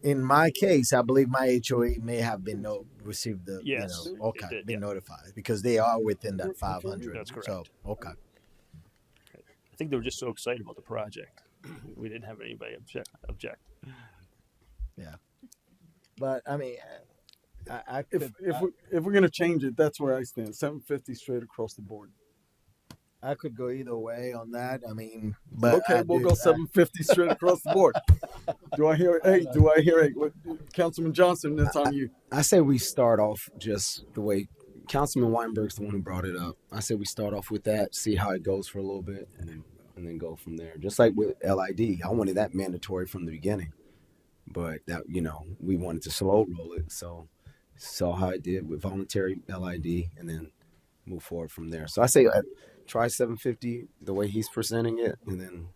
in my case, I believe my HOA may have been received the Yes, it did, been notified because they are within that 500. That's correct. So okay. I think they were just so excited about the project. We didn't have anybody object. Yeah, but I mean, I could, if we're gonna change it, that's where I stand. 750 straight across the board. I could go either way on that. I mean, but okay, we'll go 750 straight across the board. Do I hear it? Councilman Johnson, that's on you. I say we start off just the way Councilman Weinberg's the one who brought it up. I say we start off with that, see how it goes for a little bit, and then go from there. Just like with LID, I wanted that mandatory from the beginning, but that we wanted to slow roll it. So saw how it did with voluntary LID, and then move forward from there. So I say try 750 the way he's presenting it, and then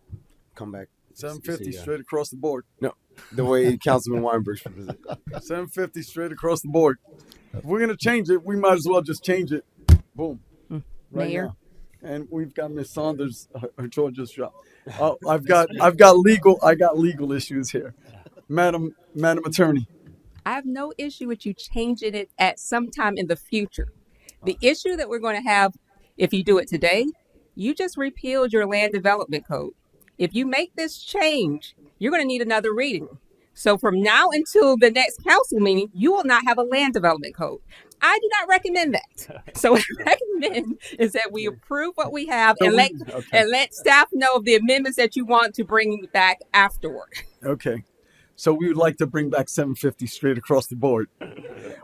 come back. 750 straight across the board. No, the way Councilman Weinberg's presenting. 750 straight across the board. If we're gonna change it, we might as well just change it. Boom. Right Mayor. now. And we've got Miss Saunders. Her jaw just dropped. Oh, I got legal issues here, Madam Attorney. I have no issue with you changing it at some time in the future. The issue that we're going to have if you do it today, you just repealed your land development code. If you make this change, you're going to need another reading. So from now until the next council meeting, you will not have a land development code. I do not recommend that. So what I recommend is that we approve what we have and let staff know of the amendments that you want to bring back afterward. Okay. So we would like to bring back 750 straight across the board.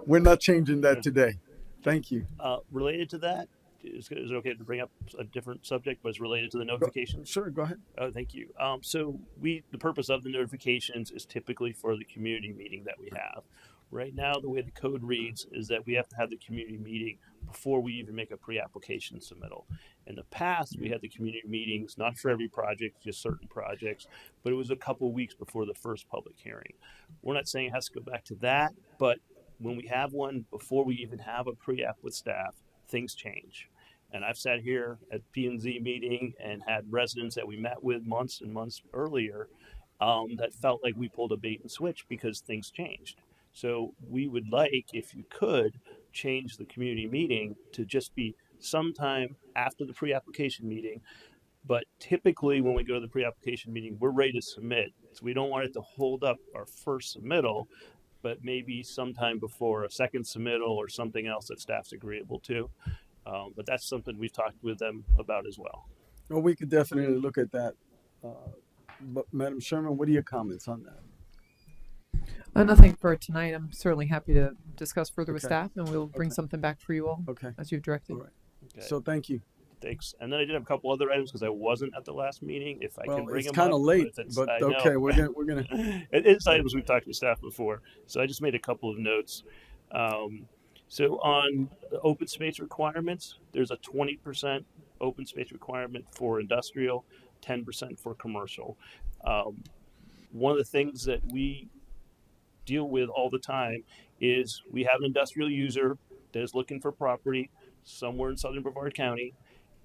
We're not changing that today. Thank you. Related to that, is it okay to bring up a different subject, but it's related to the notifications? Sure, go ahead. Oh, thank you. So the purpose of the notifications is typically for the community meeting that we have. Right now, the way the code reads is that we have to have the community meeting before we even make a pre-application submittal. In the past, we had the community meetings, not for every project, just certain projects, but it was a couple weeks before the first public hearing. We're not saying it has to go back to that, but when we have one before we even have a pre-app with staff, things change. And I've sat here at P&Z meeting and had residents that we met with months and months earlier that felt like we pulled a bait and switch because things changed. So we would like, if you could, change the community meeting to just be sometime after the pre-application meeting. But typically when we go to the pre-application meeting, we're ready to submit. So we don't want it to hold up our first submittal. but maybe sometime before a second submittal or something else that staff's agreeable to. But that's something we've talked with them about as well. Well, we could definitely look at that. But Madam Sherman, what are your comments on that? Nothing for tonight. I'm certainly happy to discuss further with Okay. staff, and we'll bring something back for you all Okay. as you've directed. All right. Okay. So thank you. Thanks. And then I did have a couple other items because I wasn't at the last meeting. If I Well, can bring it's them kind up, of late, if it's- but I know. okay, we're gonna. It's items we've talked to staff before, so I just made a couple of notes. So on the open space requirements, there's a 20% open space requirement for industrial, 10% for commercial. One of the things that we deal with all the time is we have an industrial user that is looking for property somewhere in southern Brevard County,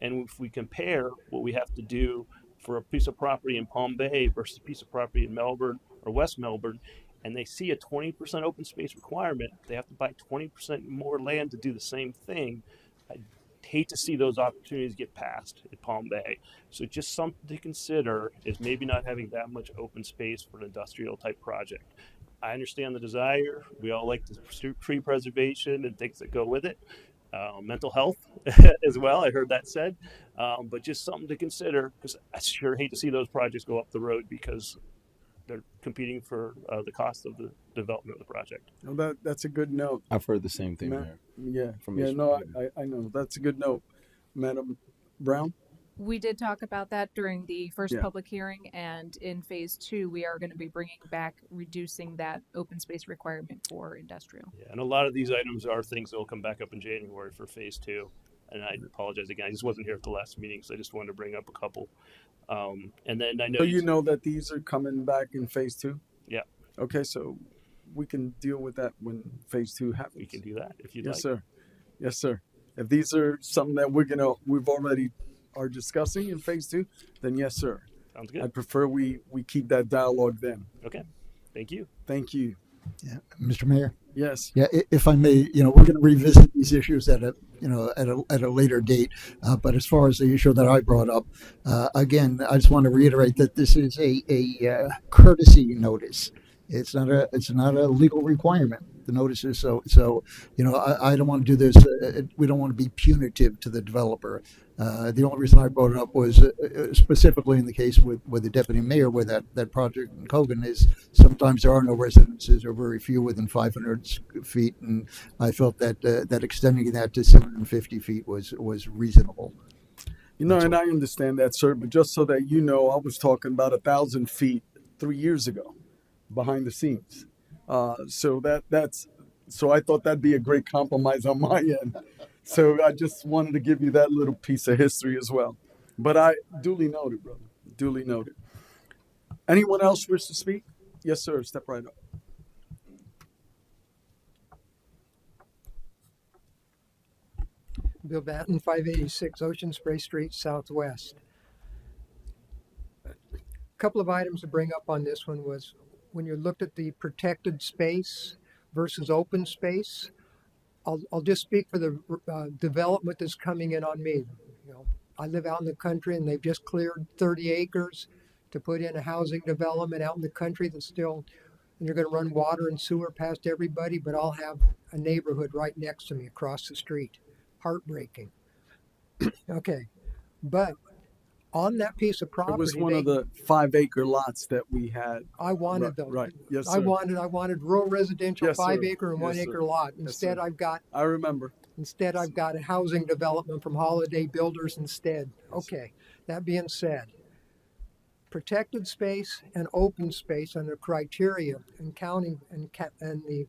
and if we compare what we have to do for a piece of property in Palm Bay versus a piece of property in Melbourne or West Melbourne, and they see a 20% open space requirement, they have to buy 20% more land to do the same thing. I hate to see those opportunities get passed at Palm Bay. So just something to consider is maybe not having that much open space for an industrial type project. I understand the desire. We all like the tree preservation and things that go with it. Mental health as well. I heard that said, but just something to consider because I sure hate to see those projects go up the road because they're competing for the cost of the development of the project. Well, that's a good note. I've heard the same thing, Ma- Mayor. Yeah. From Yeah. each- No, I know that's a good note, Madam Brown. We did talk about that during the first Yeah. public hearing, and in phase 2, we are going to be bringing back reducing that open space requirement for industrial. Yeah, and a lot of these items are things that will come back up in January for phase 2. And I apologize again. I just wasn't here at the last meeting, so I just wanted to bring up a couple. And then I know So you know that these are coming back in phase 2. Yeah, Okay, so we can deal with that when phase 2 happens. we can do that if you'd Yes, like. sir. Yes, sir. If these are something that we've already are discussing in phase 2, then yes, sir. Sounds good. I prefer we keep that dialogue then. Okay. Thank you. Thank you. Yeah, Mr. Mayor. Yes. Yeah, if I may, we're going to revisit these issues at a later date. But as far as the issue that I brought up, again, I just want to reiterate that this is a courtesy notice. It's not a legal requirement. The notices. So I don't want to do this. We don't want to be punitive to the developer. The only reason I brought it up was specifically in the case with the deputy mayor, where that project in Cogan is sometimes there are no residences or very few within 500 feet, and I felt that extending that to 750 feet was reasonable. And I understand that, sir. But just so that you know, I was talking about 1,000 feet 3 years ago, behind the scenes. So I thought that'd be a great compromise on my end. So I just wanted to give you that little piece of history as well. But I duly noted, brother. Duly noted. Anyone else wish to speak? Yes, sir. Step right up. Bill Batten, 586 Ocean Spray Street, Southwest. A couple of items to bring up on this one was when you looked at the protected space versus open space. I'll just speak for the development that's coming in on me. I live out in the country, and they've just cleared 30 acres to put in a housing development out in the country that's still, and you're going to run water and sewer past everybody, but I'll have a neighborhood right next to me across the street. Heartbreaking. Okay, but on that piece of property, It was one of the 5-acre lots that we had. I wanted right, those. Right. Yes, sir. I wanted rural residential, Yes, sir. 5-acre and Yes, 1-acre sir. lot. Yes, Instead, sir. I've got. I remember. Instead, I've got a housing development from Holiday Builders instead. Okay. That being said, protected space and open space under criteria and counting and the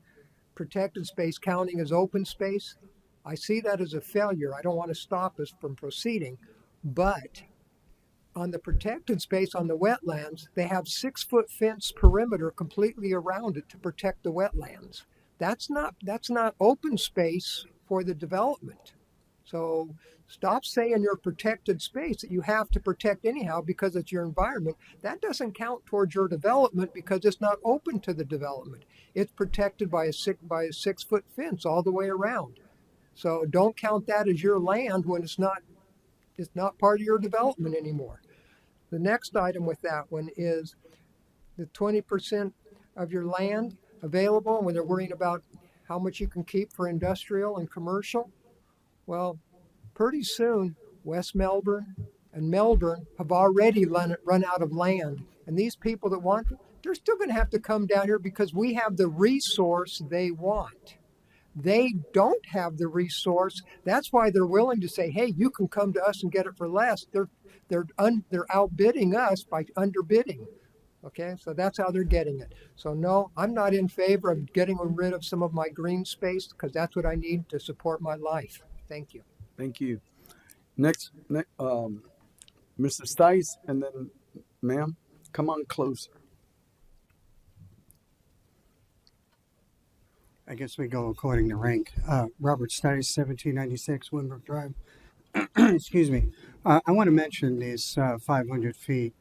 protected space counting as open space, I see that as a failure. I don't want to stop us from proceeding, but on the protected space on the wetlands, they have 6-foot fence perimeter completely around it to protect the wetlands. That's not open space for the development. So stop saying your protected space that you have to protect anyhow because it's your environment. That doesn't count towards your development because it's not open to the development. It's protected by a 6-foot fence all the way around. So don't count that as your land when it's not part of your development anymore. The next item with that one is the 20% of your land available, when they're worrying about how much you can keep for industrial and commercial, well, pretty soon, West Melbourne and Melbourne have already run out of land. And these people that want, they're still going to have to come down here because we have the resource they want. They don't have the resource. That's why they're willing to say, "Hey, you can come to us and get it for less." They're outbidding us by underbidding. Okay, so that's how they're getting it. So no, I'm not in favor of getting rid of some of my green space because that's what I need to support my life. Thank you. Thank you. Next, Mr. Stice, and then, ma'am, come on closer. I guess we go according to rank. Robert Stice, 1796 Winbrook Drive. Excuse me. I want to mention these 500 feet.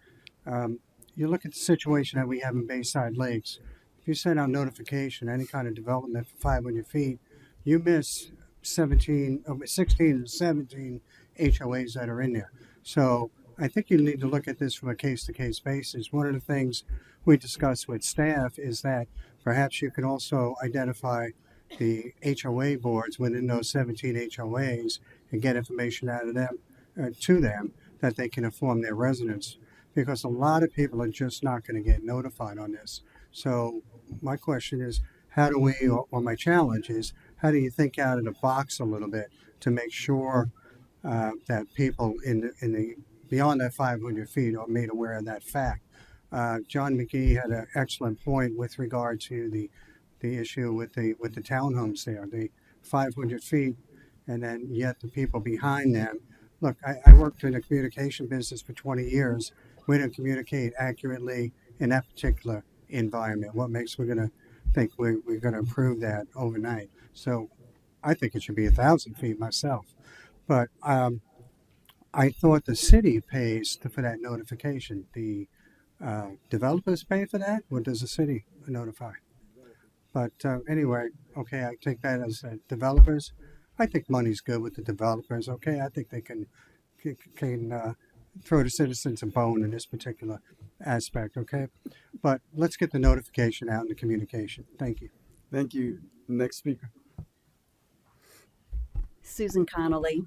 You look at the situation that we have in Bayside Lakes. If you send out notification, any kind of development for 500 feet, you miss 16 and 17 HOAs that are in there. So I think you need to look at this from a case-to-case basis. One of the things we discussed with staff is that perhaps you can also identify the HOA boards within those 17 HOAs and get information out of them to them that they can inform their residents, because a lot of people are just not going to get notified on this. So my question is, how do we, or my challenge is, how do you think out of the box a little bit to make sure that people in the beyond that 500 feet are made aware of that fact? John McGee had an excellent point with regard to the issue with the townhomes there, the 500 feet, and then yet the people behind them. Look, I worked in the communication business for 20 years. We didn't communicate accurately in that particular environment. What makes we're going to think we're going to improve that overnight? So I think it should be 1,000 feet myself. But I thought the city pays for that notification. The developers pay for that, or does the city notify? But anyway, okay, I take that as developers. I think money's good with the developers. Okay, I think they can throw the citizens a bone in this particular aspect. Okay, but let's get the notification out and the communication. Thank you. Thank you. Next speaker. Susan Connolly.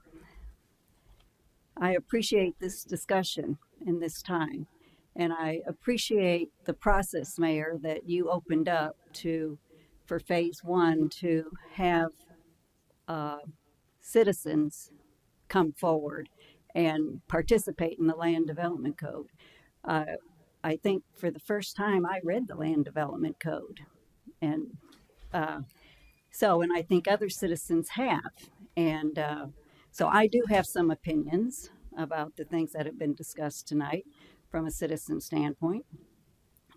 I appreciate this discussion in this time, and I appreciate the process, Mayor, that you opened up for phase one to have citizens come forward and participate in the land development code. I think for the first time I read the land development code, and and I think other citizens have, and so I do have some opinions about the things that have been discussed tonight from a citizen standpoint.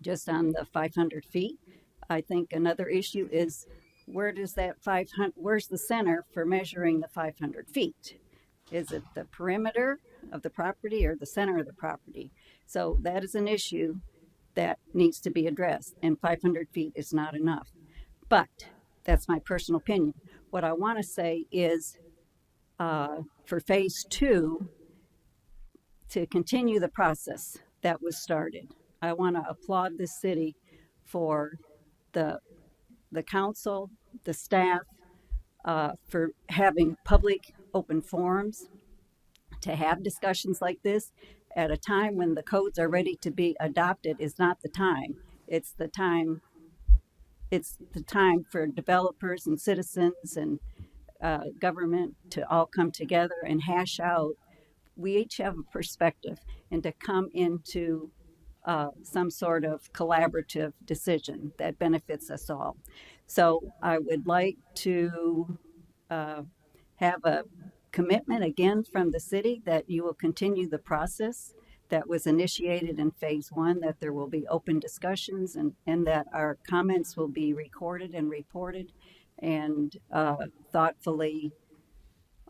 Just on the 500 feet, I think another issue is where's the center for measuring the 500 feet? Is it the perimeter of the property or the center of the property? So that is an issue that needs to be addressed, and 500 feet is not enough. But that's my personal opinion. What I want to say is for phase two, to continue the process that was started. I want to applaud the city for the council, the staff, for having public open forums, to have discussions like this at a time when the codes are ready to be adopted is not the time. It's the time for developers and citizens and government to all come together and hash out. We each have a perspective, and to come into some sort of collaborative decision that benefits us all. So I would like to have a commitment again from the city that you will continue the process that was initiated in phase one, that there will be open discussions and that our comments will be recorded and reported, and thoughtfully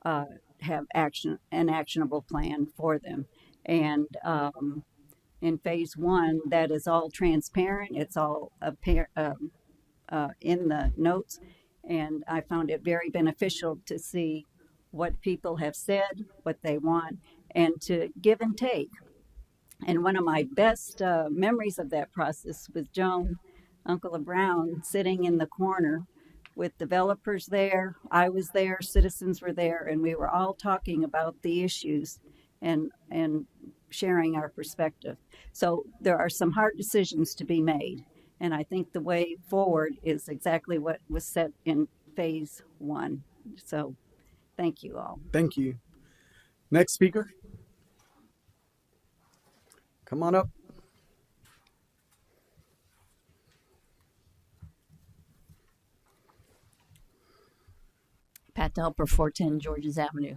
have an actionable plan for them. And in phase one, that is all transparent. It's all in the notes. And I found it very beneficial to see what people have said, what they want, and to give and take. And one of my best memories of that process with Joan Uncle Brown sitting in the corner with developers there. I was there, citizens were there, and we were all talking about the issues and sharing our perspective. So there are some hard decisions to be made. And I think the way forward is exactly what was set in phase one. So thank you all. Thank you. Next speaker. Come on up. Pat Delper, 410 Georges Avenue.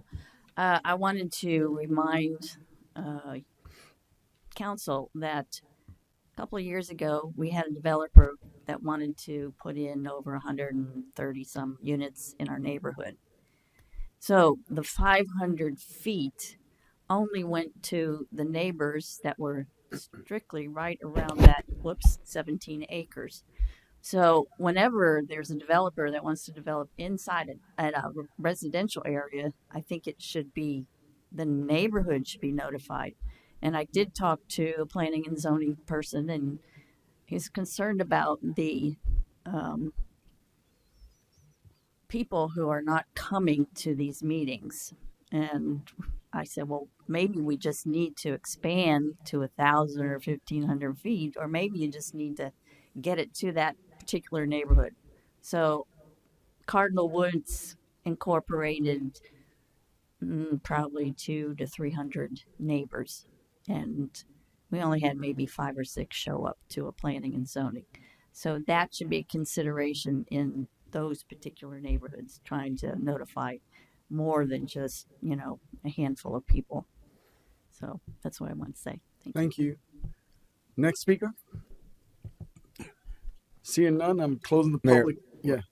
I wanted to remind council that a couple of years ago, we had a developer that wanted to put in over 130 some units in our neighborhood. So the 500 feet only went to the neighbors that were strictly right around that, 17 acres. So whenever there's a developer that wants to develop inside at a residential area, I think it should be, the neighborhood should be notified. And I did talk to a planning and zoning person, and he's concerned about the people who are not coming to these meetings. And I said, well, maybe we just need to expand to 1,000 or 1,500 feet, or maybe you just need to get it to that particular neighborhood. So Cardinal Woods incorporated probably 200 to 300 neighbors, and we only had maybe 5 or 6 show up to a planning and zoning. So that should be a consideration in those particular neighborhoods, trying to notify more than just, a handful of people. So that's what I want to say. Thank you. Next speaker. Seeing none, I'm closing the public. Mayor,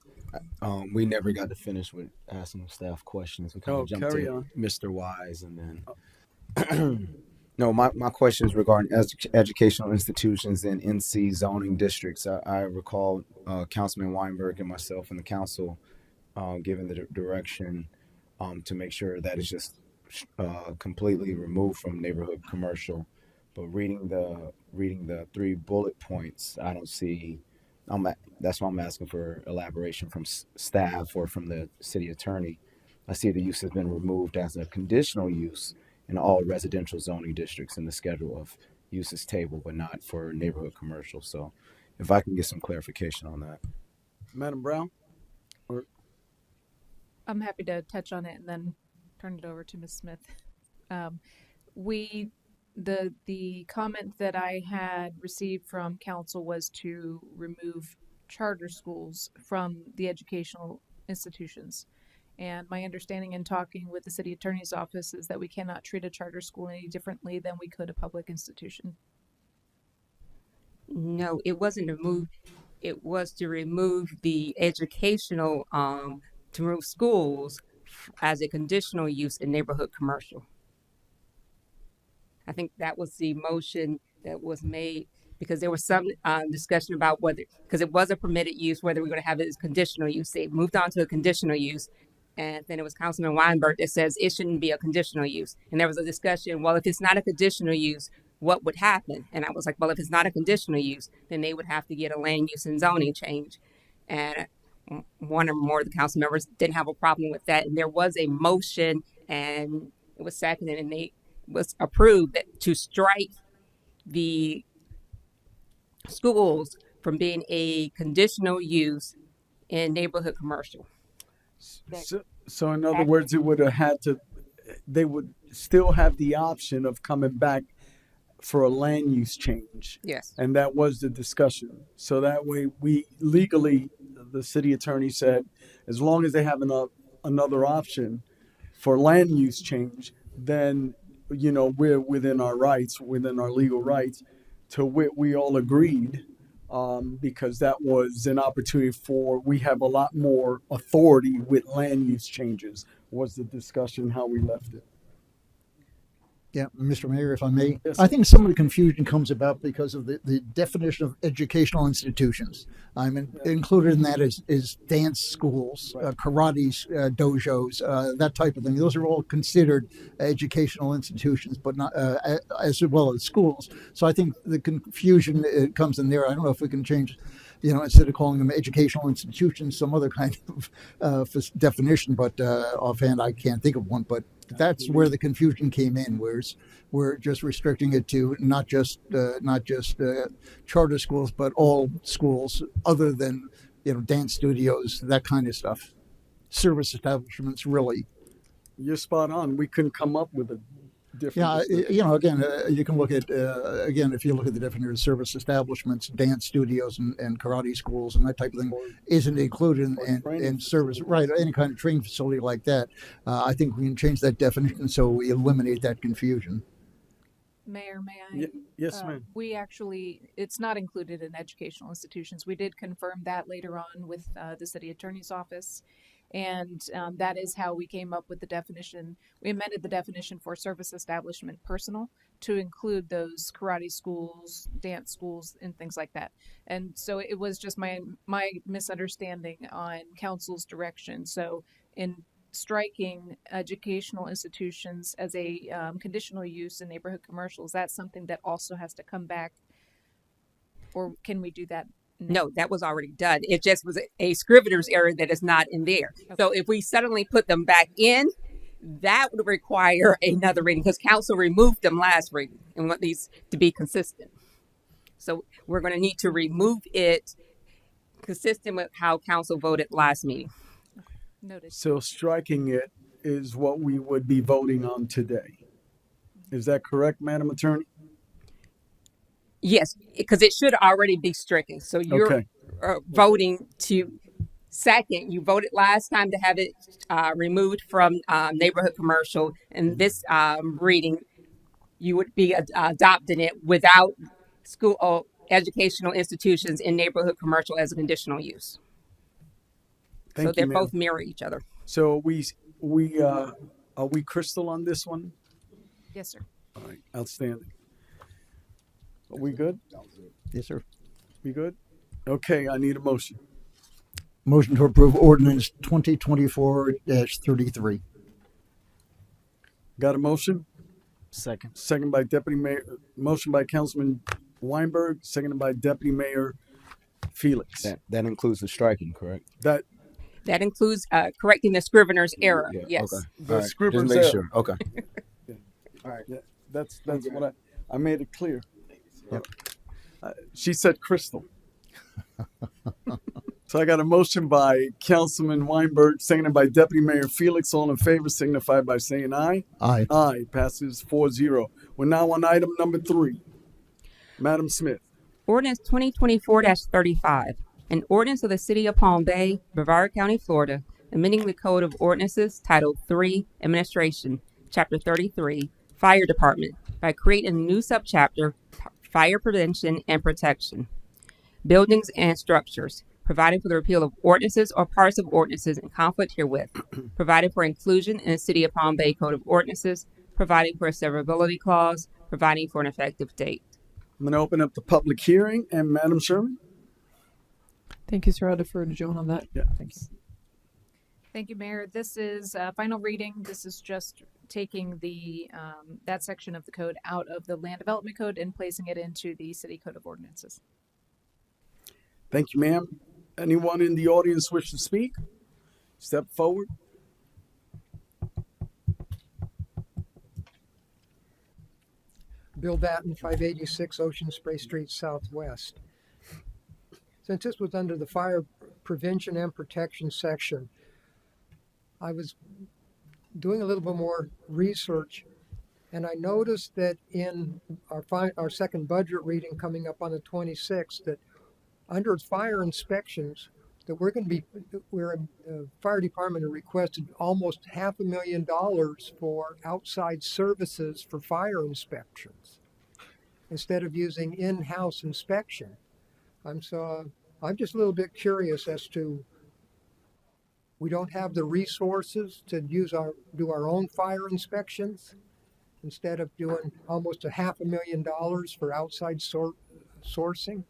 we never got to finish with asking staff questions. We kind of jumped carry to on. Mr. Wise, and then no, my question is regarding educational institutions in NC zoning districts. I recall Councilman Weinberg and myself and the council given the direction to make sure that it's just completely removed from neighborhood commercial. But reading the 3 bullet points, I don't see. That's why I'm asking for elaboration from staff or from the city attorney. I see the use has been removed as a conditional use in all residential zoning districts in the schedule of uses table, but not for neighborhood commercial. So if I can get some clarification on that. Madam Brown? I'm happy to touch on it and then turn it over to Ms. Smith. The comment that I had received from council was to remove charter schools from the educational institutions. And my understanding in talking with the city attorney's office is that we cannot treat a charter school any differently than we could a public institution. No, it wasn't to remove. It was to remove the educational, to remove schools as a conditional use in neighborhood commercial. I think that was the motion that was made because there was some discussion about whether, because it was a permitted use, whether we're going to have it as conditional use. They moved on to a conditional use. And then it was Councilman Weinberg that says it shouldn't be a conditional use. And there was a discussion, well, if it's not a conditional use, what would happen? And I was like, well, if it's not a conditional use, then they would have to get a land use and zoning change. And one or more of the council members didn't have a problem with that. And there was a motion and it was seconded and they was approved to strike the schools from being a conditional use in neighborhood commercial. So in other words, it would have had to, they would still have the option of coming back for a land use change. Yes. And that was the discussion. So that way we legally, the city attorney said, as long as they have another option for land use change, then, we're within our rights, within our legal rights, to which we all agreed. Because that was an opportunity we have a lot more authority with land use changes, was the discussion how we left it. Yeah, Mr. Mayor, if I may, Yes, I think some of the confusion comes about because of the definition of educational institutions. Included in that is dance schools, karate dojos, that type of thing. Those are all considered educational institutions, but not as well as schools. So I think the confusion comes in there. I don't know if we can change instead of calling them educational institutions, some other kind of definition. But offhand, I can't think of one. But that's where the confusion came in. Whereas we're just restricting it to not just charter schools, but all schools other than dance studios, that kind of stuff. Service establishments, really. You're spot on. We couldn't come up with a different. Yeah, again, you can look at if you look at the definition of service establishments, dance studios, and karate schools, and that type of thing isn't included in service, right? Any kind of training facility like that. I think we can change that definition so we eliminate that confusion. Mayor, may I? Yes, ma'am. We actually, it's not included in educational institutions. We did confirm that later on with the city attorney's office. And that is how we came up with the definition. We amended the definition for service establishment personal to include those karate schools, dance schools, and things like that. And so it was just my misunderstanding on council's direction. So in striking educational institutions as a conditional use in neighborhood commercials, that's something that also has to come back, or can we do that? No, that was already done. It just was a scrivener's error that is not in there. Okay. So if we suddenly put them back in, that would require another reading because council removed them last reading and want these to be consistent. So we're going to need to remove it consistent with how council voted last meeting. Okay. Noted. So striking it is what we would be voting on today. Is that correct, Madam Attorney? Yes, because it should already be stricken. So you're voting to second. You voted last time to have it removed from neighborhood commercial. In this reading, you would be adopting it without school or educational institutions in neighborhood commercial as a conditional use. So they're both mirror each other. So are we crystal on this one? Yes, sir. All right, outstanding. Are we good? Yes, sir. We good? Okay, I need a motion. Motion to approve ordinance 2024-33. Got a motion? Second. Second by Deputy Mayor. Motion by Councilman Weinberg. Seconded by Deputy Mayor Felix. That includes the striking, correct? That includes correcting the scrivener's error. Yeah, yes. Okay. The scrivener's error. Just error. make sure. Okay. Yeah. All right. Yeah, that's what I made it clear. Yep. She said crystal. So I got a motion by Councilman Weinberg, seconded by Deputy Mayor Felix. All in favor signify by saying aye. Aye. Aye. Passes 4-0. We're now on item number 3. Madam Smith. Ordinance 2024-35. An ordinance of the City of Palm Bay, Brevard County, Florida, amending the Code of Ordinances, Title 3, Administration, Chapter 33, Fire Department, by creating a new subchapter, Fire Prevention and Protection, Buildings and Structures, providing for the repeal of ordinances or parts of ordinances in conflict herewith, providing for inclusion in the City of Palm Bay Code of Ordinances, providing for a severability clause, providing for an effective date. I'm going to open up the public hearing, and Madam Sherman. Thank you, sir. I'll defer to Joan on that. Yeah. Thanks. Thank you, Mayor. This is final reading. This is just taking the that section of the code out of the Land Development Code and placing it into the City Code of Ordinances. Thank you, ma'am. Anyone in the audience wish to speak? Step forward. Bill Batten, 586 Ocean Spray Street Southwest. Since this was under the Fire Prevention and Protection section, I was doing a little bit more research, and I noticed that in our second budget reading coming up on the 26th, that under fire inspections, that the fire department had requested almost $500,000 for outside services for fire inspections instead of using in-house inspection. I'm just a little bit curious as to, we don't have the resources to do our own fire inspections instead of doing almost $500,000 for outside sourcing.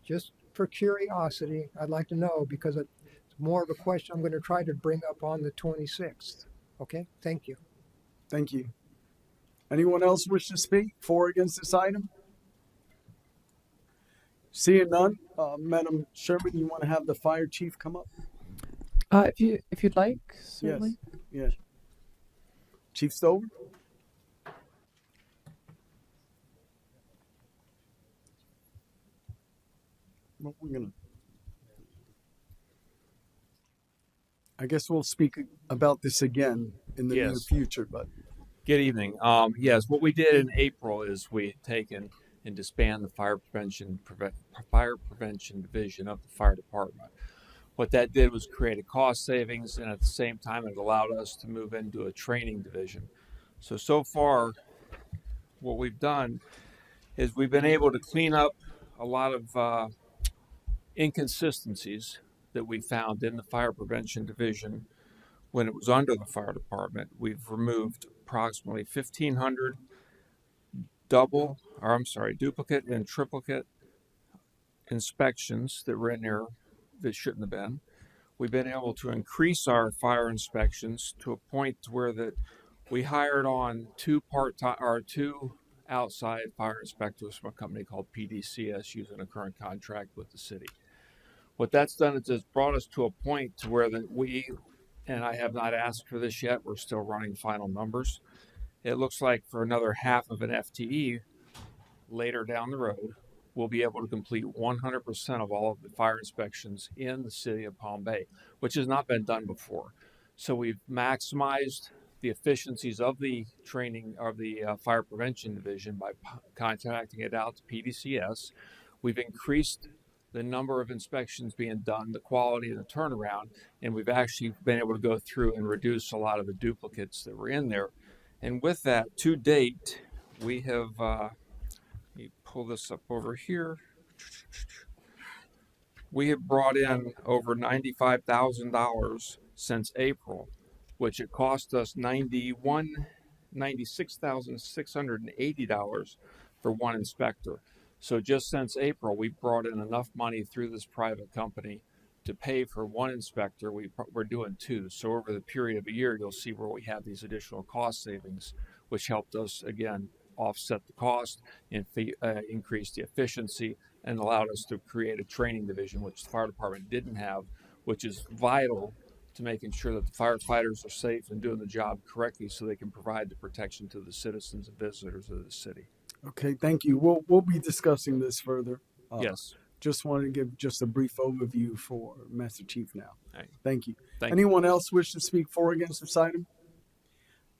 Just for curiosity, I'd like to know, because it's more of a question I'm going to try to bring up on the 26th. Okay, thank you. Thank you. Anyone else wish to speak for or against this item? Seeing none, Madam Sherman, you want to have the fire chief come up? If you'd like, certainly. Yes. Chief Stover? Well, I guess we'll speak about this again in the near Yes. future, but Good evening. Yes, what we did in April is we had taken and disbanded the fire prevention division of the fire department. What that did was create a cost savings, and at the same time, it allowed us to move into a training division. So far, what we've done is we've been able to clean up a lot of inconsistencies that we found in the fire prevention division when it was under the fire department. We've removed approximately 1,500 duplicate and triplicate inspections that were in there that shouldn't have been. We've been able to increase our fire inspections to a point where that we hired on two outside fire inspectors from a company called PDCS using a current contract with the city. What that's done is it's brought us to a point to where that and I have not asked for this yet, we're still running final numbers. It looks like for another half of an FTE later down the road, we'll be able to complete 100% of all of the fire inspections in the city of Palm Bay, which has not been done before. So we've maximized the efficiencies of the training of the fire prevention division by contracting it out to PDCS. We've increased the number of inspections being done, the quality and the turnaround, and we've actually been able to go through and reduce a lot of the duplicates that were in there. And with that, to date, we have, let me pull this up over here. We have brought in over $95,000 since April, which it cost us $96,680 for one inspector. So just since April, we've brought in enough money through this private company to pay for one inspector. We're doing two. So over the period of a year, you'll see where we have these additional cost savings, which helped us, again, offset the cost and increase the efficiency and allowed us to create a training division, which the fire department didn't have, which is vital to making sure that the firefighters are safe and doing the job correctly so they can provide the protection to the citizens and visitors of the city. okay, thank you. We'll be discussing this further. Yes. Just wanted to give just a brief overview for Master Chief now. Right. Thank you. Thank Anyone else wish to speak for or against this item?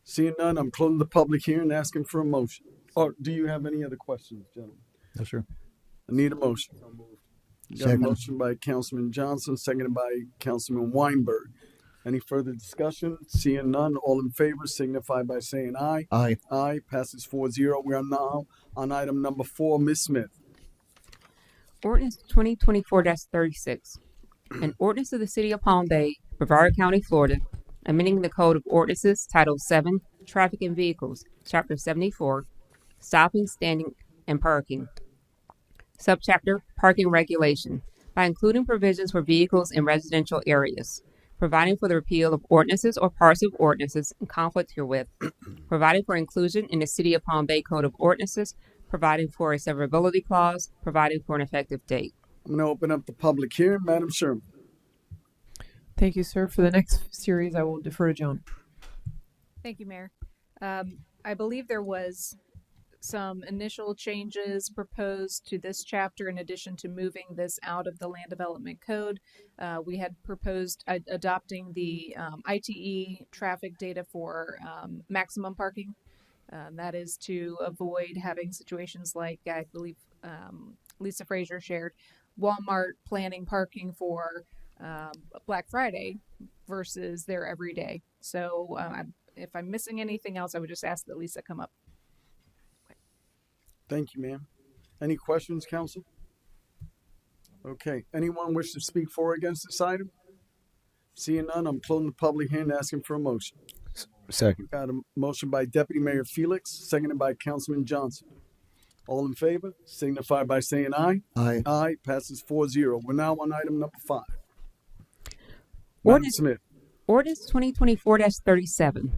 Seeing none, I'm closing the public hearing and asking for a motion. Or do you have any other questions, gentlemen? No, sir. I need a motion. Got a Second. motion by Councilman Johnson, seconded by Councilman Weinberg. Any further discussion? Seeing none, all in favor signify by saying aye. Aye. Aye. Passes 4-0. We are now on item number 4. Ms. Smith. Ordinance 2024-36. An ordinance of the City of Palm Bay, Brevard County, Florida, amending the Code of Ordinances, Title 7, Traffic and Vehicles, Chapter 74, Stopping, Standing, and Parking. Subchapter Parking Regulation, by including provisions for vehicles in residential areas, providing for the repeal of ordinances or parts of ordinances in conflict herewith, providing for inclusion in the City of Palm Bay Code of Ordinances, providing for a severability clause, providing for an effective date. I'm going to open up the public hearing. Madam Sherman. Thank you, sir. For the next series, I will defer to Joan. Thank you, Mayor. I believe there was some initial changes proposed to this chapter in addition to moving this out of the Land Development Code. We had proposed adopting the ITE traffic data for maximum parking. That is to avoid having situations like I believe Lisa Frazier shared, Walmart planning parking for Black Friday versus their everyday. So if I'm missing anything else, I would just ask that Lisa come up. Thank you, ma'am. Any questions, council? Okay. Anyone wish to speak for or against this item? Seeing none, I'm closing the public hearing and asking for a motion. Second. Got a motion by Deputy Mayor Felix, seconded by Councilman Johnson. All in favor, signify by saying aye. Aye. Aye. Passes 4-0. We're now on item number 5. Ordinance, Smith. Ordinance 2024-37.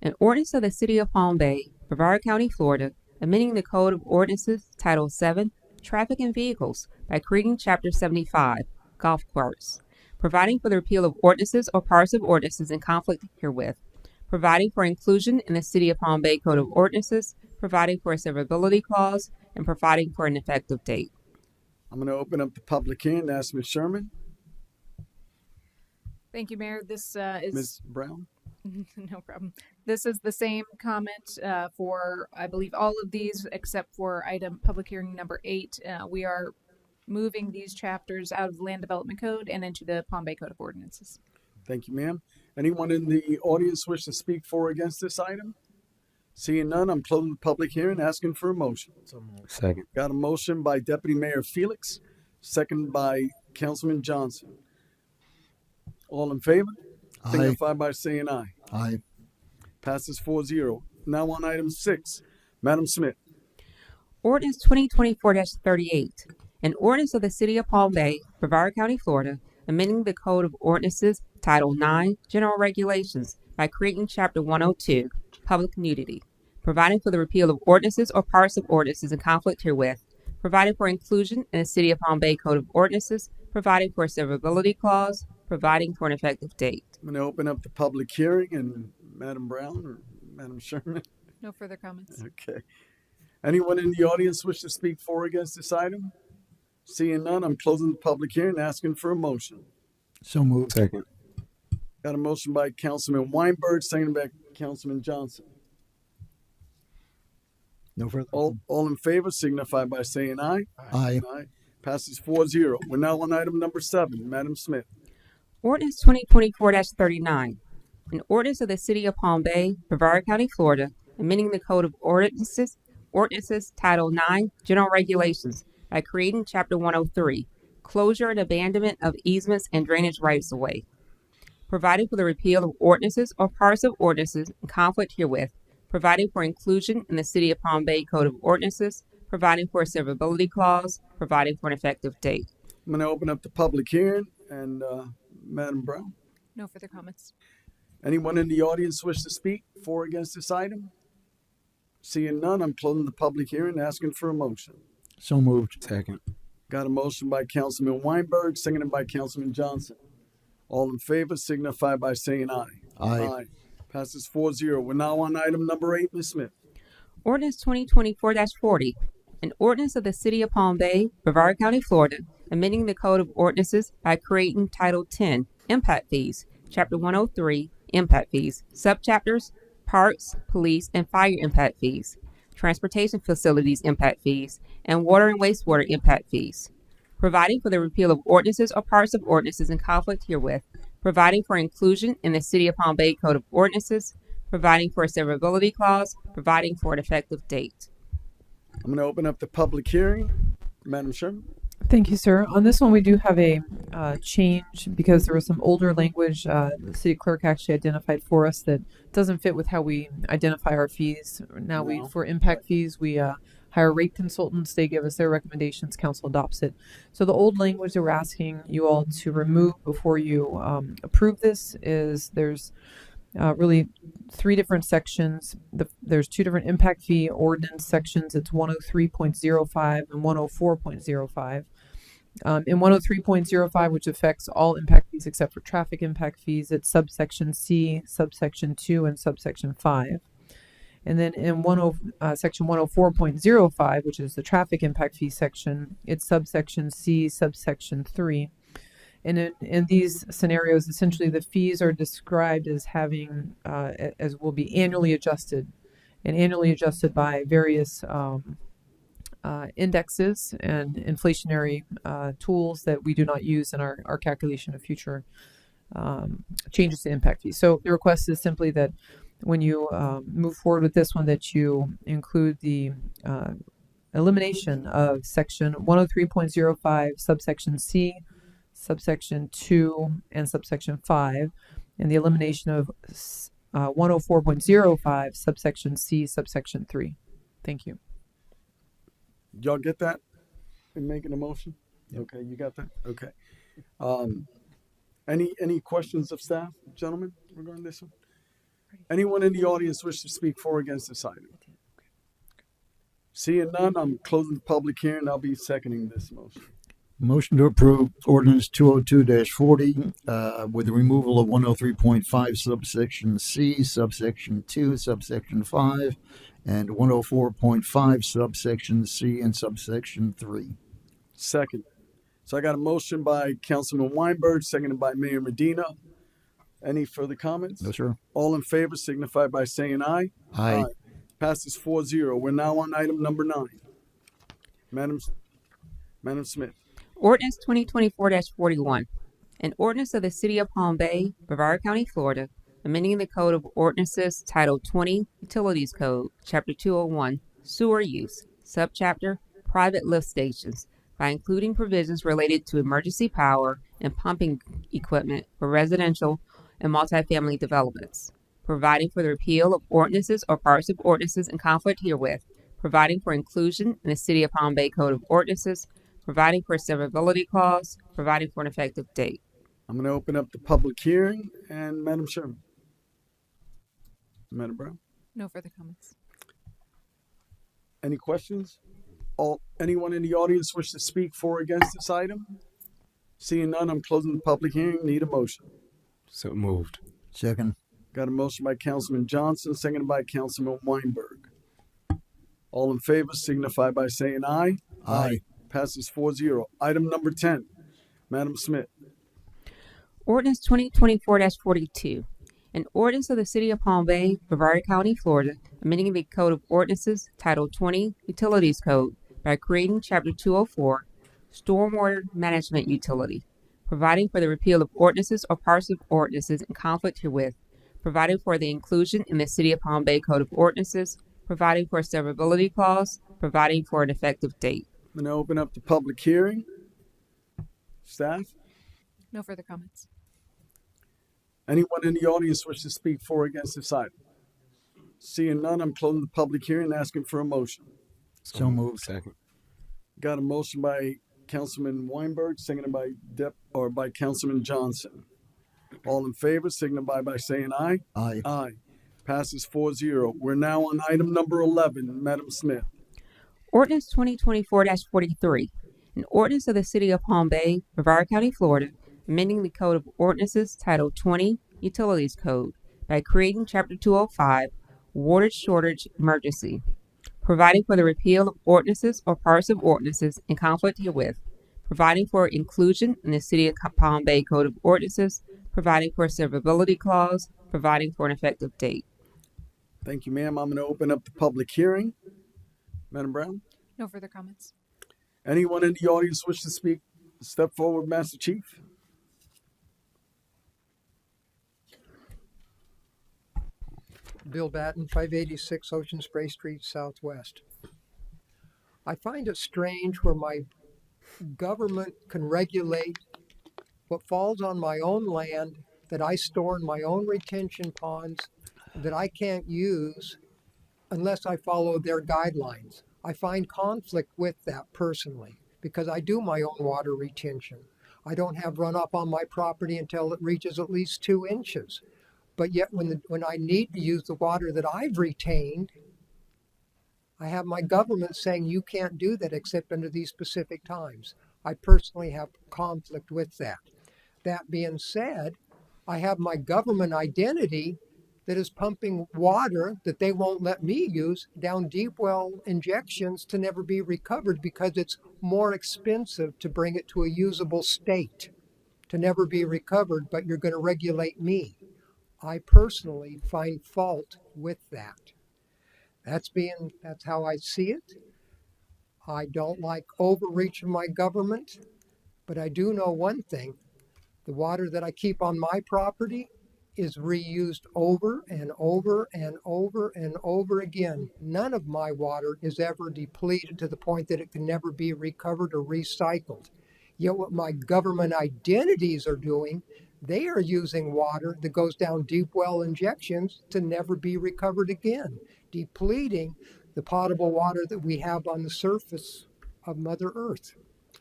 An ordinance of the City of Palm Bay, Brevard County, Florida, amending the Code of Ordinances, Title 7, traffic and vehicles by creating Chapter 75, golf carts, providing for the repeal of ordinances or parts of ordinances in conflict herewith, providing for inclusion in the City of Palm Bay Code of Ordinances, providing for a severability clause, and providing for an effective date. I'm going to open up the public hearing and ask Ms. Sherman. Thank you, Mayor. This is Ms. Brown? no problem. This is the same comment for, I believe, all of these except for item public hearing number 8. We are moving these chapters out of the Land Development Code and into the Palm Bay Code of Ordinances. Thank you, ma'am. Anyone in the audience wish to speak for or against this item? Seeing none, I'm closing the public hearing, asking for a motion. Second. Got a motion by Deputy Mayor Felix, second by Councilman Johnson. All in favor? Aye. Signify by saying aye. Aye. Passes 4-0. Now on item 6, Madam Smith. Ordinance 2024-38, an ordinance of the City of Palm Bay, Brevard County, Florida, amending the Code of Ordinances, Title 9, General Regulations, by creating Chapter 102, Public Nudity, providing for the repeal of ordinances or parts of ordinances in conflict herewith, providing for inclusion in the City of Palm Bay Code of Ordinances, providing for a severability clause, providing for an effective date. I'm going to open up the public hearing, and Madam Brown or Madam Sherman. No further comments. Okay. Anyone in the audience wish to speak for or against this item? Seeing none, I'm closing the public hearing, asking for a motion. So moved. Second. Got a motion by Councilman Weinberg, seconded by Councilman Johnson. No further. All in favor signify by saying aye. Aye. Aye. Passes 4-0. We're now on item number 7, Madam Smith. Ordinance 2024-39, an ordinance of the City of Palm Bay, Brevard County, Florida, amending the Code of Ordinances, Title 9, General Regulations, by creating Chapter 103, Closure and Abandonment of Easements and Drainage Rights-of-Way, providing for the repeal of ordinances or parts of ordinances in conflict herewith, providing for inclusion in the City of Palm Bay Code of Ordinances, providing for a severability clause, providing for an effective date. I'm going to open up the public hearing, and Madam Brown. No further comments. Anyone in the audience wish to speak for or against this item? Seeing none, I'm closing the public hearing, asking for a motion. So moved. Second. Got a motion by Councilman Weinberg, seconded by Councilman Johnson. All in favor signify by saying aye. Aye. Passes 4-0. We're now on item number 8, Ms. Smith. Ordinance 2024-40, an ordinance of the City of Palm Bay, Brevard County, Florida, amending the Code of Ordinances by creating Title 10, Impact Fees, Chapter 103, Impact Fees, Subchapters, Parks, Police, and Fire Impact Fees, Transportation Facilities Impact Fees, and Water and Wastewater Impact Fees, providing for the repeal of ordinances or parts of ordinances in conflict herewith, providing for inclusion in the City of Palm Bay Code of Ordinances, providing for a severability clause, providing for an effective date. I'm going to open up the public hearing. Madam Sherman. Thank you, sir. On this one, we do have a change because there was some older language the city clerk actually identified for us that doesn't fit with how we identify our fees. Now, for impact fees, we hire rate consultants. They give us their recommendations. Council adopts it. So the old language that we're asking you all to remove before you approve this is there's really 3 different sections. There's 2 different impact fee ordinance sections. It's 103.05 and 104.05. In 103.05, which affects all impact fees except for traffic impact fees, it's subsection C, subsection 2, and subsection 5. And then in section 104.05, which is the traffic impact fee section, it's subsection C, subsection 3. And in these scenarios, essentially the fees are described as having, as will be annually adjusted, and annually adjusted by various indexes and inflationary tools that we do not use in our calculation of future changes to impact fees. So the request is simply that when you move forward with this one, that you include the elimination of section 103.05, subsection C, subsection 2, and subsection 5, and the elimination of 104.05, subsection C, subsection 3. Thank you. Y'all get that in making a motion? Yep. Okay, you got that? Okay. Any questions of staff, gentlemen, regarding this one? Anyone in the audience wish to speak for or against this item? Seeing none, I'm closing the public hearing. I'll be seconding this motion. Motion to approve ordinance 202-40 with the removal of 103.5 subsection C, subsection 2, subsection 5, and 104.5 subsection C and subsection 3. Second. So I got a motion by Councilman Weinberg, seconded by Mayor Medina. Any further comments? No, sir. All in favor signify by saying aye. Aye. Passes 4-0. We're now on item number 9. Madam Smith. Ordinance 2024-41. An ordinance of the City of Palm Bay, Brevard County, Florida, amending the Code of Ordinances, Title 20, Utilities Code, Chapter 201, Sewer Use, Subchapter Private Lift Stations, by including provisions related to emergency power and pumping equipment for residential and multifamily developments, providing for the repeal of ordinances or parts of ordinances in conflict herewith, providing for inclusion in the City of Palm Bay Code of Ordinances, providing for a severability clause, providing for an effective date. I'm going to open up the public hearing, and Madam Sherman. Madam Brown. No further comments. Any questions? Anyone in the audience wish to speak for or against this item? Seeing none, I'm closing the public hearing. Need a motion. So moved. Second. Got a motion by Councilman Johnson, seconded by Councilman Weinberg. All in favor signify by saying aye. Aye. Passes 4-0. Item number 10. Madam Smith. Ordinance 2024-42. An ordinance of the City of Palm Bay, Brevard County, Florida, amending the Code of Ordinances, Title 20, Utilities Code, by creating Chapter 204, Stormwater Management Utility, providing for the repeal of ordinances or parts of ordinances in conflict herewith, providing for the inclusion in the City of Palm Bay Code of Ordinances, providing for a severability clause, providing for an effective date. I'm going to open up the public hearing. Staff? No further comments. Anyone in the audience wish to speak for or against this item? Seeing none, I'm closing the public hearing and asking for a motion. So moved. Second. Got a motion by Councilman Weinberg, seconded by Councilman Johnson. All in favor, signify by saying aye. Aye. Aye. Passes 4-0. We're now on item number 11. Madam Smith. Ordinance 2024-43. An ordinance of the City of Palm Bay, Brevard County, Florida, amending the Code of Ordinances, Title 20, Utilities Code, by creating Chapter 205, Water Shortage Emergency, providing for the repeal of ordinances or parts of ordinances in conflict herewith, providing for inclusion in the City of Palm Bay Code of Ordinances, providing for a severability clause, providing for an effective date. Thank you, ma'am. I'm going to open up the public hearing. Madam Brown? No further comments. Anyone in the audience wish to speak? Step forward, Master Chief. Bill Batten, 586 Ocean Spray Street, Southwest. I find it strange where my government can regulate what falls on my own land that I store in my own retention ponds that I can't use unless I follow their guidelines. I find conflict with that personally because I do my own water retention. I don't have runoff on my property until it reaches at least 2 inches. But yet when I need to use the water that I've retained, I have my government saying you can't do that except under these specific times. I personally have conflict with that. That being said, I have my government identity that is pumping water that they won't let me use down deep well injections to never be recovered because it's more expensive to bring it to a usable state to never be recovered, but you're going to regulate me. I personally find fault with that. That's how I see it. I don't like overreach of my government, but I do know one thing. The water that I keep on my property is reused over and over and over and over again. None of my water is ever depleted to the point that it can never be recovered or recycled. Yet what my government identities are doing, they are using water that goes down deep well injections to never be recovered again, depleting the potable water that we have on the surface of Mother Earth.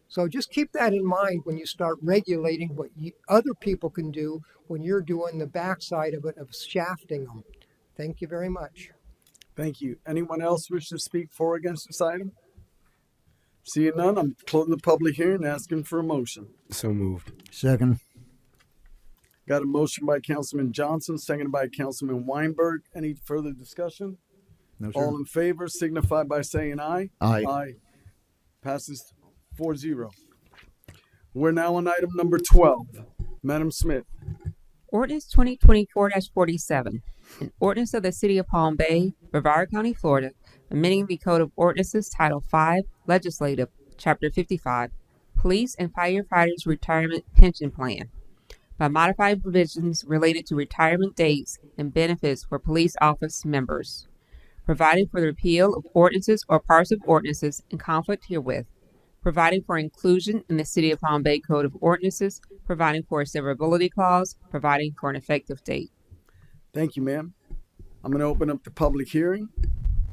So just keep that in mind when you start regulating what other people can do when you're doing the backside of it, of shafting them. Thank you very much. Thank you. Anyone else wish to speak for or against this item? Seeing none, I'm closing the public hearing and asking for a motion. So moved. Second. Got a motion by Councilman Johnson, seconded by Councilman Weinberg. Any further discussion? No, sir. All in favor signify by saying aye. Aye. Aye. Passes 4-0. We're now on item number 12. Madam Smith. Ordinance 2024-47, an ordinance of the City of Palm Bay, Brevard County, Florida, amending the Code of Ordinances Title 5, Legislative, Chapter 55, Police and Firefighters Retirement Pension Plan, by modifying provisions related to retirement dates and benefits for police office members, providing for the repeal of ordinances or parts of ordinances in conflict herewith, providing for inclusion in the City of Palm Bay Code of Ordinances, providing for a severability clause, providing for an effective date. Thank you, ma'am. I'm going to open up the public hearing.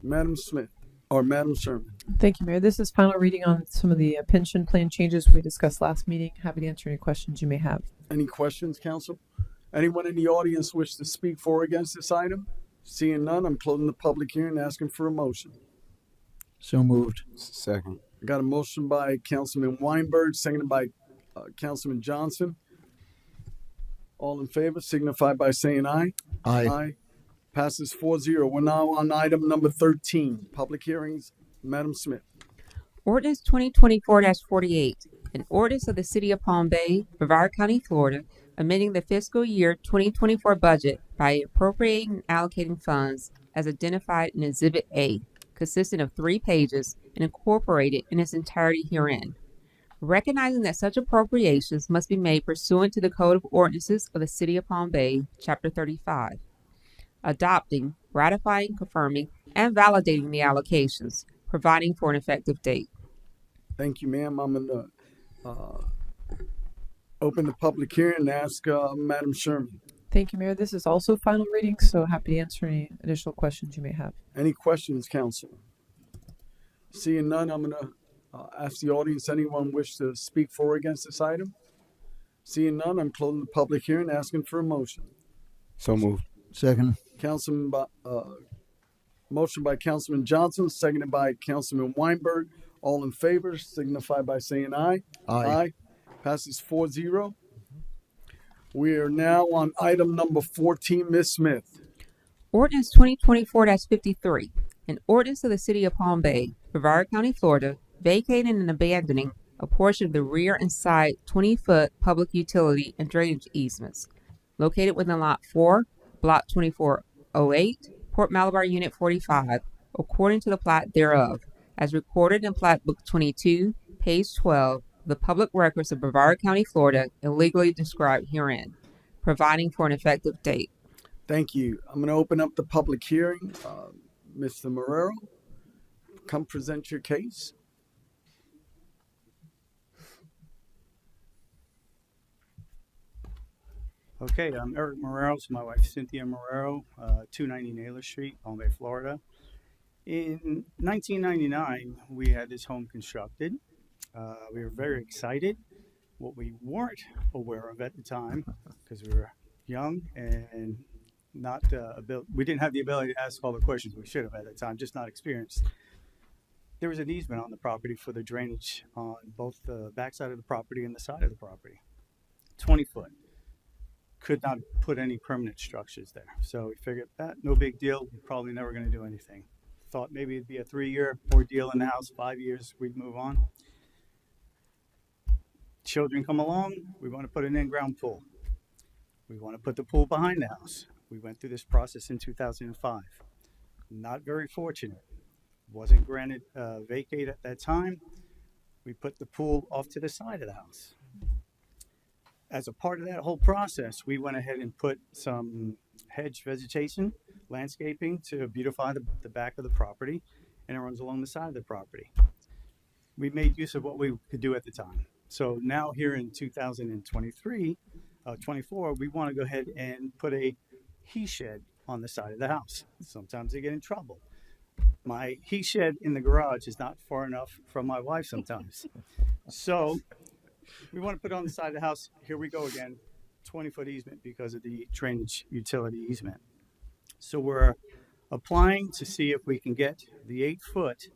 Madam Smith, or Madam Sherman. Thank you, Mayor. This is final reading on some of the pension plan changes we discussed last meeting. Happy to answer any questions you may have. Any questions, council? Anyone in the audience wish to speak for or against this item? Seeing none, I'm closing the public hearing and asking for a motion. So moved. Second. I got a motion by Councilman Weinberg, seconded by Councilman Johnson. All in favor signify by saying aye. Aye. Aye. Passes 4-0. We're now on item number 13, public hearings. Madam Smith. Ordinance 2024-48, an ordinance of the City of Palm Bay, Brevard County, Florida, amending the fiscal year 2024 budget by appropriating and allocating funds as identified in Exhibit A, consisting of 3 pages and incorporated in its entirety herein. Recognizing that such appropriations must be made pursuant to the Code of Ordinances of the City of Palm Bay, Chapter 35. Adopting, ratifying, confirming, and validating the allocations, providing for an effective date. Thank you, ma'am. I'm going to open the public hearing and ask Madam Sherman. Thank you, Mayor. This is also final reading, so happy to answer any additional questions you may have. Any questions, council? Seeing none, I'm going to ask the audience, anyone wish to speak for or against this item? Seeing none, I'm closing the public hearing, asking for a motion. So moved. Second. Motion by Councilman Johnson, seconded by Councilman Weinberg. All in favor signify by saying aye. Aye. Passes 4-0. We are now on item number 14, Ms. Smith. Ordinance 2024-53, an ordinance of the City of Palm Bay, Brevard County, Florida, vacating and abandoning a portion of the rear and side 20-foot public utility and drainage easements located within Lot 4, Block 2408, Port Malabar Unit 45, according to the plat thereof, as recorded in Plat Book 22, page 12, the public records of Brevard County, Florida, illegally described herein, providing for an effective date. Thank you. I'm going to open up the public hearing. Mr. Marrero, come present your case. Okay, I'm Eric Marrero. It's my wife Cynthia Marrero, 290 Naylor Street, Palm Bay, Florida. In 1999, we had this home constructed. We were very excited. What we weren't aware of at the time, because we were young and not we didn't have the ability to ask all the questions we should have at the time, just not experienced. There was an easement on the property for the drainage on both the backside of the property and the side of the property, 20 foot. Could not put any permanent structures there. So we figured that no big deal. We're probably never going to do anything. Thought maybe it'd be a 3-year ordeal in the house, 5 years, we'd move on. Children come along, we want to put an in-ground pool. We want to put the pool behind the house. We went through this process in 2005. Not very fortunate. Wasn't granted vacate at that time. We put the pool off to the side of the house. As a part of that whole process, we went ahead and put some hedge vegetation, landscaping to beautify the back of the property, and it runs along the side of the property. We made use of what we could do at the time. So now here in 2024, we want to go ahead and put a he shed on the side of the house. Sometimes they get in trouble. My he shed in the garage is not far enough from my wife sometimes. So we want to put it on the side of the house. Here we go again, 20-foot easement because of the drainage utility easement. So we're applying to see if we can get the 8 foot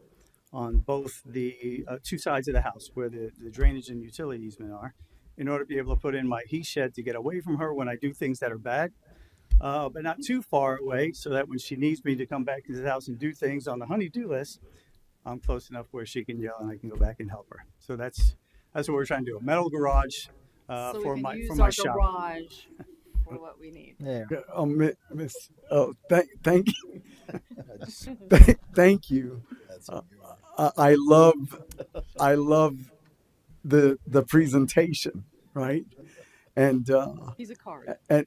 on both the two sides of the house where the drainage and utility easement are, in order to be able to put in my he shed to get away from her when I do things that are bad, but not too far away, so that when she needs me to come back to the house and do things on the honey-do list, I'm close enough where she can yell and I can go back and help her. So that's what we're trying to do. A metal garage So for we can my use for my our shop. garage for what we need. Yeah. Miss, thank you, thank you. I love the presentation, right? And He's a card. and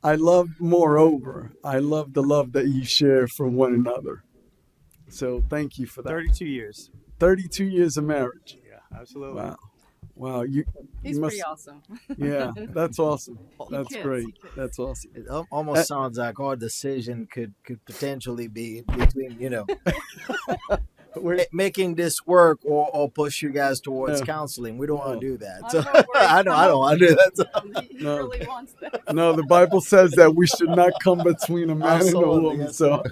I love the love that you share for one another. So thank you for that. 32 years. 32 years of marriage. Yeah, absolutely. Wow. He's you pretty awesome. Yeah, that's awesome. That's He great. he kids. That's awesome. It almost sounds like our decision could potentially be between, making this work or push you guys towards Yeah. counseling. We don't want to do that. I So, don't know where I don't want to do that. So. He No. really wants that. No, the Bible says that we should not come between a man and a Absolutely, woman. yes, So,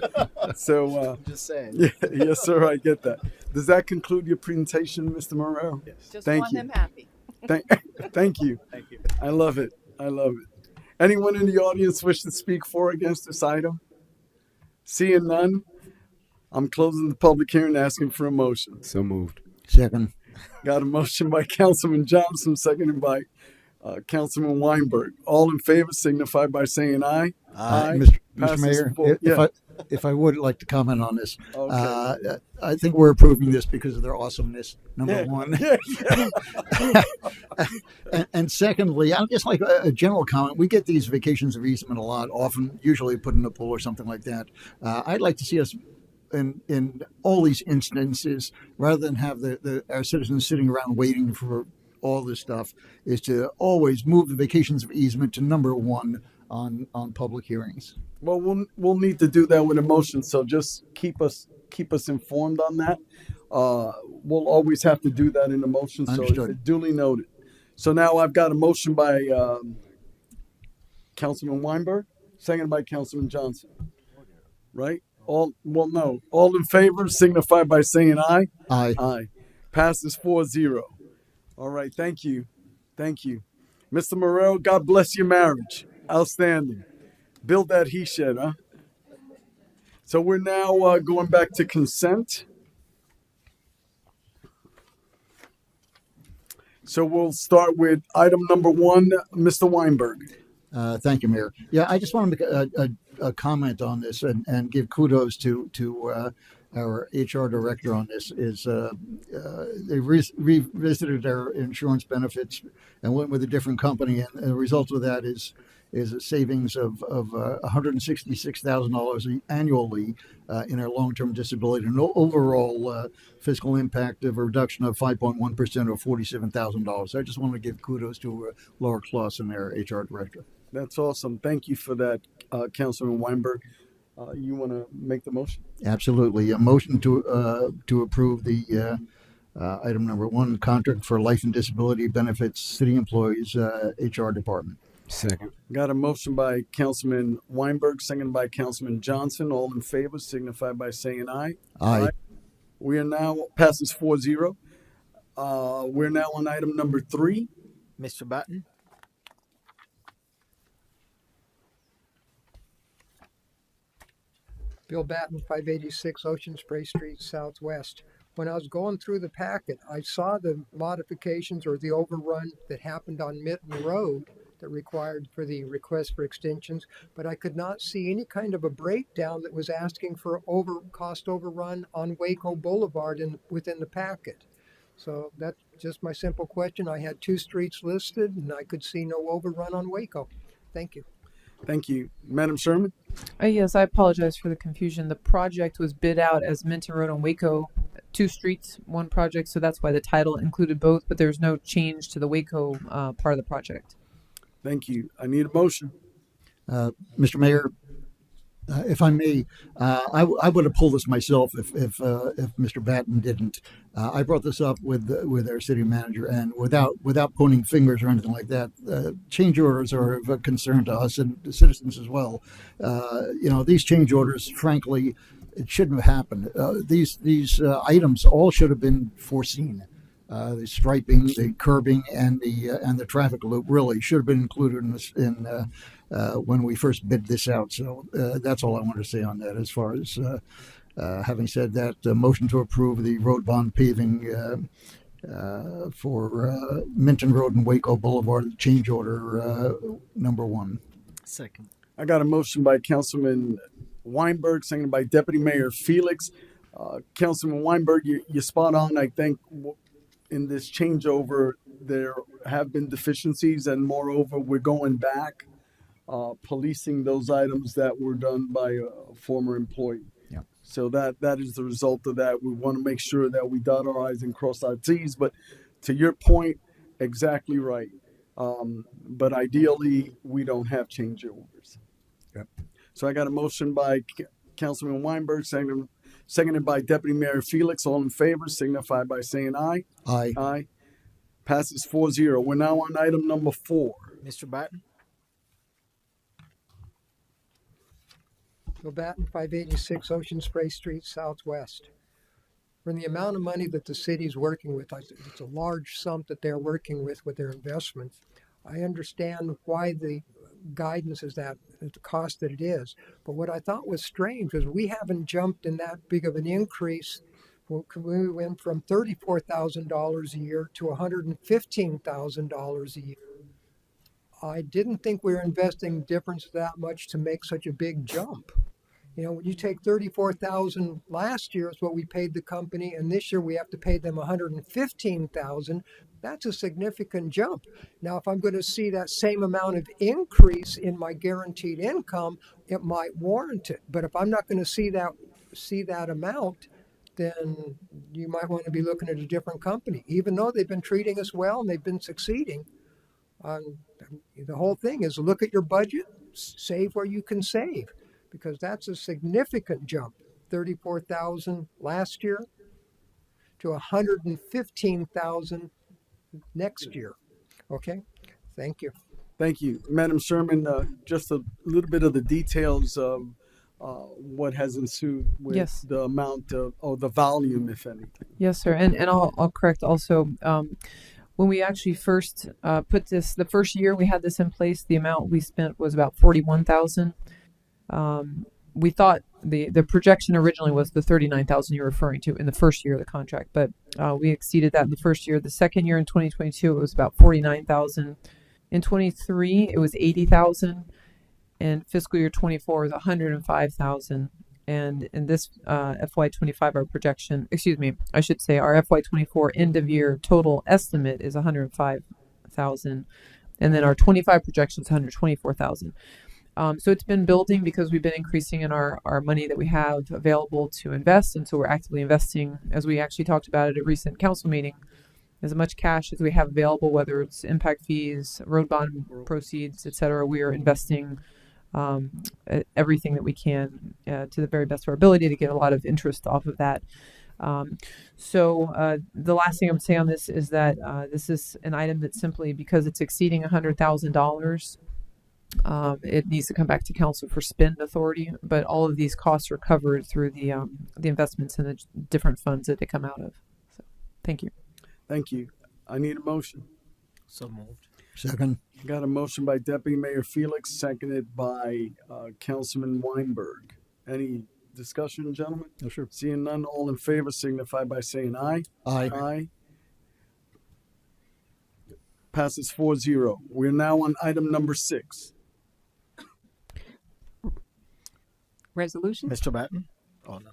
Just saying. yeah, yes, sir. I get that. Does that conclude your presentation, Mr. Morrell? Yes. Just Thank want you. him happy. Thank you. Thank you. I love it. Anyone in the audience wish to speak for or against this item? Seeing none, I'm closing the public hearing, asking for a motion. So moved. Second. Got a motion by Councilman Johnson, seconded by Councilman Weinberg. All in favor signify by saying aye. Mr. Passes Mayor, four- yeah. if I would like to comment on this, Okay. I think we're approving this because of their awesomeness. Number Yeah. one, Yeah. and secondly, I just like a general comment. We get these vacations of easement a lot, often, usually put in a pool or something like that. I'd like to see us in all these instances, rather than have our citizens sitting around waiting for all this stuff, is to always move the vacations of easement to number one on public hearings. Well, we'll need to do that with a motion. So just keep us informed on that. We'll always have to do that in a motion. So Understood. it's duly noted. So now I've got a motion by Councilman Weinberg, seconded by Councilman Johnson. Right? All in favor signify by saying aye. Aye. Aye. Passes 4-0. All right. Thank you. Mr. Morrell, God bless your marriage. Outstanding. Build that he shed, huh? So we're now going back to consent. So we'll start with item number 1, Mr. Weinberg. Thank you, Mayor. Yeah, I just want to make a comment on this and give kudos to our HR director on this. They revisited our insurance benefits and went with a different company, and the result of that is a savings of $166,000 annually in our long-term disability, and overall fiscal impact of a reduction of 5.1% or $47,000. I just want to give kudos to Laura Clausen, our HR director. That's awesome. Thank you for that, Councilman Weinberg. You want to make the motion? Absolutely. A motion to approve the item number 1, contract for life and disability benefits, city employees, HR department. Second. Got a motion by Councilman Weinberg, seconded by Councilman Johnson. All in favor signify by saying aye. Aye. We are now, passes 4-0. We're now on item number 3. Mr. Batten? Bill Batten, 586 Ocean Spray Street, Southwest. When I was going through the packet, I saw the modifications or the overrun that happened on Mitten Road that required for the request for extensions, but I could not see any kind of a breakdown that was asking for cost overrun on Waco Boulevard within the packet. So that's just my simple question. I had 2 streets listed and I could see no overrun on Waco. Thank you. Thank you. Madam Sherman? Yes, I apologize for the confusion. The project was bid out as Minton Road and Waco, 2 streets, 1 project, so that's why the title included both, but there's no change to the Waco part of the project. Thank you. I need a motion. Mr. Mayor, if I may, I would have pulled this myself if Mr. Batten didn't. I brought this up with our city manager, and without pointing fingers or anything like that, change orders are of a concern to us and the citizens as well. These change orders, frankly, it shouldn't have happened. These items all should have been foreseen. The striping, the curbing, and the traffic loop really should have been included in this when we first bid this out. So that's all I want to say on that. As far as having said that, motion to approve the road bond paving for Minton Road and Waco Boulevard, change order number 1. Second. I got a motion by Councilman Weinberg, seconded by Deputy Mayor Felix. Councilman Weinberg, you're spot on. I think in this changeover, there have been deficiencies, and moreover, we're going back, policing those items that were done by a former employee. Yeah. So that is the result of that. We want to make sure that we dot our I's and cross our T's. But to your point, exactly right. But ideally, we don't have change orders. Yep. So I got a motion by Councilman Weinberg, seconded by Deputy Mayor Felix. All in favor, signify by saying aye. Aye. Aye. Passes 4-0. We're now on item number 4. Mr. Batten? Bill Batten, 586 Ocean Spray Street, Southwest. For the amount of money that the city's working with, it's a large sum that they're working with their investments. I understand why the guidance is that at the cost that it is. But what I thought was strange was we haven't jumped in that big of an increase. We went from $34,000 a year to $115,000 a year. I didn't think we were investing difference that much to make such a big jump. When you take $34,000 last year is what we paid the company, and this year we have to pay them $115,000. That's a significant jump. Now, if I'm going to see that same amount of increase in my guaranteed income, it might warrant it. But if I'm not going to see that amount, then you might want to be looking at a different company, even though they've been treating us well and they've been succeeding. The whole thing is look at your budget, save where you can save, because that's a significant jump. $34,000 last year to $115,000 next year. Okay, thank you. Thank you. Madam Sherman, just a little bit of the details of what has ensued with Yes. the amount of, or the volume, if anything. Yes, sir. And I'll correct also, when we actually first put this, the first year we had this in place, the amount we spent was about $41,000. We thought the projection originally was the $39,000 you're referring to in the first year of the contract, but we exceeded that in the first year. The second year in 2022, it was about $49,000. In 23, it was $80,000. And fiscal year 24 was $105,000. And in this FY25, our projection, our FY24 end of year total estimate is $105,000. And then our 25 projection is $124,000. So it's been building because we've been increasing in our money that we have available to invest. And so we're actively investing, as we actually talked about at a recent council meeting, as much cash as we have available, whether it's impact fees, road bond proceeds, et cetera. We are investing everything that we can to the very best of our ability to get a lot of interest off of that. So the last thing I would say on this is that this is an item that simply because it's exceeding $100,000, it needs to come back to council for spend authority. But all of these costs are covered through the investments in the different funds that they come out of. So, thank you. Thank you. I need a motion. So moved. Second. Got a motion by Deputy Mayor Felix, seconded by Councilman Weinberg. Any discussion, gentlemen? No, sure. Seeing none, all in favor signify by saying aye. Aye. Aye. Passes 4-0. We're now on item number 6. Resolution? Mr. Batten? Oh, no.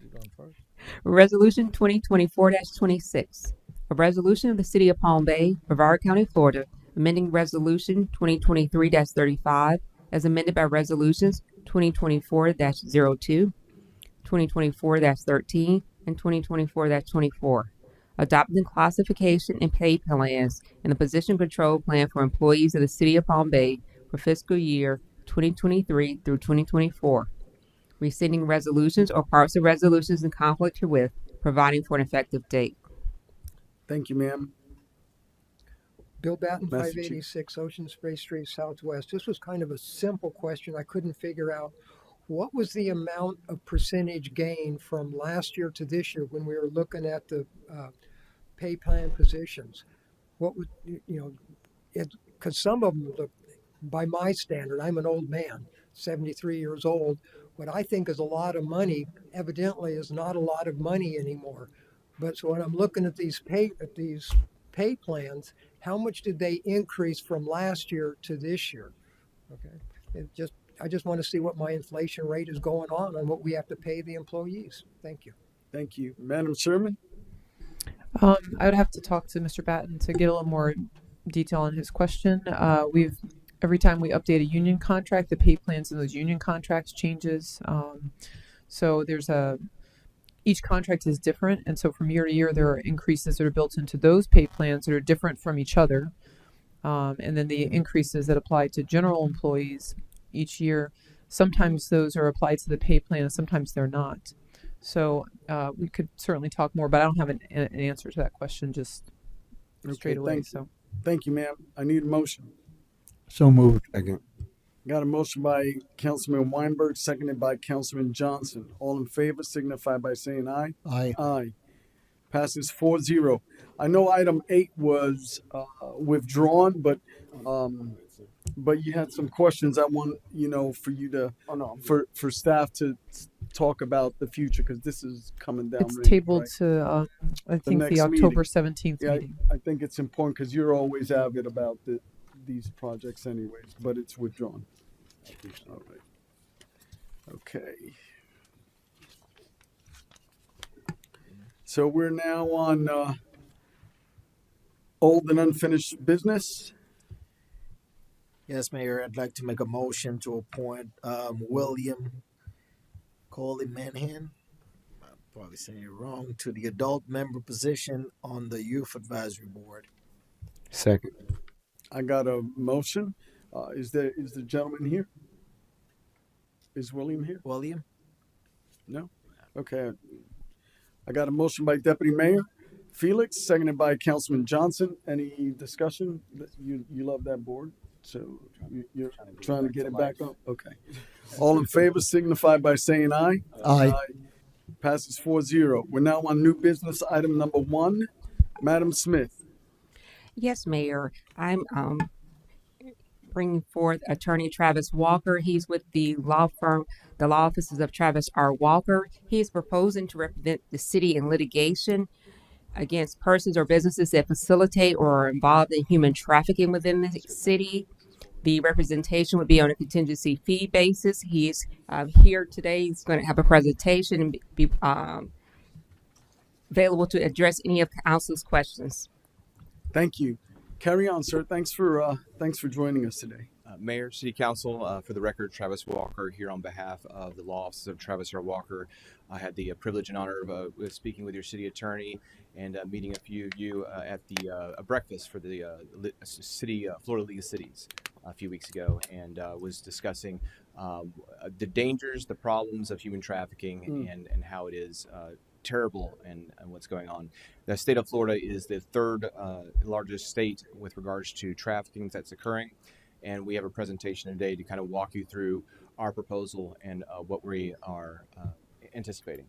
You going first? Resolution 2024-26. A resolution of the City of Palm Bay, Brevard County, Florida, amending Resolution 2023-35 as amended by Resolutions 2024-02, 2024-13, and 2024-24. Adopting the classification and pay plans and the position control plan for employees of the City of Palm Bay for fiscal year 2023 through 2024. rescinding resolutions or parts of resolutions in conflict herewith, providing for an effective date. Thank you, ma'am. Bill Batten, Master Chief. 586 Ocean Spray Street Southwest. This was kind of a simple question. I couldn't figure out what was the amount of percentage gain from last year to this year when we were looking at the pay plan positions. What would, because some of them look, by my standard, I'm an old man, 73 years old. What I think is a lot of money, evidently, is not a lot of money anymore. But so when I'm looking at these pay plans, how much did they increase from last year to this year? Okay, I just want to see what my inflation rate is going on and what we have to pay the employees. Thank you. Thank you, Madam Sherman. I would have to talk to Mr. Batten to get a little more detail on his question. Every time we update a union contract, the pay plans in those union contracts changes. So each contract is different, and so from year to year there are increases that are built into those pay plans that are different from each other. And then the increases that apply to general employees each year, sometimes those are applied to the pay plan and sometimes they're not. So we could certainly talk more, but I don't have an answer to that question just straight away. Thank you, ma'am. I need a motion. So moved. Again. Got a motion by Councilman Weinberg, seconded by Councilman Johnson. All in favor signify by saying aye. Aye. Aye. Passes 4-0. I know item 8 was withdrawn, but you had some questions. I want for you to for staff to talk about the future because this is coming down. It's tabled to I think the October 17th meeting. I think it's important because you're always avid about these projects, anyways. But it's withdrawn. All right. Okay. So we're now on old and unfinished business. Yes, Mayor, I'd like to make a motion to appoint William Coley Manhan, I'm probably saying it wrong, to the adult member position on the Youth Advisory Board. Second. I got a motion. Is the gentleman here? Is William here? William? No? Okay. I got a motion by Deputy Mayor Felix, seconded by Councilman Johnson. Any discussion? You love that board, so you're trying to get it back up? Okay. All in favor signify by saying aye. Aye. Passes 4-0. We're now on new business item number 1. Madam Smith. Yes, Mayor. I'm bringing forth Attorney Travis Walker. He's with the law firm, the law offices of Travis R. Walker. He's proposing to represent the city in litigation against persons or businesses that facilitate or are involved in human trafficking within the city. The representation would be on a contingency fee basis. He's here today. He's going to have a presentation and be available to address any of council's questions. Thank you. Carry on, sir. Thanks for joining us today. Mayor, City Council, for the record, Travis Walker here on behalf of the law offices of Travis R. Walker. I had the privilege and honor of speaking with your city attorney and meeting a few of you at the breakfast for the city Florida League of Cities a few weeks ago, and was discussing the dangers, the problems of human trafficking, and how it is terrible and what's going on. The state of Florida is the third largest state with regards to trafficking that's occurring. And we have a presentation today to kind of walk you through our proposal and what we are anticipating.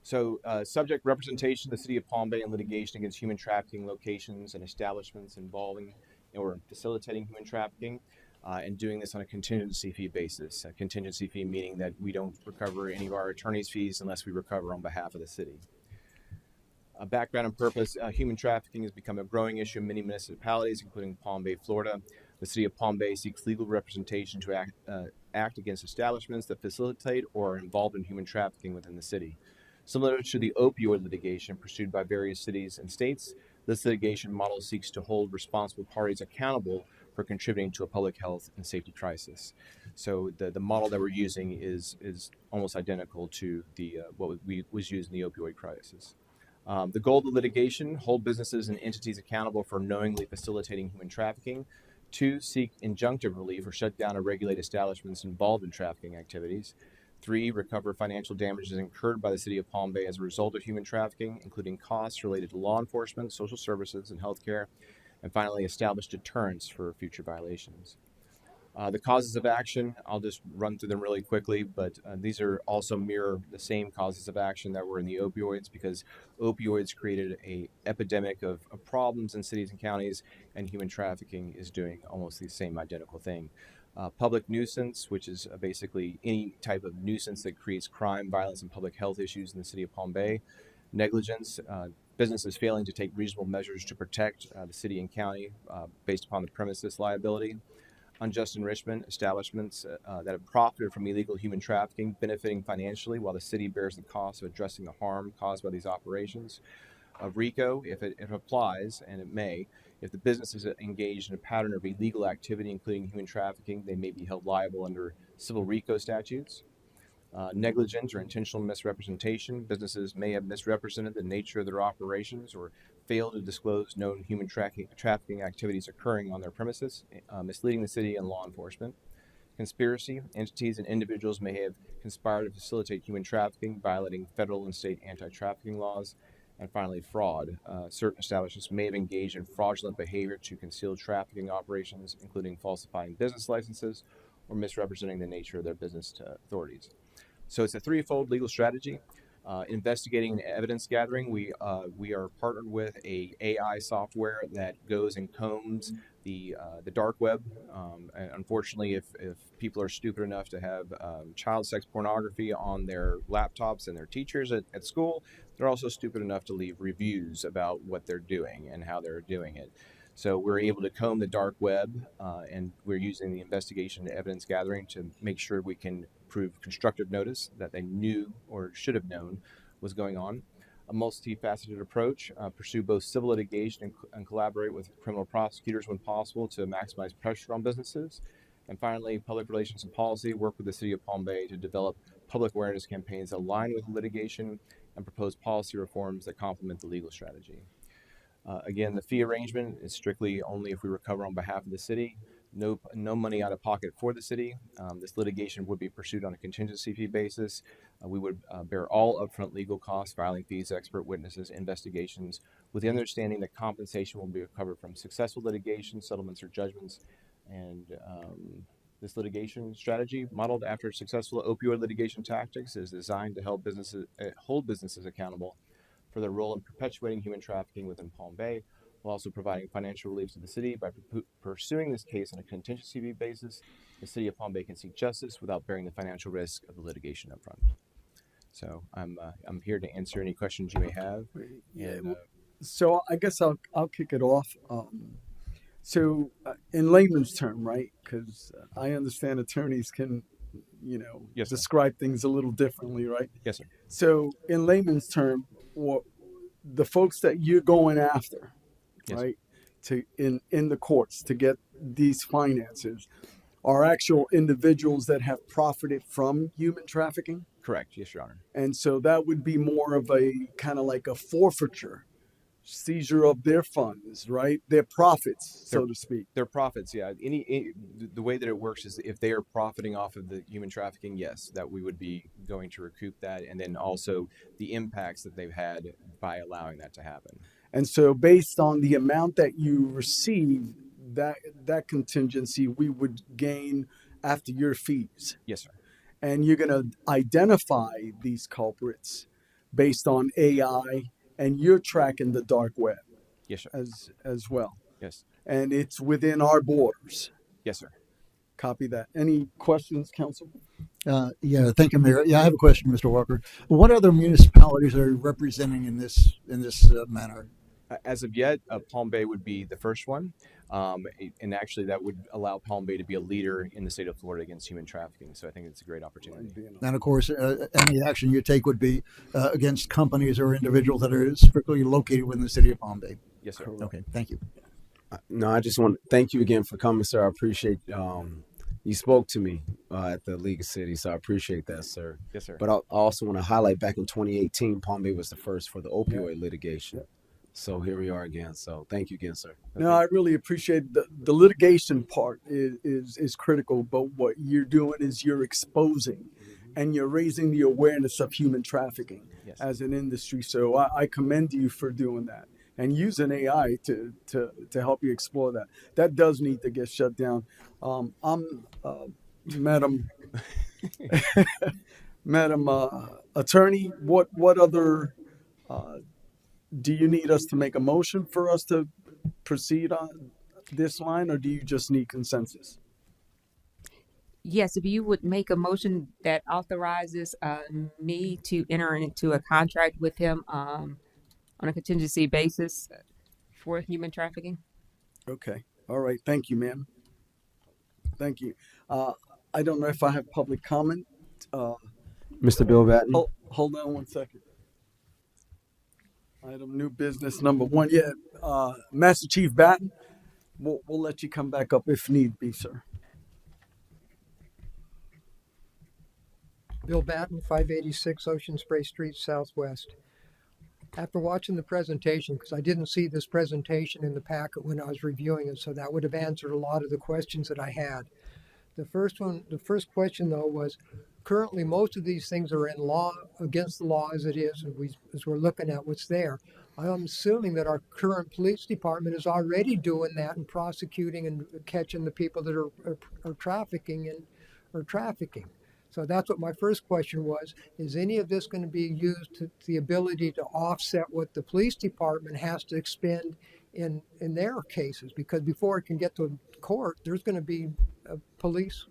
So subject representation, the city of Palm Bay in litigation against human trafficking locations and establishments involving or facilitating human trafficking, and doing this on a contingency fee basis. A contingency fee meaning that we don't recover any of our attorney's fees unless we recover on behalf of the city. Background and purpose, human trafficking has become a growing issue in many municipalities, including Palm Bay, Florida. The city of Palm Bay seeks legal representation to act against establishments that facilitate or are involved in human trafficking within the city. Similar to the opioid litigation pursued by various cities and states, this litigation model seeks to hold responsible parties accountable for contributing to a public health and safety crisis. So the model that we're using is almost identical to the what was used in the opioid crisis. The goal of the litigation: hold businesses and entities accountable for knowingly facilitating human trafficking. 2, seek injunctive relief or shut down or regulate establishments involved in trafficking activities. 3, recover financial damages incurred by the city of Palm Bay as a result of human trafficking, including costs related to law enforcement, social services, and healthcare. And finally, establish deterrence for future violations. The causes of action, I'll just run through them really quickly, but these are also mirror the same causes of action that were in the opioids, because opioids created an epidemic of problems in cities and counties, and human trafficking is doing almost the same identical thing. Public nuisance, which is basically any type of nuisance that creates crime, violence, and public health issues in the city of Palm Bay. Negligence, businesses failing to take reasonable measures to protect the city and county based upon the premises liability. Unjust enrichment, establishments that have profited from illegal human trafficking, benefiting financially while the city bears the cost of addressing the harm caused by these operations. RICO, if it applies, and it may, if the business is engaged in a pattern of illegal activity, including human trafficking, they may be held liable under civil RICO statutes. Negligence or intentional misrepresentation. Businesses may have misrepresented the nature of their operations or failed to disclose known human trafficking activities occurring on their premises, misleading the city and law enforcement. Conspiracy. Entities and individuals may have conspired to facilitate human trafficking, violating federal and state anti-trafficking laws. And finally, fraud. Certain establishments may have engaged in fraudulent behavior to conceal trafficking operations, including falsifying business licenses or misrepresenting the nature of their business to authorities. So it's a threefold legal strategy. Investigating and evidence gathering, we are partnered with a AI software that goes and combs the dark web. And unfortunately, if people are stupid enough to have child sex pornography on their laptops and their teachers at school, they're also stupid enough to leave reviews about what they're doing and how they're doing it. So we're able to comb the dark web, and we're using the investigation and evidence gathering to make sure we can prove constructive notice that they knew or should have known was going on. A multifaceted approach, pursue both civil litigation and collaborate with criminal prosecutors when possible to maximize pressure on businesses. And finally, public relations and policy, work with the City of Palm Bay to develop public awareness campaigns aligned with litigation and propose policy reforms that complement the legal strategy. Again, the fee arrangement is strictly only if we recover on behalf of the city. No money out of pocket for the city. This litigation would be pursued on a contingency fee basis. We would bear all upfront legal costs, filing fees, expert witnesses, investigations, with the understanding that compensation will be recovered from successful litigation, settlements, or judgments. And this litigation strategy, modeled after successful opioid litigation tactics, is designed to help businesses hold businesses accountable for their role in perpetuating human trafficking within Palm Bay, while also providing financial relief to the city. By pursuing this case on a contingency fee basis, the City of Palm Bay can seek justice without bearing the financial risk of the litigation up front. So I'm here to answer any questions you may have. And, so I guess I'll kick it off. So in layman's term, right? Because I understand attorneys can, yes, describe things a little differently, right? Yes, sir. So in layman's term, the folks that you're going after, yes, right, in the courts to get these finances, are actual individuals that have profited from human trafficking? Correct. Yes, Your Honor. And so that would be more of a kind of like a forfeiture, seizure of their funds, right? Their profits, so to speak. Their profits, yeah. The way that it works is if they are profiting off of the human trafficking, yes, that we would be going to recoup that, and then also the impacts that they've had by allowing that to happen. And so based on the amount that you receive, that contingency we would gain after your fees. Yes, sir. And you're going to identify these culprits based on AI, and you're tracking the dark web. Yes, sir. As well. Yes. And it's within our borders. Yes, sir. Copy that. Any questions, Council? Yeah, thank you, Mayor. Yeah, I have a question, Mr. Walker. What other municipalities are you representing in this manner? As of yet, Palm Bay would be the first one, and actually that would allow Palm Bay to be a leader in the state of Florida against human trafficking. So I think it's a great opportunity. And of course, any action you take would be against companies or individuals that are strictly located within the city of Palm Bay. Yes, sir. Okay, thank you. No, I just want to thank you again for coming, sir. I appreciate you spoke to me at the League of Cities, so I appreciate that, sir. Yes, sir. But I also want to highlight back in 2018, Palm Bay was the first for the opioid litigation. So here we are again. So thank you again, sir. No, I really appreciate the litigation part is critical, but what you're doing is you're exposing and you're raising the awareness of human trafficking Yes. as an industry. So I commend you for doing that and using AI to help you explore that. That does need to get shut down. I'm Madam Madam Attorney. What other uh, do you need us to make a motion for us to proceed on this line, or do you just need consensus? Yes, if you would make a motion that authorizes me to enter into a contract with him on a contingency basis for human trafficking. Okay. All right. Thank you, ma'am. Thank you. I don't know if I have public comment. Uh, Mr. Bill Batten. hold on one second. Item new business number one. Yeah, Master Chief Batten, we'll let you come back up if need be, sir. Bill Batten, 586 Ocean Spray Street, Southwest. After watching the presentation, because I didn't see this presentation in the packet when I was reviewing it, so that would have answered a lot of the questions that I had. The first question though was, currently most of these things are in law, against the law as it is, and as we're looking at what's there. I'm assuming that our current police department is already doing that and prosecuting and catching the people that are trafficking and or trafficking. So that's what my first question was. Is any of this going to be used to the ability to offset what the police department has to expend in their cases? Because before it can get to court, there's going to be a police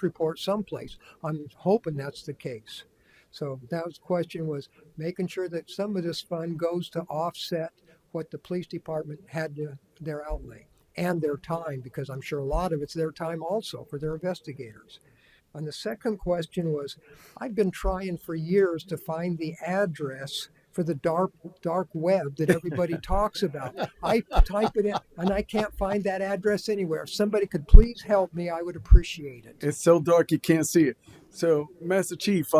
report someplace. I'm hoping that's the case. So that was question was making sure that some of this fund goes to offset what the police department had to their outlay and their time, because I'm sure a lot of it's their time also for their investigators. And the second question was, I've been trying for years to find the address for the dark web that everybody talks about. I type it in and I can't find that address anywhere. If somebody could please help me, I would appreciate it. It's so dark you can't see it. So, Master Chief,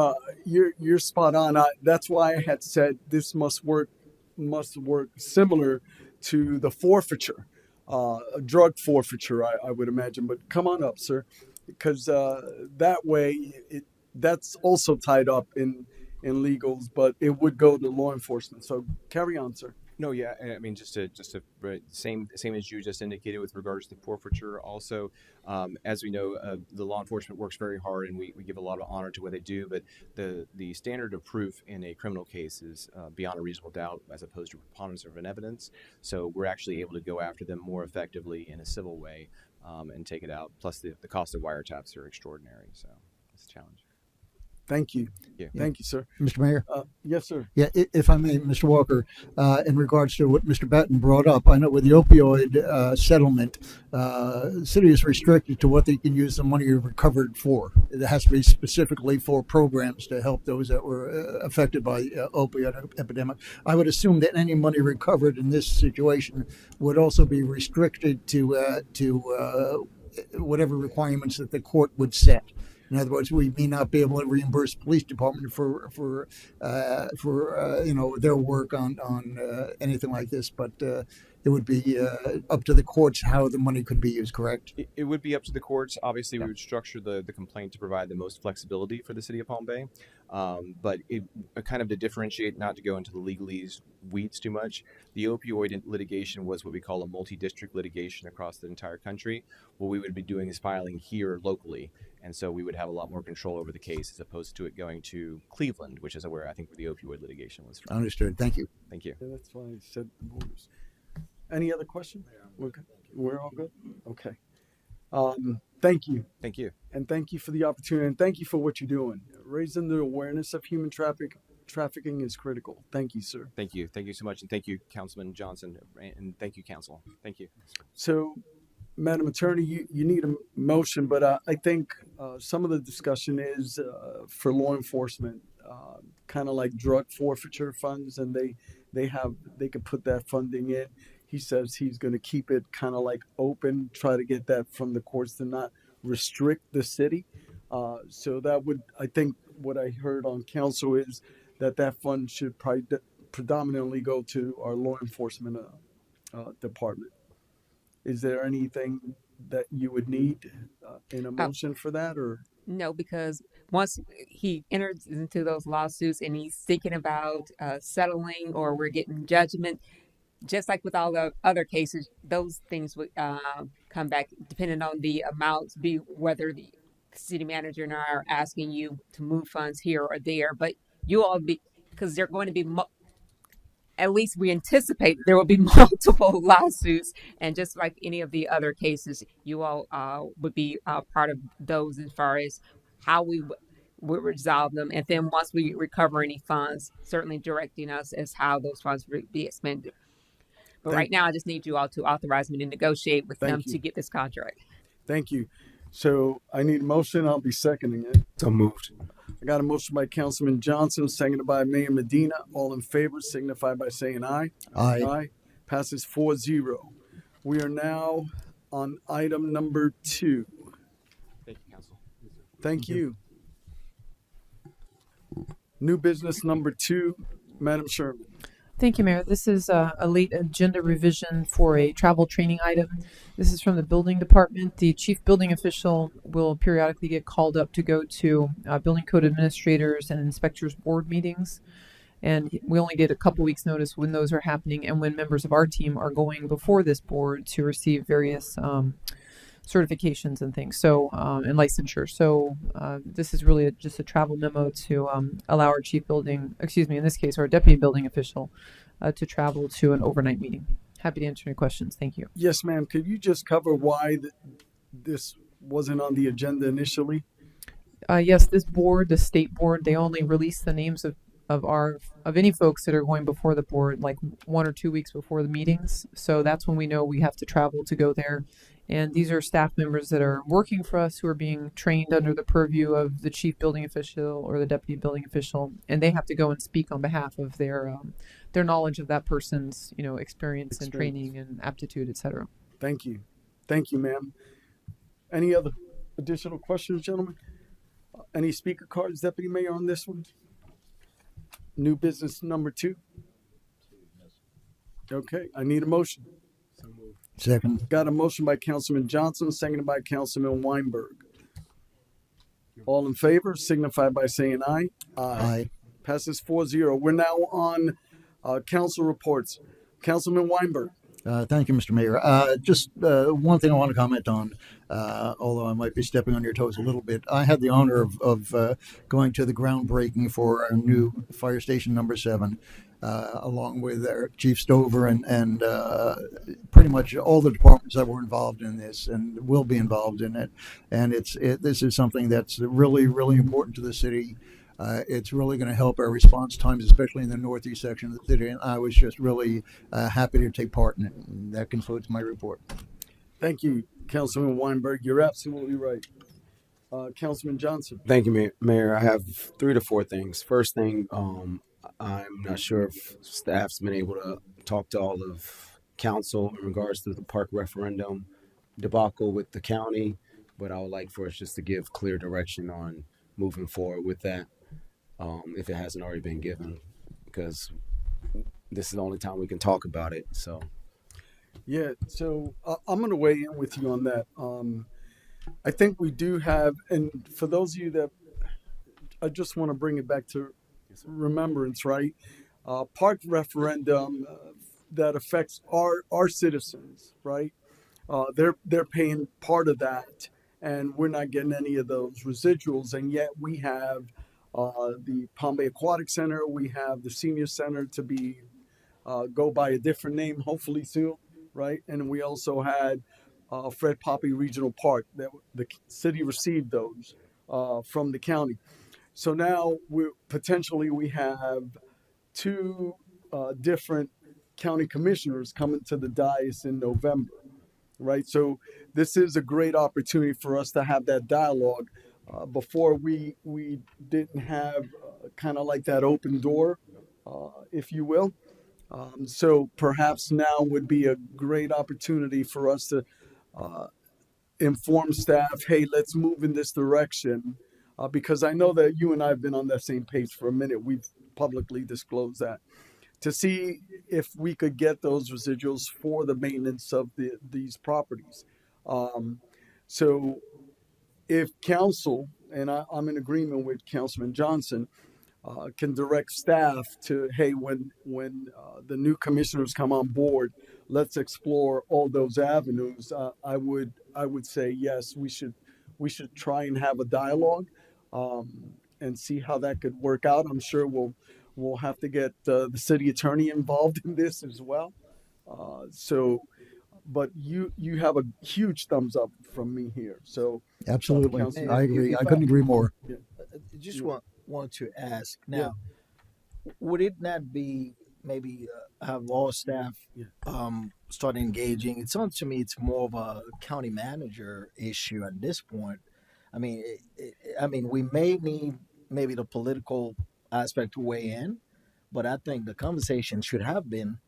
you're spot on. That's why I had said this must work similar to the forfeiture, drug forfeiture, I would imagine. But come on up, sir, because that way that's also tied up in legals, but it would go to law enforcement. So carry on, sir. No, yeah, I mean, just to same as you just indicated with regards to forfeiture. Also, as we know, the law enforcement works very hard, and we give a lot of honor to what they do. But the standard of proof in a criminal case is beyond a reasonable doubt, as opposed to preponderance of an evidence. So we're actually able to go after them more effectively in a civil way and take it out. Plus, the cost of wiretaps are extraordinary. So it's a challenge. Thank you. Yeah. Thank you, sir. Mr. Mayor? Yes, sir. Yeah, if I may, Mr. Walker, in regards to what Mr. Batten brought up, I know with the opioid settlement, the city is restricted to what they can use the money recovered for. It has to be specifically for programs to help those that were affected by opioid epidemic. I would assume that any money recovered in this situation would also be restricted to whatever requirements that the court would set. In other words, we may not be able to reimburse the police department for their work on anything like this, but it would be up to the courts how the money could be used. Correct? It would be up to the courts. Obviously, we would structure the complaint to provide the most flexibility for the city of Palm Bay, but kind of to differentiate, not to go into the legalese weeds too much. The opioid litigation was what we call a multi-district litigation across the entire country. What we would be doing is filing here locally. And so we would have a lot more control over the case as opposed to it going to Cleveland, which is where I think the opioid litigation was from. Understood. Thank you. Thank you. Yeah, that's why I said borders. Any other questions? We're all good? Okay. Thank you. Thank you. And thank you for the opportunity, and thank you for what you're doing. Raising the awareness of human trafficking is critical. Thank you, sir. Thank you. Thank you so much. And thank you, Councilman Johnson. And thank you, Council. Thank you. So, Madam Attorney, you need a motion, but I think some of the discussion is for law enforcement, kind of like drug forfeiture funds, and they could put that funding in. He says he's going to keep it kind of like open, try to get that from the courts to not restrict the city. So that would, I think, what I heard on council is that fund should probably predominantly go to our law enforcement department. Is there anything that you would need in a motion for that, or? No, because once he enters into those lawsuits and he's thinking about settling or we're getting judgment, just like with all the other cases, those things would come back depending on the amounts, be whether the city manager and I are asking you to move funds here or there, but you all be, because they're going to be at least we anticipate there will be multiple lawsuits, and just like any of the other cases, you all would be part of those as far as how we would resolve them, and then once we recover any funds, certainly directing us as how those funds would be expended. But right now, I just need you all to authorize me to negotiate with them to get this contract. Thank you. So I need a motion. I'll be seconding it. So moved. I got a motion by Councilman Johnson, seconded by Mayor Medina. All in favor signify by saying aye. Aye. Aye. Passes 4-0. We are now on item number 2. Thank you, Council. Thank you. New business number 2, Madam Sherman. Thank you, Mayor. This is a late agenda revision for a travel training item. This is from the building department. The chief building official will periodically get called up to go to building code administrators and inspectors board meetings. And we only get a couple weeks notice when those are happening and when members of our team are going before this board to receive various certifications and things, so and licensure. So this is really just a travel memo to allow our in this case, our deputy building official to travel to an overnight meeting. Happy to answer any questions. Thank you. Yes, ma'am. Could you just cover why this wasn't on the agenda initially? Yes, this board, the state board, they only release the names of any folks that are going before the board like 1 or 2 weeks before the meetings. So that's when we know we have to travel to go there. And these are staff members that are working for us who are being trained under the purview of the chief building official or the deputy building official, and they have to go and speak on behalf of their knowledge of that person's experience and training and aptitude, etc. Thank you, ma'am. Any other additional questions, gentlemen? Any speaker cards, Deputy Mayor, on this one? New business number 2. Okay, I need a motion. Second. Got a motion by Councilman Johnson, seconded by Councilman Weinberg. All in favor signify by saying aye. Aye. Passes 4-0. We're now on council reports. Councilman Weinberg. Thank you, Mr. Mayor. Just one thing I want to comment on, although I might be stepping on your toes a little bit. I had the honor of going to the groundbreaking for our new fire station number 7, along with our Chief Stover and pretty much all the departments that were involved in this and will be involved in it. And this is something that's really, really important to the city. It's really going to help our response times, especially in the northeast section of the city. And I was just really happy to take part in it. And that concludes my report. Thank you, Councilman Weinberg. You're absolutely right. Councilman Johnson. Thank you, Mayor. I have 3 to 4 things. First thing, I'm not sure if staff's been able to talk to all of council in regards to the park referendum debacle with the county, but I would like for us just to give clear direction on moving forward with that. If it hasn't already been given, because this is the only time we can talk about it. So, yeah. So I'm going to weigh in with you on that. I think we do have, and for those of you that, I just want to bring it back to remembrance, right? Park referendum that affects our citizens, right? They're paying part of that, and we're not getting any of those residuals, and yet we have the Palm Bay Aquatic Center, we have the Senior Center to be go by a different name, hopefully soon, right? And we also had Fred Poppy Regional Park that the city received those from the county. So now we have 2 different county commissioners coming to the dais in November, right? So this is a great opportunity for us to have that dialogue. Before we didn't have kind of like that open door, if you will. So perhaps now would be a great opportunity for us to inform staff, hey, let's move in this direction. Because I know that you and I have been on that same page for a minute. We've publicly disclosed that. To see if we could get those residuals for the maintenance of these properties. So if council and I'm in agreement with Councilman Johnson, can direct staff to, hey, when the new commissioners come on board, let's explore all those avenues. I would say yes, we should try and have a dialogue, and see how that could work out. I'm sure we'll have to get the city attorney involved in this as well. So, but you have a huge thumbs up from me here. So, Absolutely. Councilman, I agree. if I couldn't agree more. yeah, Just yeah, want to ask yeah, now, would it not be maybe have all staff yeah. start engaging? It sounds to me it's more of a county manager issue at this point. I mean, I mean, we may need maybe the political aspect to weigh in, but I think the conversation should have been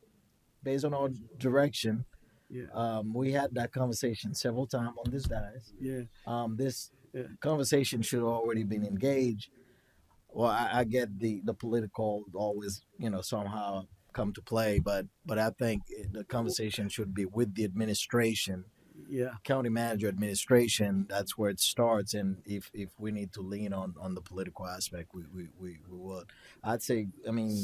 based on our direction. Yeah. We had that conversation several times on this dice. Yeah. This Yeah. conversation should have already been engaged. Well, I get the political always, somehow come to play, but I think the conversation should be with the administration, Yeah. county manager administration. That's where it starts, and if we need to lean on the political aspect, we would. I'd say,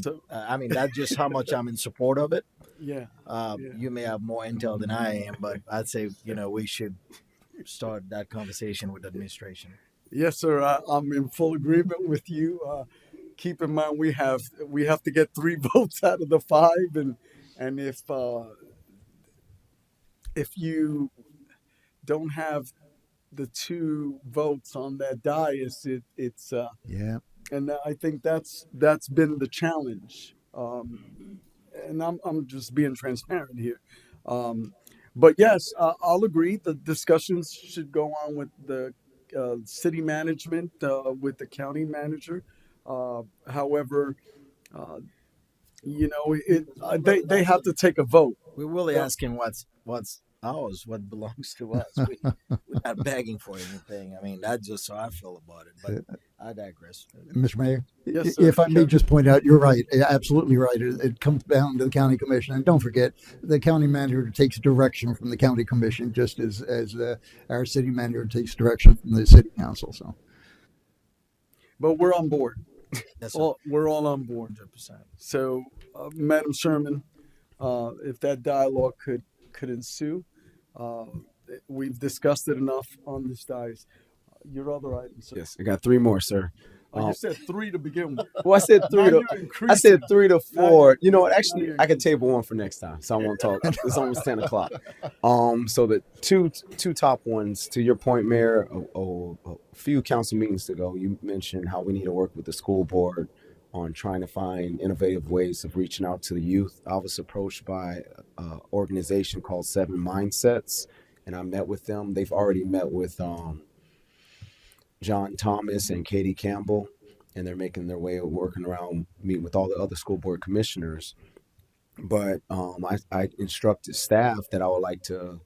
So I mean that's just how much I'm in support of it. yeah. Yeah. You may have more intel than I am, but I'd say we should start that conversation with the administration. Yes, sir. I'm in full agreement with you. Keep in mind we have to get 3 votes out of the 5, and if you don't have the 2 votes on that dais, it's Yeah. and I think that's been the challenge. And I'm just being transparent here. But yes, I'll agree. The discussions should go on with the city management, with the county manager. However, uh, they have to take a vote. We're really Uh, asking what's ours, what belongs to us. We're not begging for anything. I mean, that's just how I feel about it. But I digress. Mr. Mayor, Yes, sir. if I may just point out, you're right, absolutely right. It comes down to the county commission, and don't forget, the county manager takes direction from the county commission, just as our city manager takes direction from the city council. So, But we're on board. Yes, sir. We're all on board. 100%. So, Madam Sherman, if that dialogue could ensue, uh, we've discussed it enough on this dais. Your other items, sir. Yes, I got 3 more, sir. Oh, you said 3 to begin with. Well, I said Now 3 to you're I increasing. said 3 to Now 4. You know what? now Actually, you're I can increasing. table one for next time, so I won't talk. It's almost 10 o'clock. So the two top ones, to your point, Mayor. A few council meetings ago, you mentioned how we need to work with the school board on trying to find innovative ways of reaching out to the youth. I was approached by an organization called 7 Mindsets, and I met with them. They've already met with John Thomas and Katie Campbell, and they're making their way of working around meeting with all the other school board commissioners. But I instructed staff that I would like to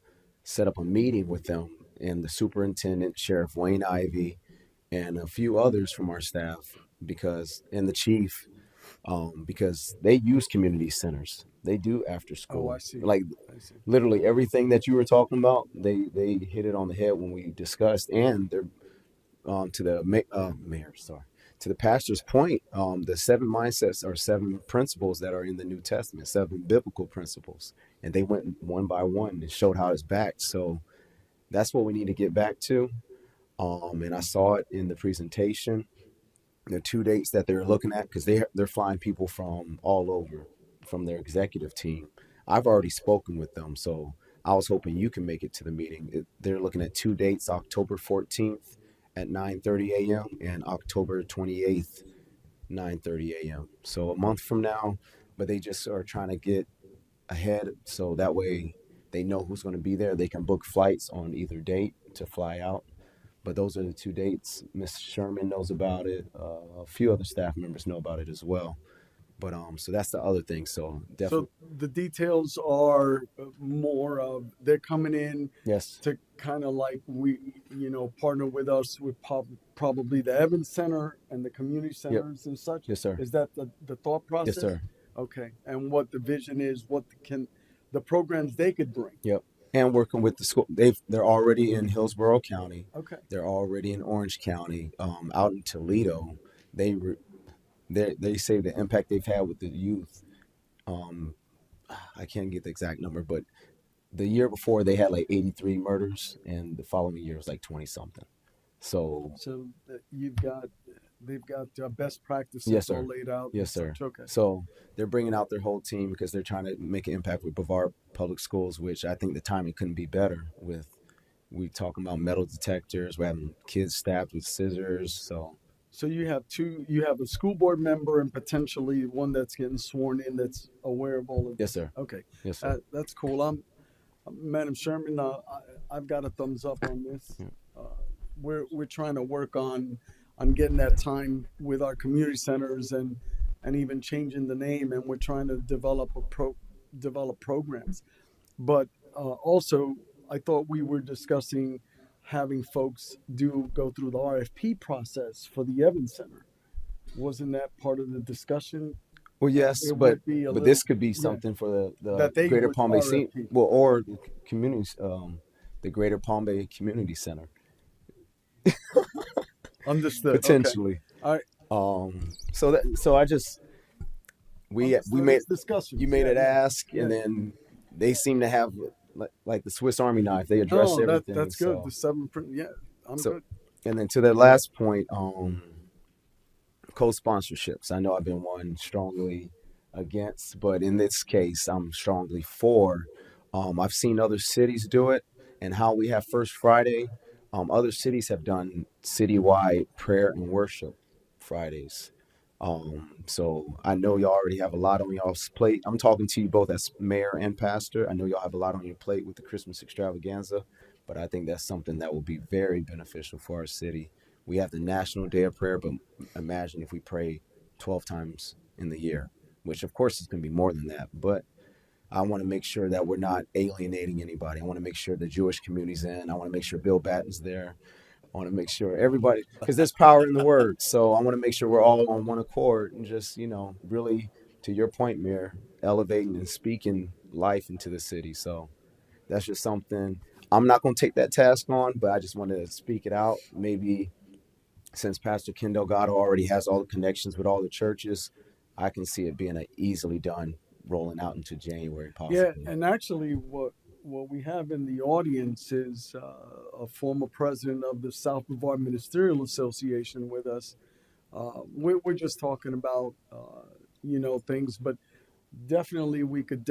set up a meeting with them and the superintendent, Sheriff Wayne Ivey, and a few others from our staff, and the chief, because they use community centers. They do after school. Oh, I see. Like I see. literally everything that you were talking about, they hit it on the head when we discussed, and they're to the mayor, sorry, to the pastor's point, the 7 mindsets are 7 principles that are in the New Testament, 7 biblical principles, and they went one by one and showed how it's backed. So that's what we need to get back to. And I saw it in the presentation. The 2 dates that they're looking at, because they're flying people from all over, from their executive team. I've already spoken with them, so I was hoping you can make it to the meeting. They're looking at 2 dates: October 14th at 9:30 a.m. and October 28th, 9:30 a.m. So a month from now, but they just are trying to get ahead so that way they know who's going to be there. They can book flights on either date to fly out. But those are the 2 dates. Miss Sherman knows about it. A few other staff members know about it as well. But so that's the other thing. So definitely, So the details are more of they're coming in yes, to kind of like partner with us with probably the Evans Center and the community centers and such. yes, sir. Is that the thought process? Yes, sir. Okay. And what the vision is, the programs they could bring. Yep. and working with the school. They're already in Hillsborough County. Okay. They're already in Orange County. Out in Toledo, they say the impact they've had with the youth. Um, I can't get the exact number, but the year before they had like 83 murders, and the following year was like 20 something. So they've got best practices yes, all sir. laid out. Yes, sir. Okay. So they're bringing out their whole team because they're trying to make an impact with Brevard Public Schools, which I think the timing couldn't be better. We talking about metal detectors, we're having kids stabbed with scissors. So you have a school board member and potentially one that's getting sworn in that's aware of all of this. Yes, sir. Okay. Yes, sir. That's cool. Madam Sherman, I've got a thumbs up on this. We're trying to work on getting that time with our community centers and even changing the name, and we're trying to develop programs. But also, I thought we were discussing having folks go through the RFP process for the Evans Center. Wasn't that part of the discussion? Well, yes, It but would be a this little- could be yeah. something for the That they Greater would Palm Bay RFP. or the communities, the Greater Palm Bay Community Center. Understood. Potentially. Okay. All right. So I just we made discussions. you made Yeah, it yeah. ask, and Yeah. then they seem to have like the Swiss Army knife. They address Oh, everything. that's good. so- The 7 yeah, I'm good. And then to that last point, co-sponsorships. I know I've been one strongly against, but in this case, I'm strongly for. I've seen other cities do it, and how we have First Friday. Other cities have done citywide prayer and worship Fridays. So I know y'all already have a lot on y'all's plate. I'm talking to you both as mayor and pastor. I know y'all have a lot on your plate with the Christmas extravaganza, but I think that's something that will be very beneficial for our city. We have the National Day of Prayer, but imagine if we pray 12 times in the year, which of course is going to be more than that. But I want to make sure that we're not alienating anybody. I want to make sure the Jewish community's in. I want to make sure Bill Batten's there. I want to make sure everybody, because there's power in the word. So I want to make sure we're all on one accord and just, really, to your point, Mayor, elevating and speaking life into the city. So that's just something I'm not going to take that task on, but I just wanted to speak it out. Maybe since Pastor Ken Delgado already has all the connections with all the churches, I can see it being easily done rolling out into January possibly. Yeah, and actually, what we have in the audience is a former president of the South Brevard Ministerial Association with us. We're just talking about things, but definitely we could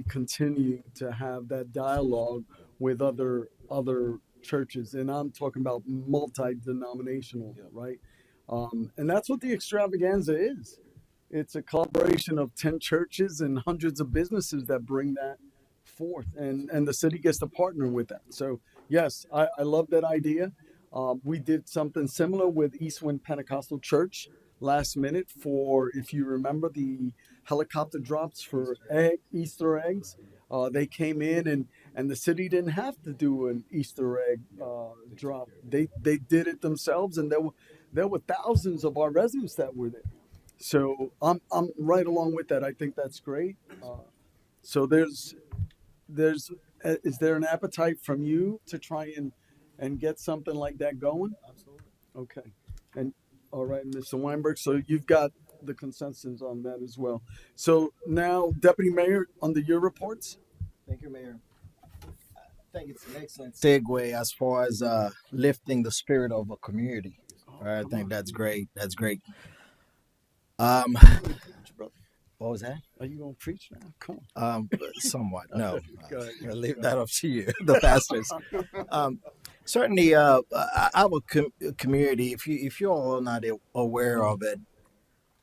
continue to have that dialogue with other churches, and I'm talking about multi-denominational, right? And that's what the extravaganza is. It's a collaboration of 10 churches and hundreds of businesses that bring that forth, and the city gets to partner with that. So yes, I love that idea. We did something similar with Eastwind Pentecostal Church last minute for, if you remember, the helicopter drops for Easter eggs. They came in and the city didn't have to do an Easter egg drop. They did it themselves, and there were thousands of our residents that were there. So I'm right along with that. I think that's great. So is there an appetite from you to try and get something like that going? Absolutely. Okay. And all right, Mr. Weinberg. So you've got the consensus on that as well. So now, Deputy Mayor, under your reports. Thank you, Mayor. I think it's an excellent segue as far as lifting the spirit of a community. I think that's great. That's great. What was that? Are you gonna preach now? Come on. Somewhat. No, Go ahead. I'll leave that up to you, the pastors. Certainly, our community. If you all are not aware of it,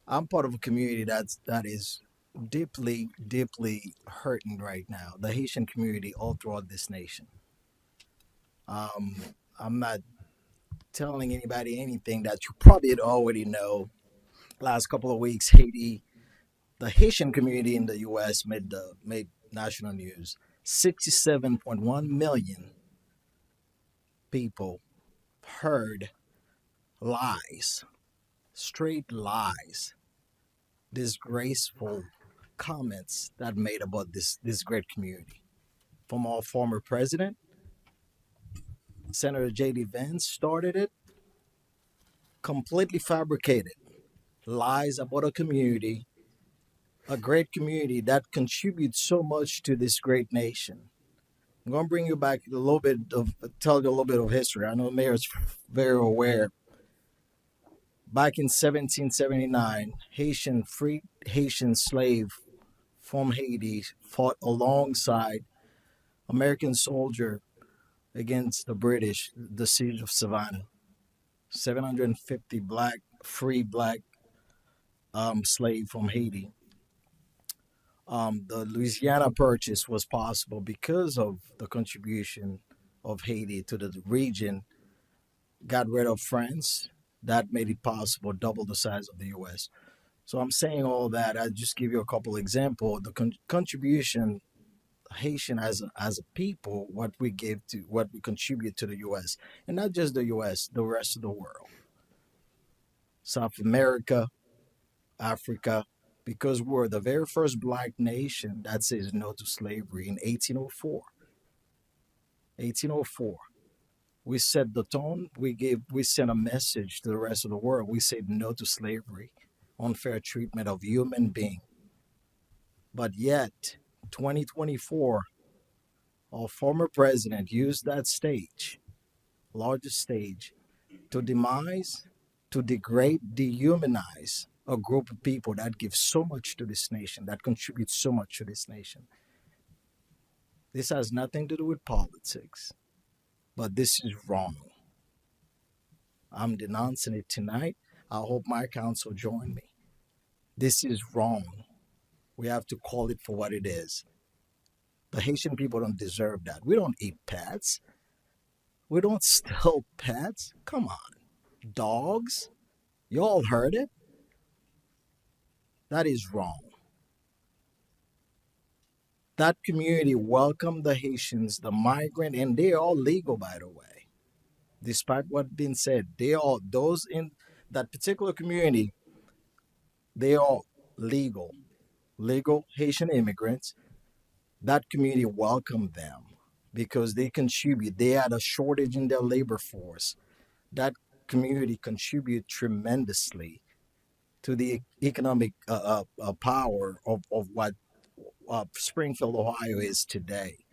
I'm part of a community that is deeply, deeply hurting right now. The Haitian community all throughout this nation. I'm not telling anybody anything that you probably already know. Last couple of weeks, Haiti, the Haitian community in the U.S. made national news. 67.1 million people heard lies, straight lies, disgraceful comments that made about this great community. from our former president. Senator J.D. Vance started it, completely fabricated lies about a great community that contributes so much to this great nation. I'm going to bring you back tell you a little bit of history. I know the mayor's very aware. Back in 1779, free Haitian slave from Haiti fought alongside American soldier against the British, the siege of Savannah. 750 free black slave from Haiti. The Louisiana Purchase was possible because of the contribution of Haiti to the region. Got rid of France. That made it possible, double the size of the U.S. So I'm saying all that. I just give you a couple examples. The contribution Haitian as a people, what we contribute to the U.S. and not just the U.S., the rest of the world, South America, Africa, because we're the very first black nation that says no to slavery in 1804. 1804. We set the tone. We sent a message to the rest of the world. We said no to slavery, unfair treatment of human being. But yet, 2024, our former president used that stage, largest stage, to degrade, dehumanize a group of people that give so much to this nation, that contribute so much to this nation. This has nothing to do with politics, but this is wrong. I'm denouncing it tonight. I hope my council join me. This is wrong. We have to call it for what it is. The Haitian people don't deserve that. We don't eat pets. We don't steal pets. Come on. Dogs? You all heard it? That is wrong. That community welcomed the Haitians, the migrant, and they are legal, by the way. Despite what been said, those in that particular community, they are legal Haitian immigrants. That community welcomed them because they contribute. They had a shortage in their labor force. That community contribute tremendously to the economic power of what Springfield, Ohio is today.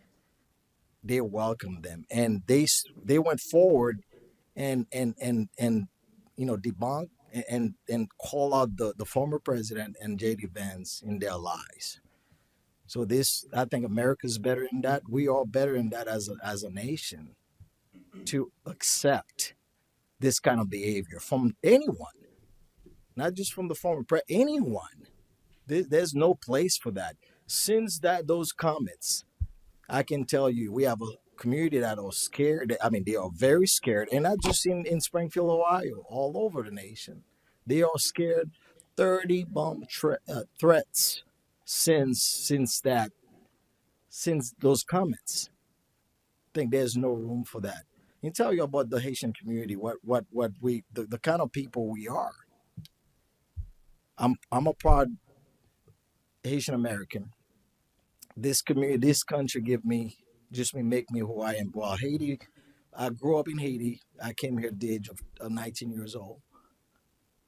They welcomed them, and they went forward and debunk and call out the former president and J.D. Vance in their lies. So I think America's better in that. We are better in that as a nation to accept this kind of behavior from anyone, not just from the former president, anyone. There's no place for that. Since those comments, I can tell you, we have a community that are scared. I mean, they are very scared, and not just in Springfield, Ohio, all over the nation. They are scared. 30 bomb threats since those comments. I think there's no room for that. Let me tell you about the Haitian community. The kind of people we are. I'm a proud Haitian American. This community, this country make me who I am. Well, Haiti, I grew up in Haiti. I came here at the age of 19 years old.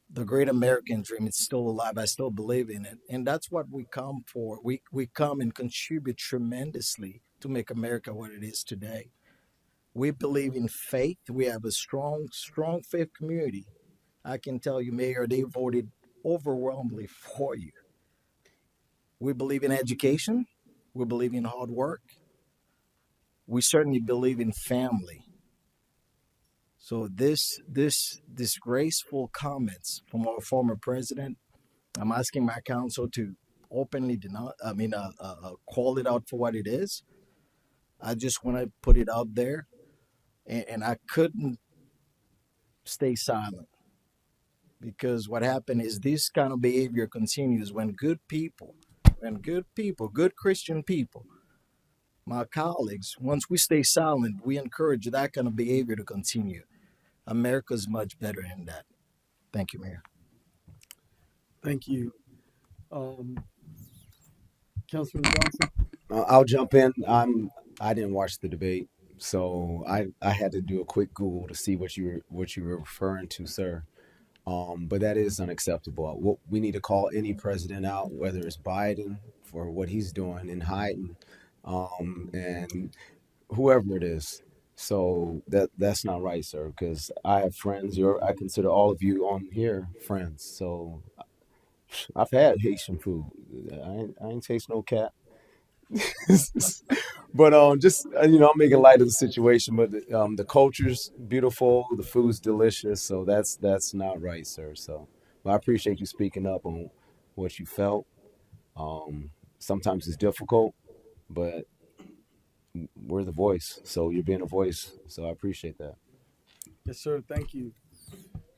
The great American dream is still alive. I still believe in it. And that's what we come for. We come and contribute tremendously to make America what it is today. We believe in faith. We have a strong faith community. I can tell you, Mayor, they voted overwhelmingly for you. We believe in education. We believe in hard work. We certainly believe in family. So this disgraceful comments from our former president, I'm asking my council to openly call it out for what it is. I just want to put it out there, and I couldn't stay silent because what happened is this kind of behavior continues when good Christian people, my colleagues, once we stay silent, we encourage that kind of behavior to continue. America's much better in that. Thank you, Mayor. Thank you. Councilman Johnson? I'll jump in. I'm I didn't watch the debate, so I had to do a quick Google to see what you were referring to, sir. But that is unacceptable. We need to call any president out, whether it's Biden for what he's doing and hiding, and whoever it is. So that's not right, sir. Because I have friends. I consider all of you on here friends. So I've had Haitian food. I ain't taste no cat. But just I'm making light of the situation. But the culture's beautiful, the food's delicious, so that's not right, sir. So, but I appreciate you speaking up on what you felt. Sometimes it's difficult, but we're the voice, so you're being a voice. So I appreciate that. Yes, sir. Thank you,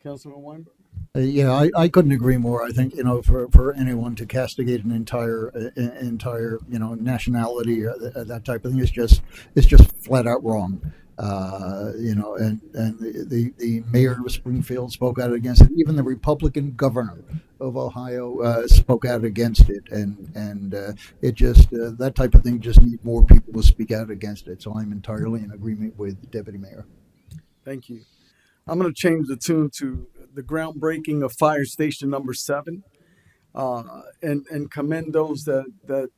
Councilman Weinberg. Yeah, I couldn't agree more. I think for anyone to castigate an entire nationality or that type of thing is just flat out wrong. And the mayor of Springfield spoke out against it. Even the Republican governor of Ohio spoke out against it, and it just that type of thing just need more people to speak out against it. So I'm entirely in agreement with the deputy mayor. Thank you. I'm going to change the tune to the groundbreaking of Fire Station number 7, and commend those that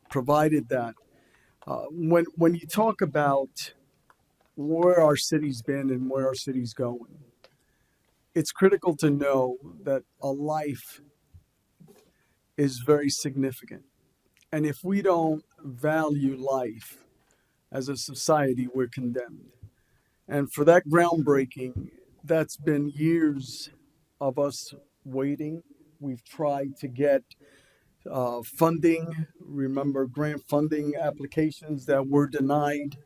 provided that. When you talk about where our city's been and where our city's going, it's critical to know that a life is very significant. And if we don't value life as a society, we're condemned. And for that groundbreaking, that's been years of us waiting. We've tried to get funding, remember grant funding applications that were denied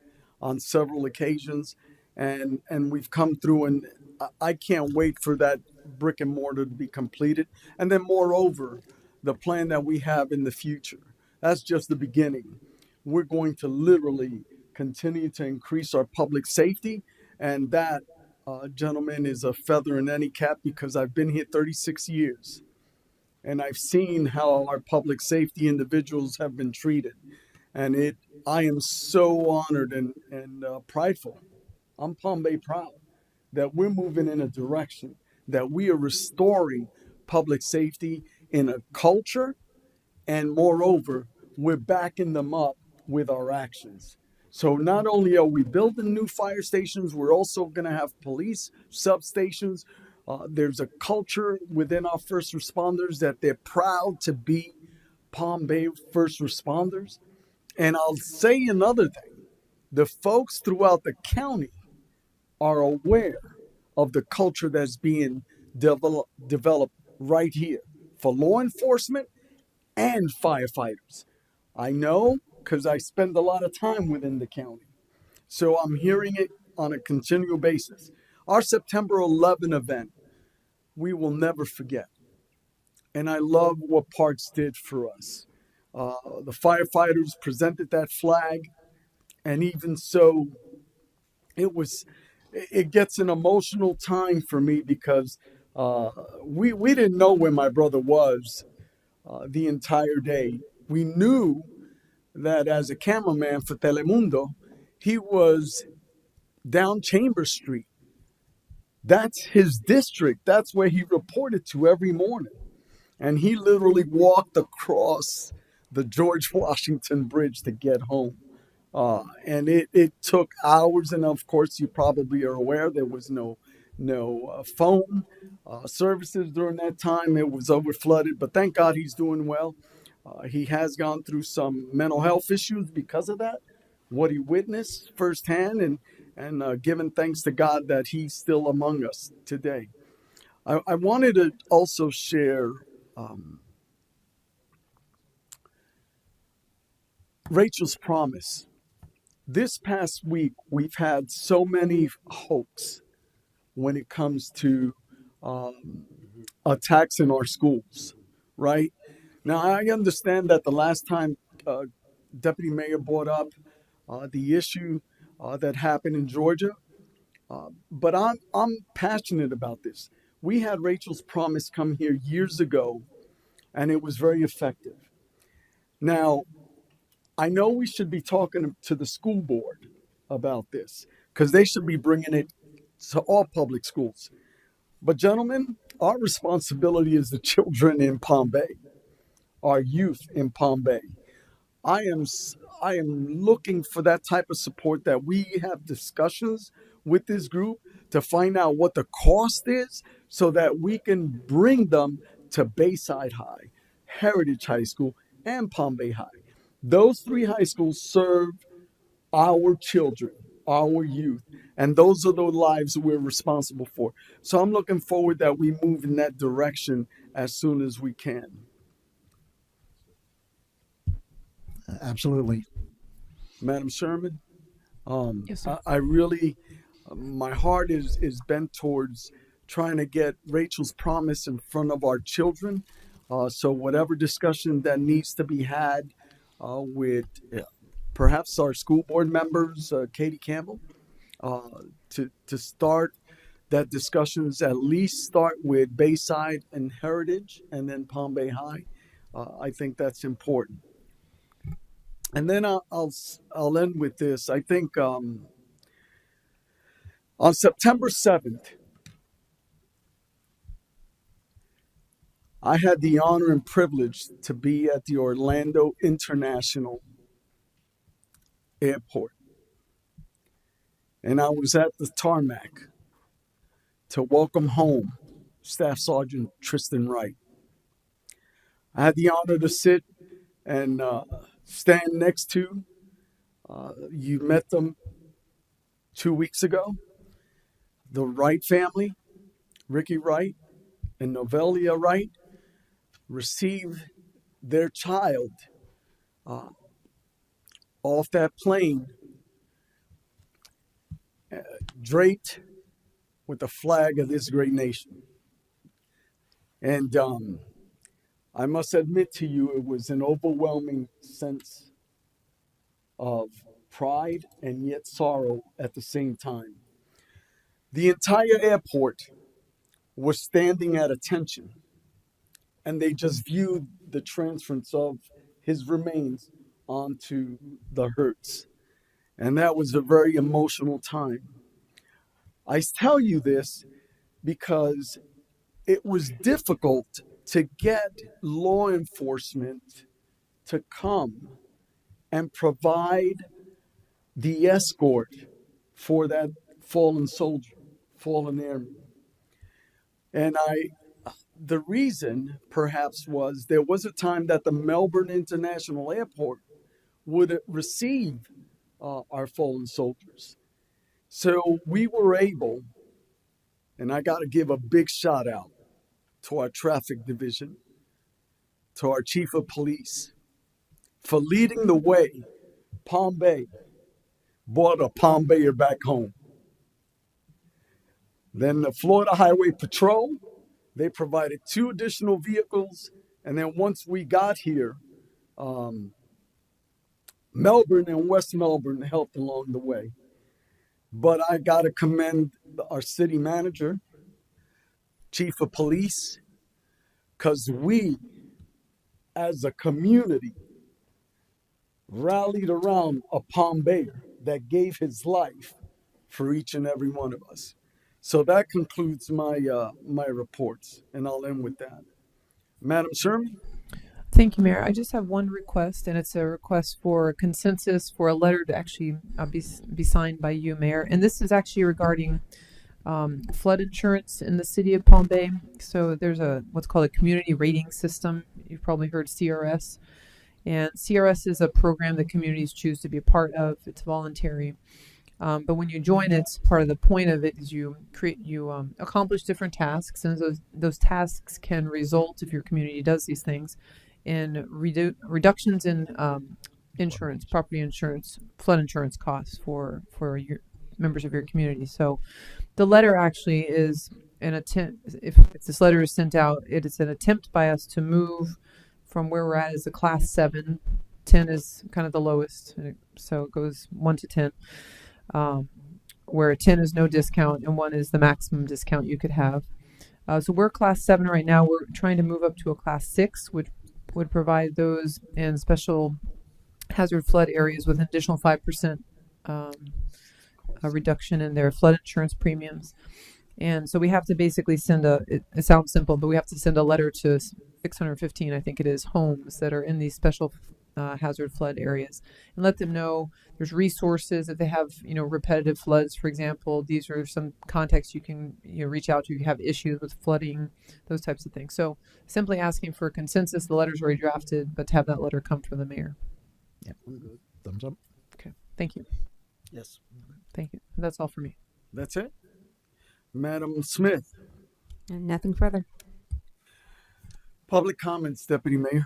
on several occasions. And we've come through, and I can't wait for that brick and mortar to be completed. And then moreover, the plan that we have in the future, that's just the beginning. We're going to literally continue to increase our public safety. And that, gentleman, is a feather in any cap, because I've been here 36 years and I've seen how our public safety individuals have been treated. And I am so honored and prideful. I'm Palm Bay proud that we're moving in a direction that we are restoring public safety in a culture, and moreover, we're backing them up with our actions. So not only are we building new fire stations, we're also going to have police substations. There's a culture within our first responders that they're proud to be Palm Bay first responders. And I'll say another thing. The folks throughout the county are aware of the culture that's being developed right here for law enforcement and firefighters. I know because I spend a lot of time within the county. So I'm hearing it on a continual basis. Our September 11 event, we will never forget. And I love what Parks did for us. The firefighters presented that flag, and even so, it gets an emotional time for me, because we didn't know where my brother was the entire day. We knew that as a cameraman for Telemundo, he was down Chambers Street. That's his district. That's where he reported to every morning. And he literally walked across the George Washington Bridge to get home. And it took hours. And of course, you probably are aware there was no phone services during that time. It was over flooded, but thank God he's doing well. He has gone through some mental health issues because of that, what he witnessed firsthand, and giving thanks to God that he's still among us today. I wanted to also share Rachel's promise. This past week, we've had so many hoax when it comes to attacks in our schools, right? Now, I understand that the last time Deputy Mayor brought up the issue that happened in Georgia, but I'm passionate about this. We had Rachel's Promise come here years ago, and it was very effective. Now, I know we should be talking to the school board about this because they should be bringing it to all public schools. But, gentlemen, our responsibility is the children in Palm Bay, our youth in Palm Bay. I am I am looking for that type of support that we have discussions with this group to find out what the cost is so that we can bring them to Bayside High, Heritage High School, and Palm Bay High. Those three high schools serve our children, our youth, and those are the lives we're responsible for. So I'm looking forward that we move in that direction as soon as we can. Absolutely. Madam Sherman, Yes, sir. I really, my heart is bent towards trying to get Rachel's promise in front of our children. So whatever discussion that needs to be had with perhaps our school board members, Katie Campbell, to start that discussions, at least start with Bayside and Heritage and then Palm Bay High. I think that's important. And then I'll end with this. I think on September 7th, I had the honor and privilege to be at the Orlando International Airport. And I was at the tarmac to welcome home Staff Sergeant Tristan Wright. I had the honor to sit and stand next to, you met them 2 weeks ago, the Wright family, Ricky Wright and Novelia Wright, received their child off that plane, draped with the flag of this great nation. And I must admit to you, it was an overwhelming sense of pride and yet sorrow at the same time. The entire airport was standing at attention, and they just viewed the transference of his remains onto the Hertz. And that was a very emotional time. I tell you this because it was difficult to get law enforcement to come and provide the escort for that fallen soldier, fallen airman. And the reason perhaps was there was a time that the Melbourne International Airport would receive our fallen soldiers. So we were able, and I got to give a big shout out to our traffic division, to our chief of police, for leading the way. Palm Bay brought a Palm Bayer back home. Then the Florida Highway Patrol, they provided 2 additional vehicles. And then once we got here, Melbourne and West Melbourne helped along the way. But I got to commend our city manager, chief of police, because we, as a community, rallied around a Palm Bayer that gave his life for each and every one of us. So that concludes my my reports, and I'll end with that. Madam Sherman? Thank you, Mayor. I just have one request, and it's a request for consensus for a letter to actually be signed by you, Mayor. And this is actually regarding flood insurance in the city of Palm Bay. So there's what's called a community rating system. You've probably heard CRS. And CRS is a program that communities choose to be a part of. It's voluntary. But when you join it, part of the point of it is you accomplish different tasks, and those tasks can result, if your community does these things, in reductions in insurance, property insurance, flood insurance costs for your members of your community. So the letter actually is an attempt, if this letter is sent out, it is an attempt by us to move from where we're at as a class 7. 10 is kind of the lowest, so it goes 1 to 10. Where 10 is no discount and 1 is the maximum discount you could have. So we're class 7 right now. We're trying to move up to a class 6, which would provide those and special hazard flood areas with an additional 5% a reduction in their flood insurance premiums. And so we have to basically send it sounds simple, but we have to send a letter to 615, I think it is, homes that are in these special hazard flood areas, and let them know there's resources if they have, repetitive floods, for example. These are some contacts you can reach out to if you have issues with flooding, those types of things. So simply asking for a consensus. The letter's already drafted, but to have that letter come from the mayor. Yeah. Thumbs up. Okay. Thank you. Yes. Thank you. That's all for me. That's it. Madam Smith. And nothing further. Public comments, Deputy Mayor.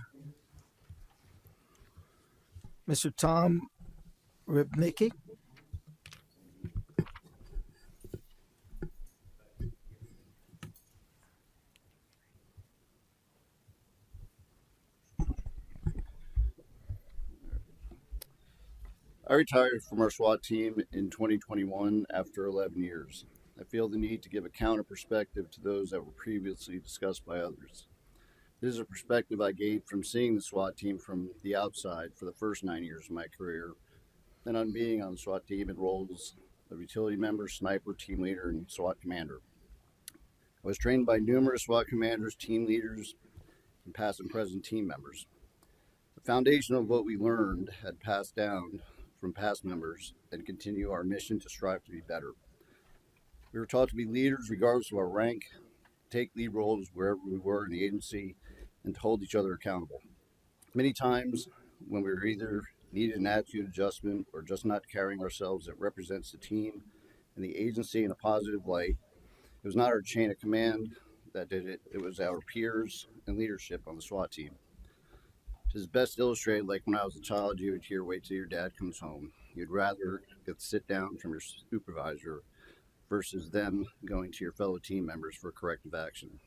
Mr. Tom Ribnicki. I retired from our SWAT team in 2021 after 11 years. I feel the need to give a counter perspective to those that were previously discussed by others. This is a perspective I gained from seeing the SWAT team from the outside for the first 9 years of my career, and on being on the SWAT team in roles of utility member, sniper, team leader, and SWAT commander. I was trained by numerous SWAT commanders, team leaders, and past and present team members. The foundation of what we learned had passed down from past members and continue our mission to strive to be better. We were taught to be leaders regardless of our rank, take lead roles wherever we were in the agency, and to hold each other accountable. Many times when we were either needed an attitude adjustment or just not carrying ourselves that represents the team and the agency in a positive light, it was not our chain of command that did it, it was our peers and leadership on the SWAT team. It is best illustrated like when I was a child, you would hear, wait till your dad comes home. You'd rather get the sit down from your supervisor versus them going to your fellow team members for corrective action.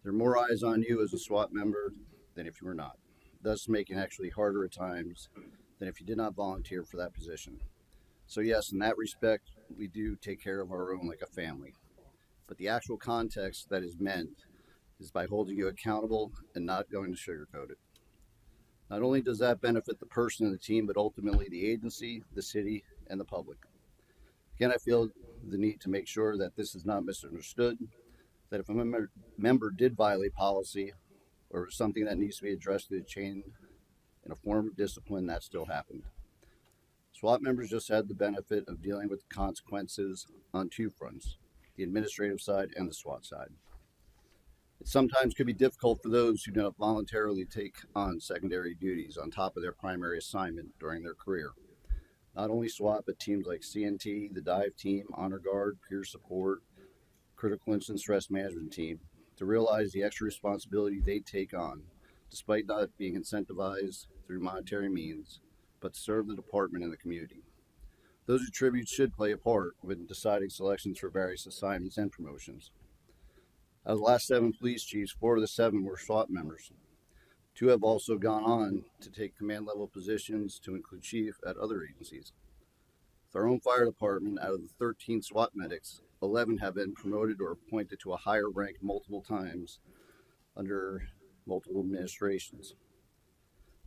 There are more eyes on you as a SWAT member than if you were not, thus making it actually harder at times than if you did not volunteer for that position. So yes, in that respect, we do take care of our own like a family. But the actual context that is meant is by holding you accountable and not going to sugarcoat it. Not only does that benefit the person and the team, but ultimately the agency, the city, and the public. Again, I feel the need to make sure that this is not misunderstood, that if a member did violate policy or something that needs to be addressed through the chain in a form of discipline, that still happened. SWAT members just had the benefit of dealing with the consequences on two fronts, the administrative side and the SWAT side. It sometimes could be difficult for those who do not voluntarily take on secondary duties on top of their primary assignment during their career. Not only SWAT, but teams like CNT, the dive team, honor guard, peer support, critical incident stress management team, to realize the extra responsibility they take on, despite not being incentivized through monetary means, but to serve the department and the community. Those attributes should play a part when deciding selections for various assignments and promotions. Out of the last 7 police chiefs, 4 of the 7 were SWAT members. 2 have also gone on to take command level positions to include chief at other agencies. With our own fire department, out of the 13 SWAT medics, 11 have been promoted or appointed to a higher rank multiple times under multiple administrations.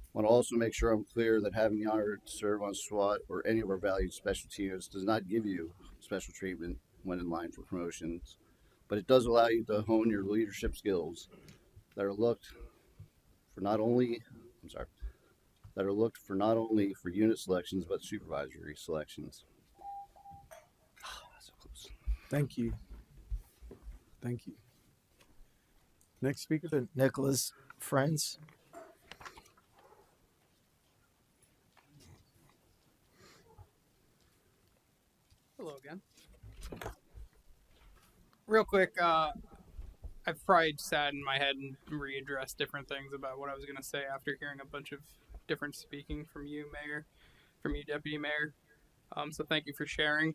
I want to also make sure I'm clear that having the honor to serve on SWAT or any of our valued specialty units does not give you special treatment when in line for promotions, but it does allow you to hone your leadership skills that are looked for not only for unit selections but supervisory selections. So close. Thank you. Thank you. Next speaker. Nicholas Friends. Hello again. Real quick, I've probably sat in my head and readdressed different things about what I was going to say after hearing a bunch of different speaking from you, Mayor, from you, Deputy Mayor. So thank you for sharing.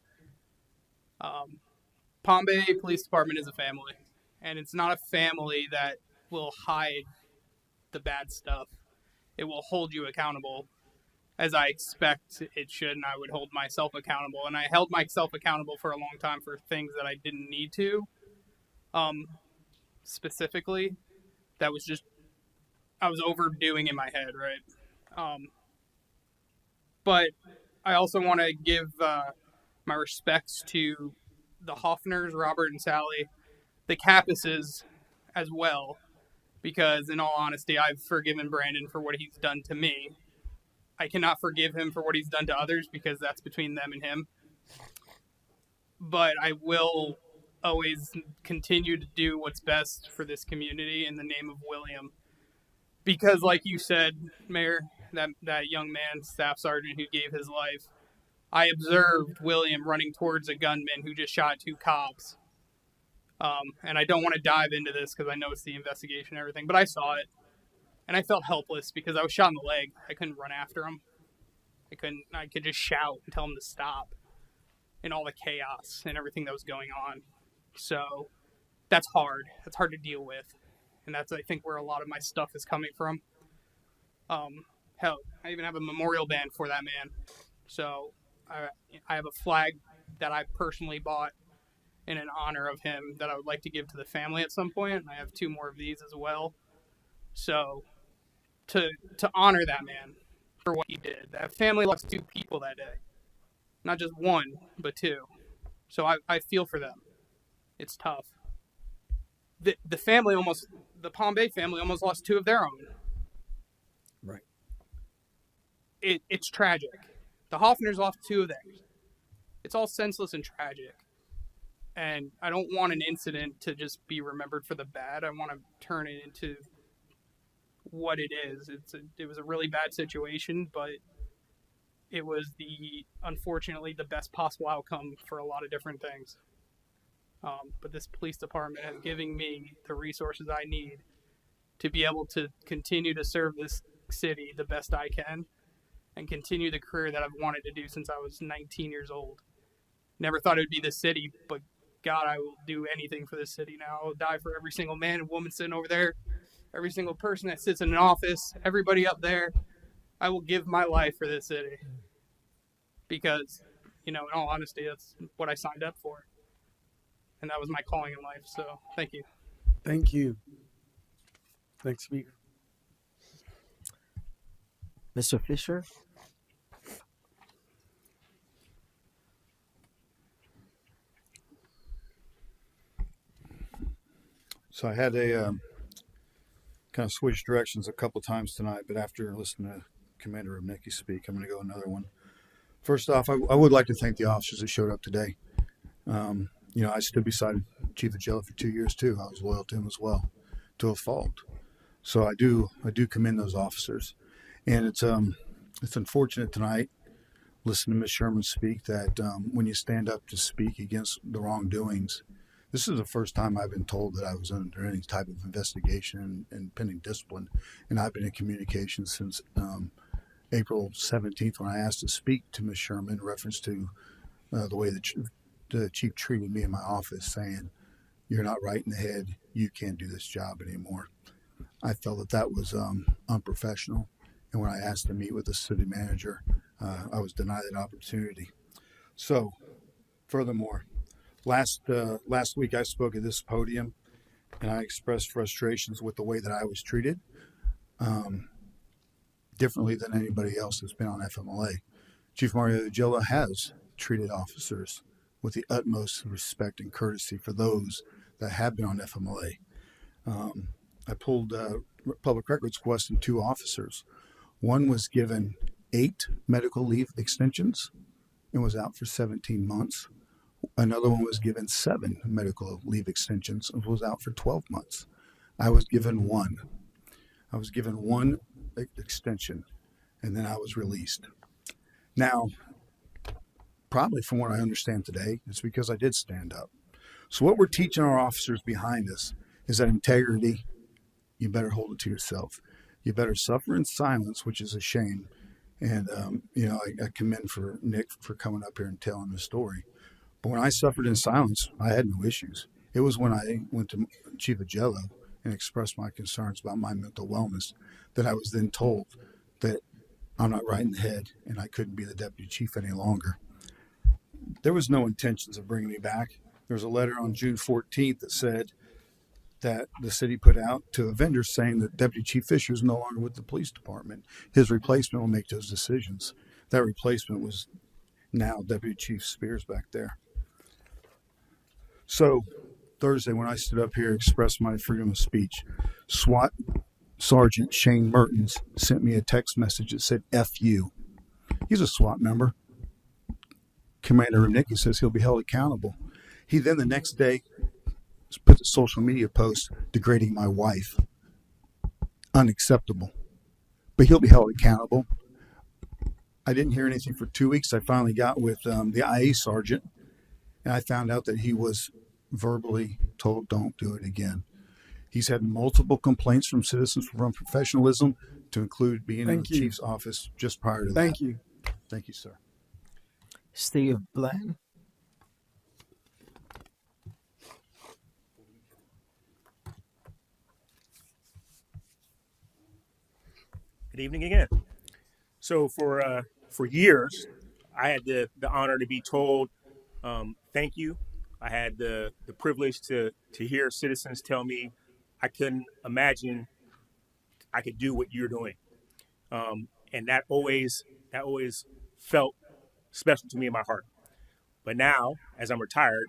Palm Bay Police Department is a family, and it's not a family that will hide the bad stuff. It will hold you accountable, as I expect it should, and I would hold myself accountable. And I held myself accountable for a long time for things that I didn't need to. Specifically, that was just, I was overdoing in my head, right? But I also want to give my respects to the Hoffners, Robert and Sally, the Cappuses as well, because in all honesty, I've forgiven Brandon for what he's done to me. I cannot forgive him for what he's done to others because that's between them and him. But I will always continue to do what's best for this community in the name of William. Because like you said, Mayor, that young man, staff sergeant who gave his life, I observed William running towards a gunman who just shot 2 cops. And I don't want to dive into this because I know it's the investigation and everything, but I saw it. And I felt helpless because I was shot in the leg. I couldn't run after him. I could just shout and tell him to stop in all the chaos and everything that was going on. So that's hard. That's hard to deal with. And that's, I think, where a lot of my stuff is coming from. Hell, I even have a memorial band for that man. So I have a flag that I personally bought in an honor of him that I would like to give to the family at some point. And I have 2 more of these as well. So to honor that man for what he did. That family lost 2 people that day. Not just 1, but 2. So I feel for them. It's tough. The Palm Bay family almost lost 2 of their own. Right. It's tragic. The Hoffners lost 2 of theirs. It's all senseless and tragic. And I don't want an incident to just be remembered for the bad. I want to turn it into what it is. It was a really bad situation, but it was unfortunately the best possible outcome for a lot of different things. But this police department has given me the resources I need to be able to continue to serve this city the best I can and continue the career that I've wanted to do since I was 19 years old. Never thought it would be this city, but God, I will do anything for this city now. I will die for every single man and woman sitting over there, every single person that sits in an office, everybody up there. I will give my life for this city because, in all honesty, that's what I signed up for. And that was my calling in life. So thank you. Thank you. Thanks, Speaker. Mr. Fisher? So I had a kind of switch directions a couple times tonight, but after listening to Commander Rubnicki speak, I'm going to go another one. First off, I would like to thank the officers that showed up today. I stood beside Chief of Jail for 2 years too. I was loyal to him as well, to a fault. So I do commend those officers, and it's unfortunate tonight, listening to Ms. Sherman speak, that when you stand up to speak against the wrongdoings, this is the first time I've been told that I was under any type of investigation and pending discipline, and I've been in communication since April 17th when I asked to speak to Ms. Sherman in reference to the way the chief treated me in my office, saying, "You're not right in the head. You can't do this job anymore." I felt that was unprofessional, and when I asked to meet with the city manager, I was denied that opportunity. So, furthermore, last week I spoke at this podium, and I expressed frustrations with the way that I was treated, differently than anybody else that's been on FMLA. Chief Mario Gilla has treated officers with the utmost respect and courtesy for those that have been on FMLA. I pulled public records request in 2 officers. One was given 8 medical leave extensions and was out for 17 months. Another one was given 7 medical leave extensions and was out for 12 months. I was given 1. I was given 1 extension, and then I was released. Now, probably from what I understand today, it's because I did stand up. So what we're teaching our officers behind us is that integrity, you better hold it to yourself. You better suffer in silence, which is a shame. And, I commend for Nick for coming up here and telling the story. But when I suffered in silence, I had no issues. It was when I went to Chief of Jello and expressed my concerns about my mental wellness that I was then told that I'm not right in the head and I couldn't be the deputy chief any longer. There was no intentions of bringing me back. There was a letter on June 14th that said that the city put out to a vendor saying that Deputy Chief Fisher is no longer with the police department. His replacement will make those decisions. That replacement was now Deputy Chief Spears back there. So Thursday, when I stood up here, expressed my freedom of speech, SWAT Sergeant Shane Mertens sent me a text message that said "F you." He's a SWAT member. Commander Rudnicki says he'll be held accountable. He then the next day put a social media post degrading my wife. Unacceptable. But he'll be held accountable. I didn't hear anything for 2 weeks. I finally got with the IA sergeant, and I found out that he was verbally told, don't do it again. He's had multiple complaints from citizens for unprofessionalism, to include being in the chief's office just prior to that. Thank you. Thank you, sir. Steve Bland. Good evening again. So for years, I had the honor to be told thank you. I had the privilege to hear citizens tell me I couldn't imagine I could do what you're doing, and that always felt special to me in my heart. But now, as I'm retired,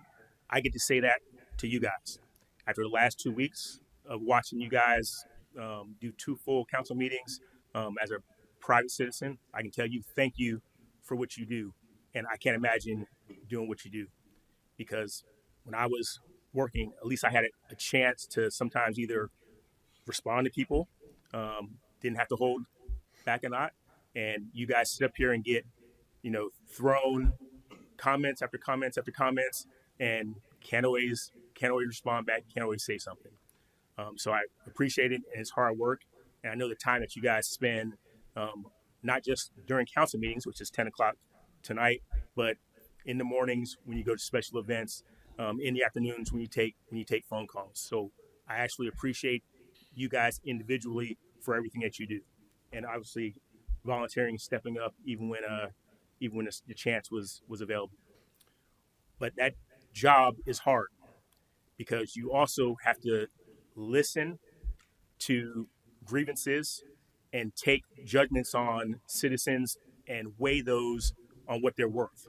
I get to say that to you guys. After the last 2 weeks of watching you guys do 2 full council meetings, as a private citizen, I can tell you thank you for what you do. And I can't imagine doing what you do, because when I was working, at least I had a chance to sometimes either respond to people, didn't have to hold back a lot. And you guys sit up here and get, thrown comments after comments after comments, and can't always respond back, can't always say something. So I appreciate it, and it's hard work. And I know the time that you guys spend, not just during council meetings, which is 10 o'clock tonight, but in the mornings when you go to special events, in the afternoons when you take phone calls. So I actually appreciate you guys individually for everything that you do, and obviously volunteering, stepping up, even when the chance was available. But that job is hard, because you also have to listen to grievances and take judgments on citizens and weigh those on what they're worth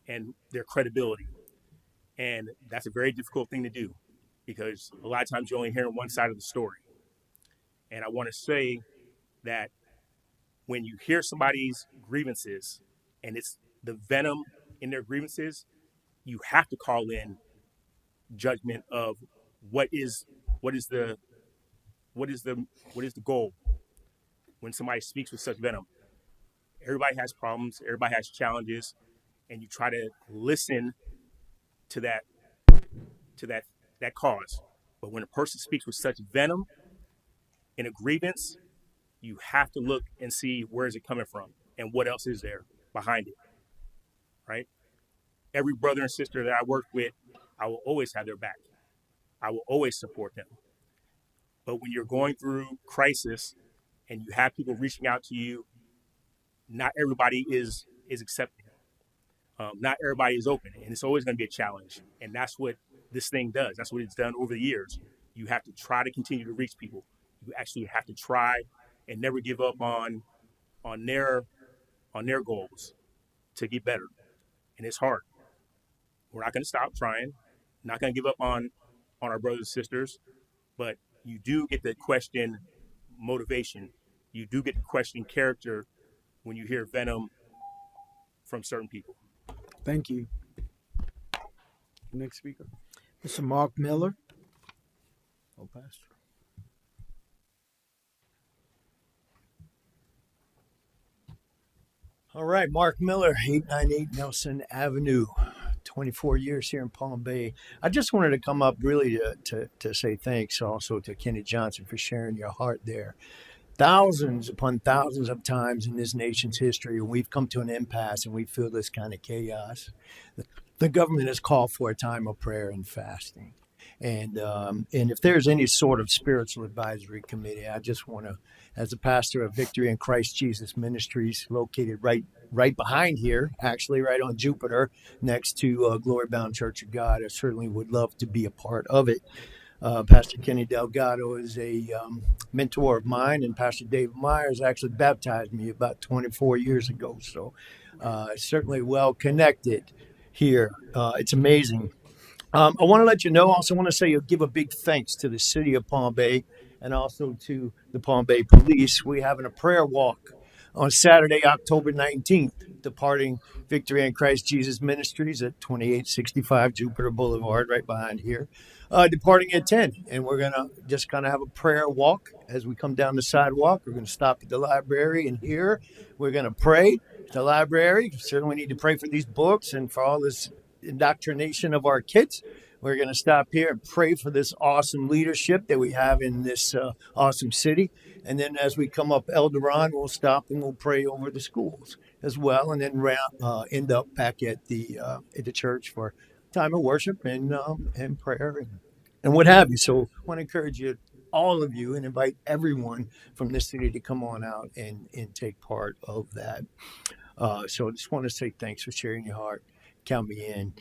and their credibility. And that's a very difficult thing to do, because a lot of times you're only hearing one side of the story. And I want to say that when you hear somebody's grievances and it's the venom in their grievances, you have to call in judgment of what is the goal when somebody speaks with such venom. Everybody has problems, everybody has challenges, and you try to listen to that cause. But when a person speaks with such venom in a grievance, you have to look and see where is it coming from and what else is there behind it, right? Every brother and sister that I work with, I will always have their back. I will always support them. But when you're going through crisis and you have people reaching out to you, not everybody is accepting. Not everybody is open, and it's always going to be a challenge. And that's what this thing does. That's what it's done over the years. You have to try to continue to reach people. You actually have to try and never give up on their goals to get better. And it's hard. We're not going to stop trying. Not going to give up on our brothers and sisters, but you do get to question motivation. You do get to question character when you hear venom from certain people. Thank you. Next speaker. Mr. Mark Miller. Oh, Pastor. All right, Mark Miller, 898 Nelson Avenue, 24 years here in Palm Bay. I just wanted to come up really to say thanks also to Kenny Johnson for sharing your heart there. Thousands upon thousands of times in this nation's history, we've come to an impasse and we feel this kind of chaos. The government has called for a time of prayer and fasting. And if there's any sort of spiritual advisory committee, I just want to, as a pastor of Victory in Christ Jesus Ministries, located right behind here, actually right on Jupiter, next to Glory Bound Church of God, I certainly would love to be a part of it. Pastor Kenny Delgado is a mentor of mine, and Pastor Dave Myers actually baptized me about 24 years ago. So certainly well connected here. It's amazing. I want to let you know, also want to say, give a big thanks to the city of Palm Bay and also to the Palm Bay Police. We're having a prayer walk on Saturday, October 19th, departing Victory in Christ Jesus Ministries at 2865 Jupiter Boulevard, right behind here. Departing at 10, and we're going to just kind of have a prayer walk as we come down the sidewalk. We're going to stop at the library, and here we're going to pray at the library. Certainly need to pray for these books and for all this indoctrination of our kids. We're going to stop here and pray for this awesome leadership that we have in this awesome city. And then as we come up El Dorado, we'll stop and we'll pray over the schools as well. And then end up back at the church for time of worship and prayer and what have you. So I want to encourage you, all of you, and invite everyone from this city to come on out and take part of that. So I just want to say thanks for sharing your heart. Count me in.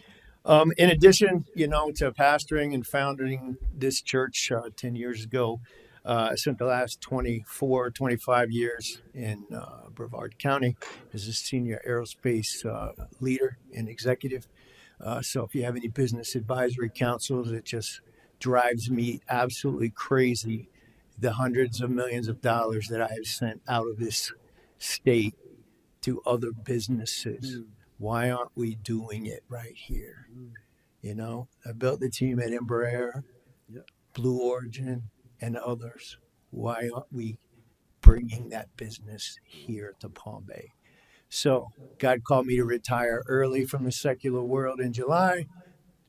In addition, to pastoring and founding this church 10 years ago, I spent the last 25 years in Brevard County as a senior aerospace leader and executive. So if you have any business advisory councils, it just drives me absolutely crazy, the hundreds of millions of dollars that I have sent out of this state to other businesses. Why aren't we doing it right here? I built the team at Embraer, Blue Origin, and others. Why aren't we bringing that business here to Palm Bay? So God called me to retire early from the secular world in July,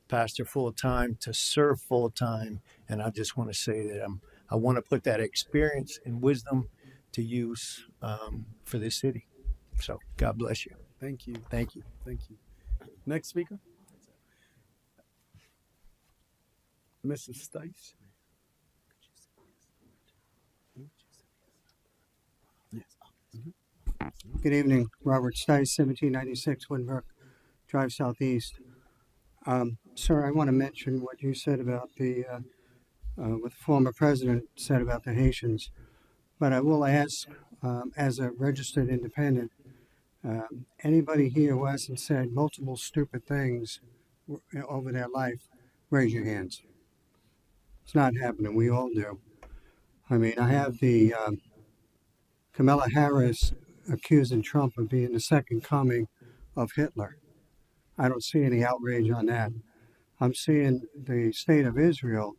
pastor full-time, to serve full-time. And I just want to say that I want to put that experience and wisdom to use for this city. So God bless you. Thank you. Thank you. Thank you. Next speaker, Mrs. Stice. Yes. Good evening, Robert Stice, 1796 Winbrook Drive Southeast. Sir, I want to mention what you said about what the former president said about the Haitians, but I will ask, as a registered independent, anybody here who hasn't said multiple stupid things over their life, raise your hands. It's not happening. We all do. I mean, I have the Kamala Harris accusing Trump of being the second coming of Hitler. I don't see any outrage on that. I'm seeing the state of Israel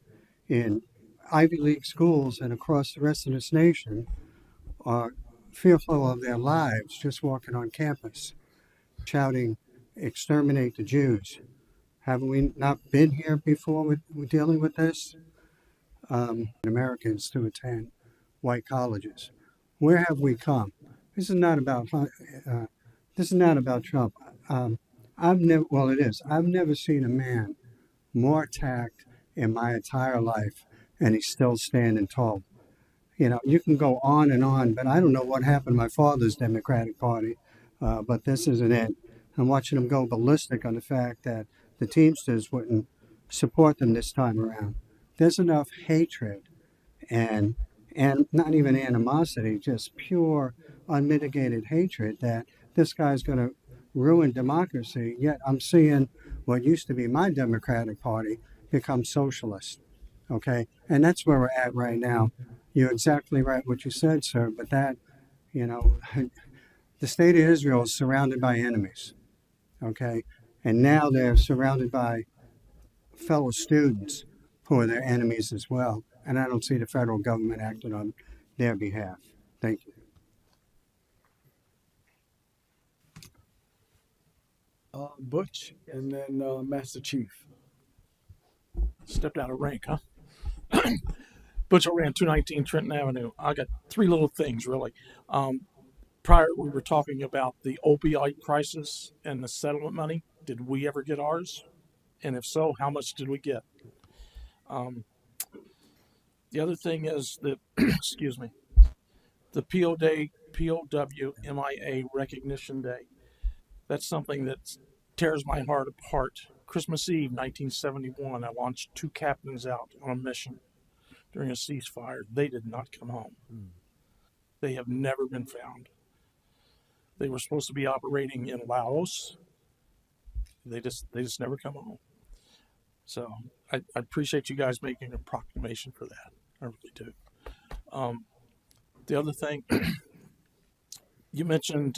in Ivy League schools and across the rest of this nation are fearful of their lives just walking on campus, shouting, "Exterminate the Jews." Haven't we not been here before with dealing with this? Americans to attend white colleges. Where have we come? This is not about Trump. It is. I've never seen a man more attacked in my entire life, and he's still standing tall. You can go on and on, but I don't know what happened to my father's Democratic Party, but this isn't it. I'm watching them go ballistic on the fact that the Teamsters wouldn't support them this time around. There's enough hatred and not even animosity, just pure unmitigated hatred that this guy's going to ruin democracy. Yet I'm seeing what used to be my Democratic Party become socialist. Okay, and that's where we're at right now. You're exactly right what you said, sir, but that, the state of Israel is surrounded by enemies, okay? And now they're surrounded by fellow students who are their enemies as well. And I don't see the federal government acting on their behalf. Thank you. Butch, and then Master Chief. Stepped out of rank, huh? Butch ran 219 Trenton Avenue. I got three little things, really. Prior, we were talking about the opioid crisis and the settlement money. Did we ever get ours? And if so, how much did we get? The other thing is that, excuse me, the POW MIA Recognition Day. That's something that tears my heart apart Christmas Eve, 1971, I launched 2 captains out on a mission during a ceasefire. They did not come home. They have never been found. They were supposed to be operating in Laos. They just never come home. So I appreciate you guys making a proclamation for that. I really do. The other thing, you mentioned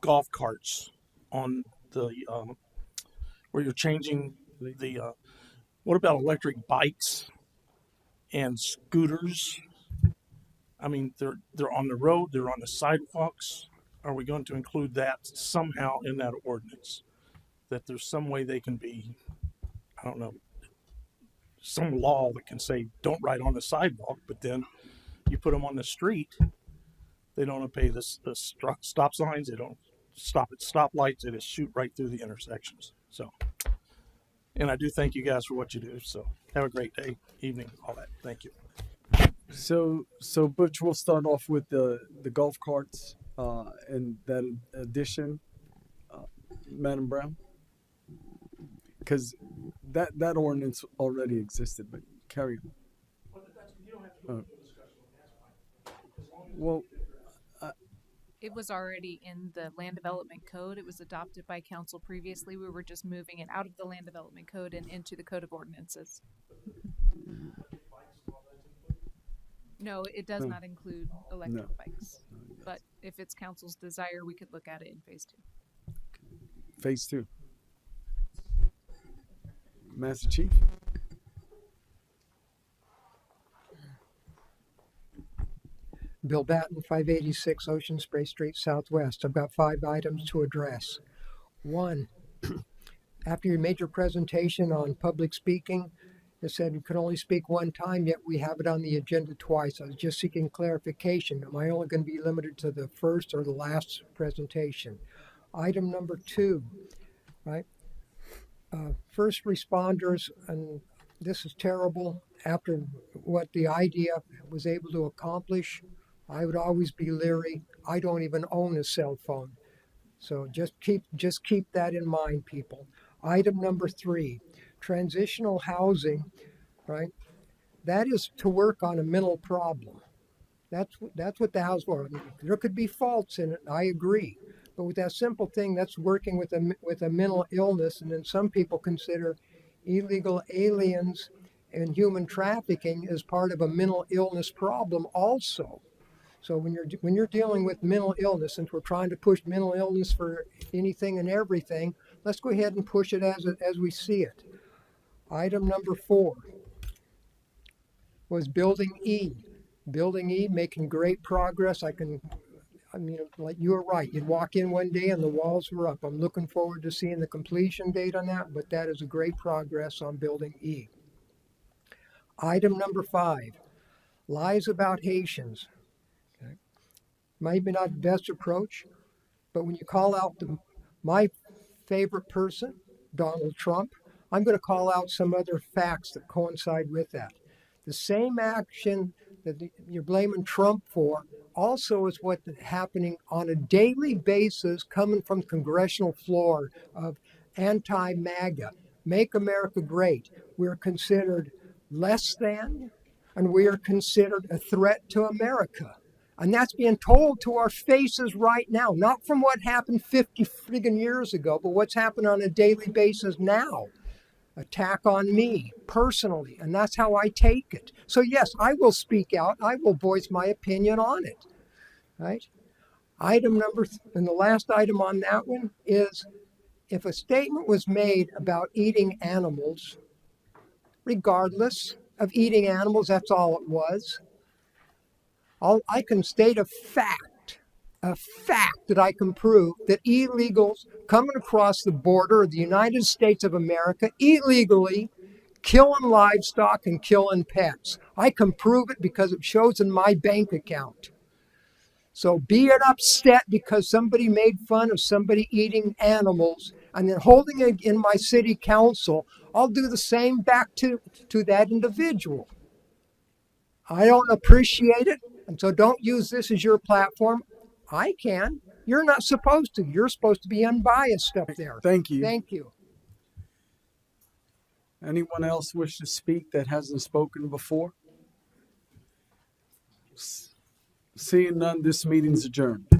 golf carts on the where you're changing the. What about electric bikes and scooters? I mean, they're on the road, they're on the sidewalks. Are we going to include that somehow in that ordinance? That there's some way they can be, I don't know, some law that can say don't ride on the sidewalk, but then you put them on the street, they don't obey the stop signs, they don't stop at stoplights, they just shoot right through the intersections. So, and I do thank you guys for what you do. So have a great day, evening, all that. Thank you. So Butch, we'll start off with the golf carts and that addition, Madam Brown, because that ordinance already existed. But carry on. Well, It was already in the land development code. It was adopted by council previously. We were just moving it out of the land development code and into the code of ordinances. No, it does not include electric bikes. But if it's council's desire, we could look at it in phase 2. phase 2. Master Chief. Bill Batten, 586 Ocean Spray Street Southwest. I've got 5 items to address. 1, after your major presentation on public speaking, it said you could only speak 1 time, yet we have it on the agenda twice. I was just seeking clarification. Am I only going to be limited to the first or the last presentation? Item number 2, right? First responders, and this is terrible. After what the idea was able to accomplish, I would always be leery. I don't even own a cell phone. So just keep that in mind, people. Item number 3, transitional housing, right? That is to work on a mental problem. That's what the house for. There could be faults in it, I agree. But with that simple thing, that's working with a mental illness, and then some people consider illegal aliens and human trafficking as part of a mental illness problem also. So when you're dealing with mental illness, since we're trying to push mental illness for anything and everything, let's go ahead and push it as we see it. Item number 4 was Building E. Building E, making great progress. Like you were right. You'd walk in one day and the walls were up. I'm looking forward to seeing the completion date on that, but that is a great progress on Building E. Item number 5, lies about Haitians. Okay. Maybe not the best approach, but when you call out my favorite person, Donald Trump, I'm going to call out some other facts that coincide with that. The same action that you're blaming Trump for also is what's happening on a daily basis coming from the congressional floor of anti-MAGA, Make America Great. We're considered less than, and we are considered a threat to America. And that's being told to our faces right now, not from what happened 50 friggin' years ago, but what's happening on a daily basis now. Attack on me personally, and that's how I take it. So yes, I will speak out. I will voice my opinion on it, right? And the last item on that one is, if a statement was made about eating animals, regardless of eating animals, that's all it was. I can state a fact that I can prove that illegals coming across the border of the United States of America illegally killing livestock and killing pets. I can prove it because it shows in my bank account. So be it upset because somebody made fun of somebody eating animals and then holding it in my city council, I'll do the same back to that individual. I don't appreciate it, and so don't use this as your platform. I can. You're not supposed to. You're supposed to be unbiased up there. Thank you. Thank you. Anyone else wish to speak that hasn't spoken before? Seeing none, this meeting's adjourned.